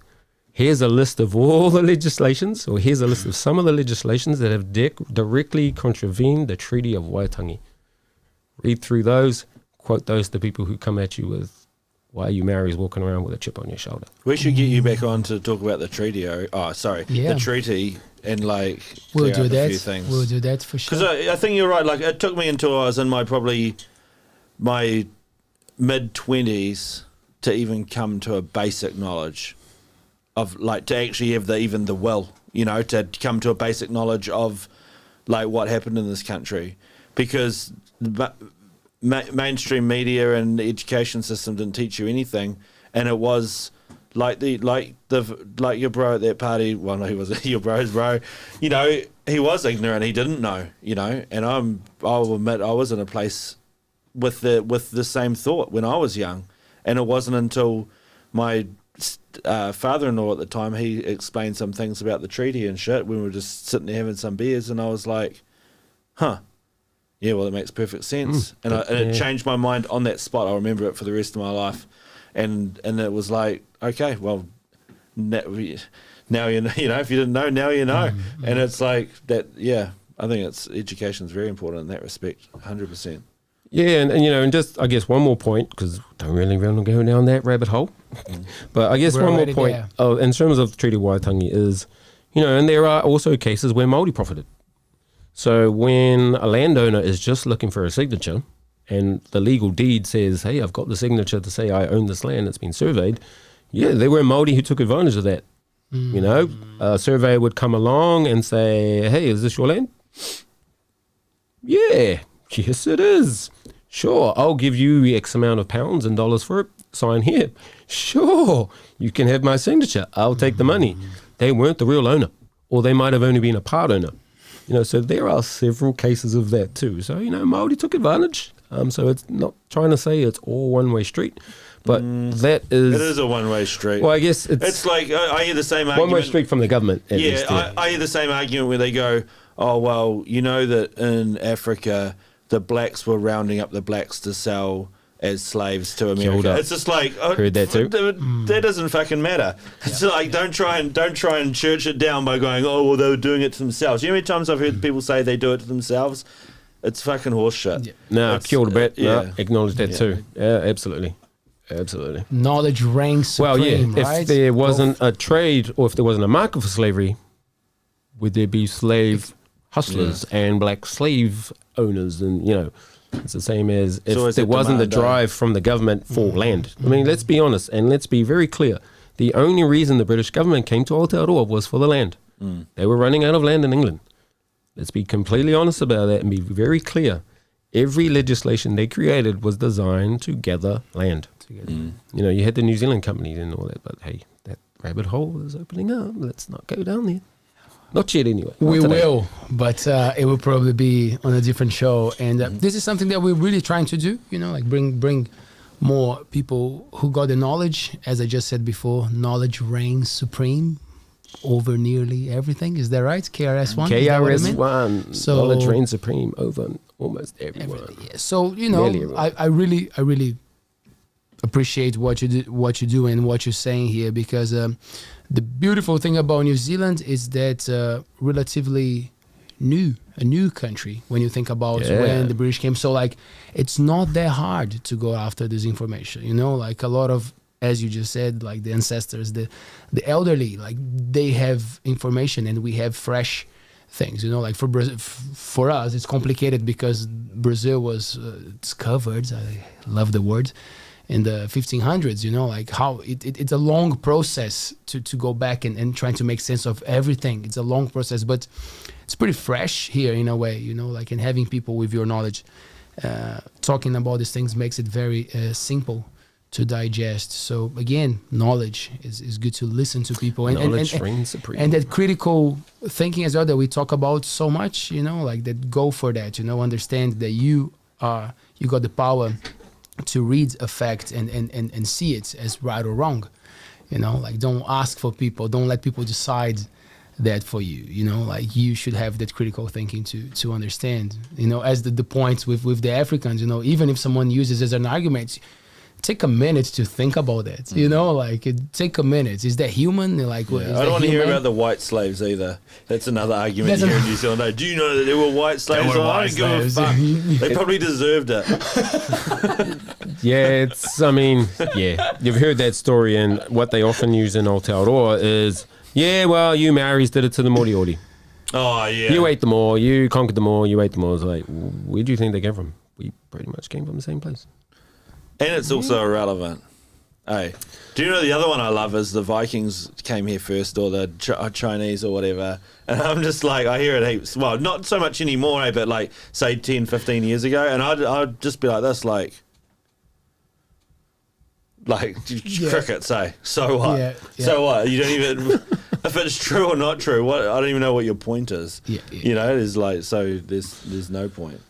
here's a list of all the legislations, or here's a list of some of the legislations that have directly contravened the Treaty of Waitangi. Read through those, quote those to people who come at you with, why are you Maoris walking around with a chip on your shoulder? We should get you back on to talk about the treaty. The treaty, and we'll do that. Few things. We'll do that for sure. Because I think you're right. Like, it took me until I was in my mid-20s to even come to a basic knowledge of, to actually have even the will, to come to a basic knowledge of what happened in this country, because mainstream media and the education system didn't teach you anything, and it was like your bro at that party. Well, no, he was your bro's bro. He was ignorant. He didn't know. And I'll admit I was in a place with the same thought when I was young, and it wasn't until my father-in-law at the time, he explained some things about the treaty and shit when we were just sitting there having some beers, and I was like, yeah, well, it makes perfect sense. And it changed my mind on that spot. I'll remember it for the rest of my life. And it was like, okay, well, now you know, if you didn't know, now you know. And it's like that, I think education is very important in that respect, 100%. Yeah, and just, I guess, one more point, because don't really want to go down that rabbit hole. But I guess one more point, in terms of Treaty Waitangi is, and there are also cases where Māori profited. So when a landowner is just looking for a signature and the legal deed says, hey, I've got the signature to say I own this land, it's been surveyed, there were Māori who took advantage of that. A surveyor would come along and say, hey, is this your land? Yeah, yes it is. Sure, I'll give you X amount of pounds and dollars for it. Sign here. Sure, you can have my signature. I'll take the money. They weren't the real owner, or they might have only been a part owner. So there are several cases of that too. So, Māori took advantage. So it's not trying to say it's all one-way street, but that is... It is a one-way street. Well, I guess it's like, I hear the same argument... One-way street from the government, at least. I hear the same argument where they go, oh, well, you know that in Africa, the blacks were rounding up the blacks to sell as slaves to America. It's just like... Heard that too. That doesn't fucking matter. It's like, don't try and church it down by going, oh, well, they were doing it to themselves. You know how many times I've heard people say they do it to themselves? It's fucking horse shit. Yeah. No, kia ora, Brett. No, acknowledge that too. Yeah, absolutely. Absolutely. Knowledge reigns supreme, right? If there wasn't a trade or if there wasn't a market for slavery, would there be slave hustlers and black slave owners? And, it's the same as if there wasn't the drive from the government for land. I mean, let's be honest and let's be very clear. The only reason the British government came to Aotearoa was for the land. They were running out of land in England. Let's be completely honest about that and be very clear. Every legislation they created was designed to gather land. You had the New Zealand companies and all that, but hey, that rabbit hole is opening up. Let's not go down there. Not yet, anyway. We will, but it will probably be on a different show. And this is something that we're really trying to do, like bring more people who got the knowledge. As I just said before, knowledge reigns supreme over nearly everything. Is that right? KRS-One? KRS-One. So, knowledge reigns supreme over almost everyone. Yeah. So, I really appreciate what you do and what you're saying here, because the beautiful thing about New Zealand is that relatively a new country when you think about when the British came. So like it's not that hard to go after this information, like a lot of, as you just said, like the ancestors, the elderly, like they have information and we have fresh things, like for us it's complicated because Brazil was discovered, I love the word, in the 1500s, like how it's a long process to go back and trying to make sense of everything. It's a long process, but it's pretty fresh here in a way, like, and having people with your knowledge talking about these things makes it very simple to digest. So again, knowledge is good to listen to people, and reigns supreme. And that critical thinking as well that we talk about so much, like that, go for that, understand that you got the power to read a fact and see it as right or wrong, like don't ask for people, don't let people decide that for you, like you should have that critical thinking to understand, as the points with the Africans, even if someone uses as an argument, take a minute to think about it, like take a minute. Is that human? Like, I don't want to hear about the white slaves either. That's another argument here in New Zealand. No, do you know that there were white slaves? I don't give a fuck. They probably deserved it. You've heard that story, and what they often use in Aotearoa is, you Maoris did it to the Moriori. Oh, yeah. You ate them all, you conquered them all, you ate them all. It's like, where do you think they came from? We pretty much came from the same place. And it's also irrelevant. Hey, do you know the other one I love is the Vikings came here first, or the Chinese or whatever. And I'm just like, I hear it heaps. Well, not so much anymore, but like, say 10, 15 years ago. And I'd just be like this, like cricket, say. So what? Yeah. So what? You don't even, if it's true or not true, I don't even know what your point is. It's like, so there's no point.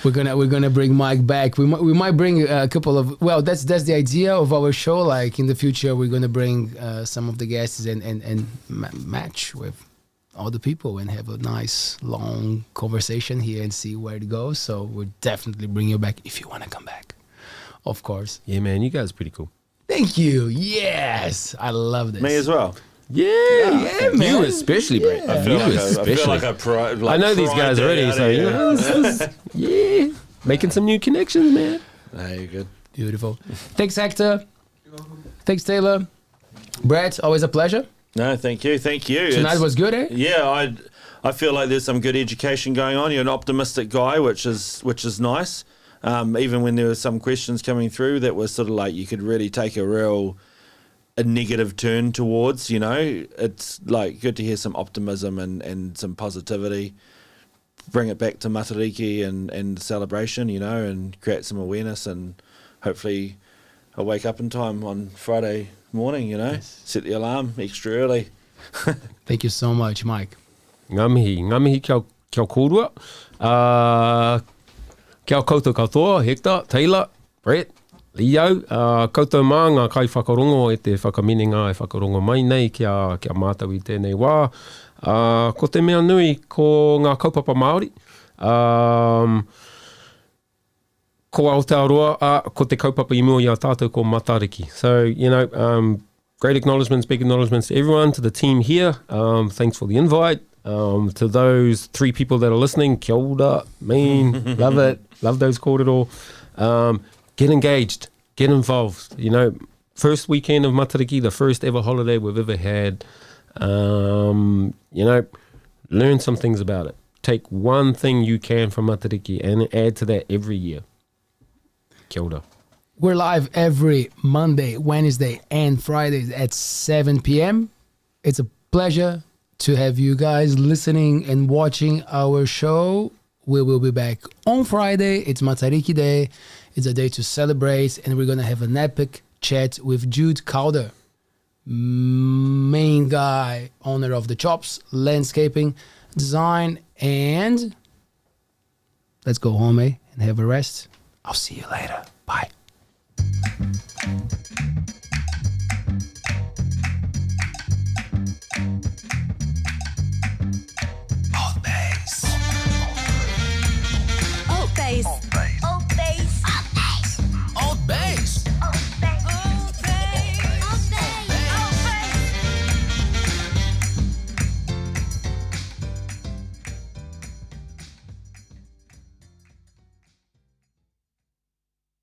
We're gonna bring Mike back. We might bring a couple of, that's the idea of our show. Like in the future, we're gonna bring some of the guests and match with all the people and have a nice long conversation here and see where it goes. So we'll definitely bring you back if you want to come back, of course. Yeah, man, you guys are pretty cool. Thank you. Yes, I love this. Me as well. Yeah, man. You especially, Brett. Yeah. I feel like especially. I I know these guys already, so you know, yeah, making some new connections, man. No, you're good. Beautiful. Thanks, Hector. Thanks, Taylor. Brett, always a pleasure. No, thank you. Tonight was good, eh? Yeah, I feel like there's some good education going on. You're an optimistic guy, which is nice. Even when there were some questions coming through that were sort of like you could really take a negative turn towards, you know, it's like good to hear some optimism and some positivity. Bring it back to Matariki and celebration, you know, and create some awareness, and hopefully I'll wake up in time on Friday morning, you know, set the alarm extra early. Thank you so much, Mike. Ngamihi kia kōrua. Kia koutou katoa, Hector, Taylor, Brett, Leo, koutou mā ngā kai whakarongo e te whakaminenga e whakarongo mai nei kia mātau i tēnei wā. Ko te mea nui ko ngā kaupapa Māori. Ko Aotearoa, ko te kaupapa i mua i a tātou ko Matariki. So, you know, great acknowledgements, big acknowledgements to everyone, to the team here. Thanks for the invite. To those 3 people that are listening, kia ora, mean, love it, love those kōrero. Get engaged, get involved. You know, first weekend of Matariki, the first ever holiday we've ever had. You know, learn some things about it. Take one thing you can from Matariki and add to that every year. Kia ora. We're live every Monday, Wednesday, and Fridays at 7 p.m. It's a pleasure to have you guys listening and watching our show. We will be back on Friday. It's Matariki Day. It's a day to celebrate, and we're going to have an epic chat with Jude Calder, main guy, owner of the Chops, landscaping, design, and let's go home, and have a rest. I'll see you later. Bye.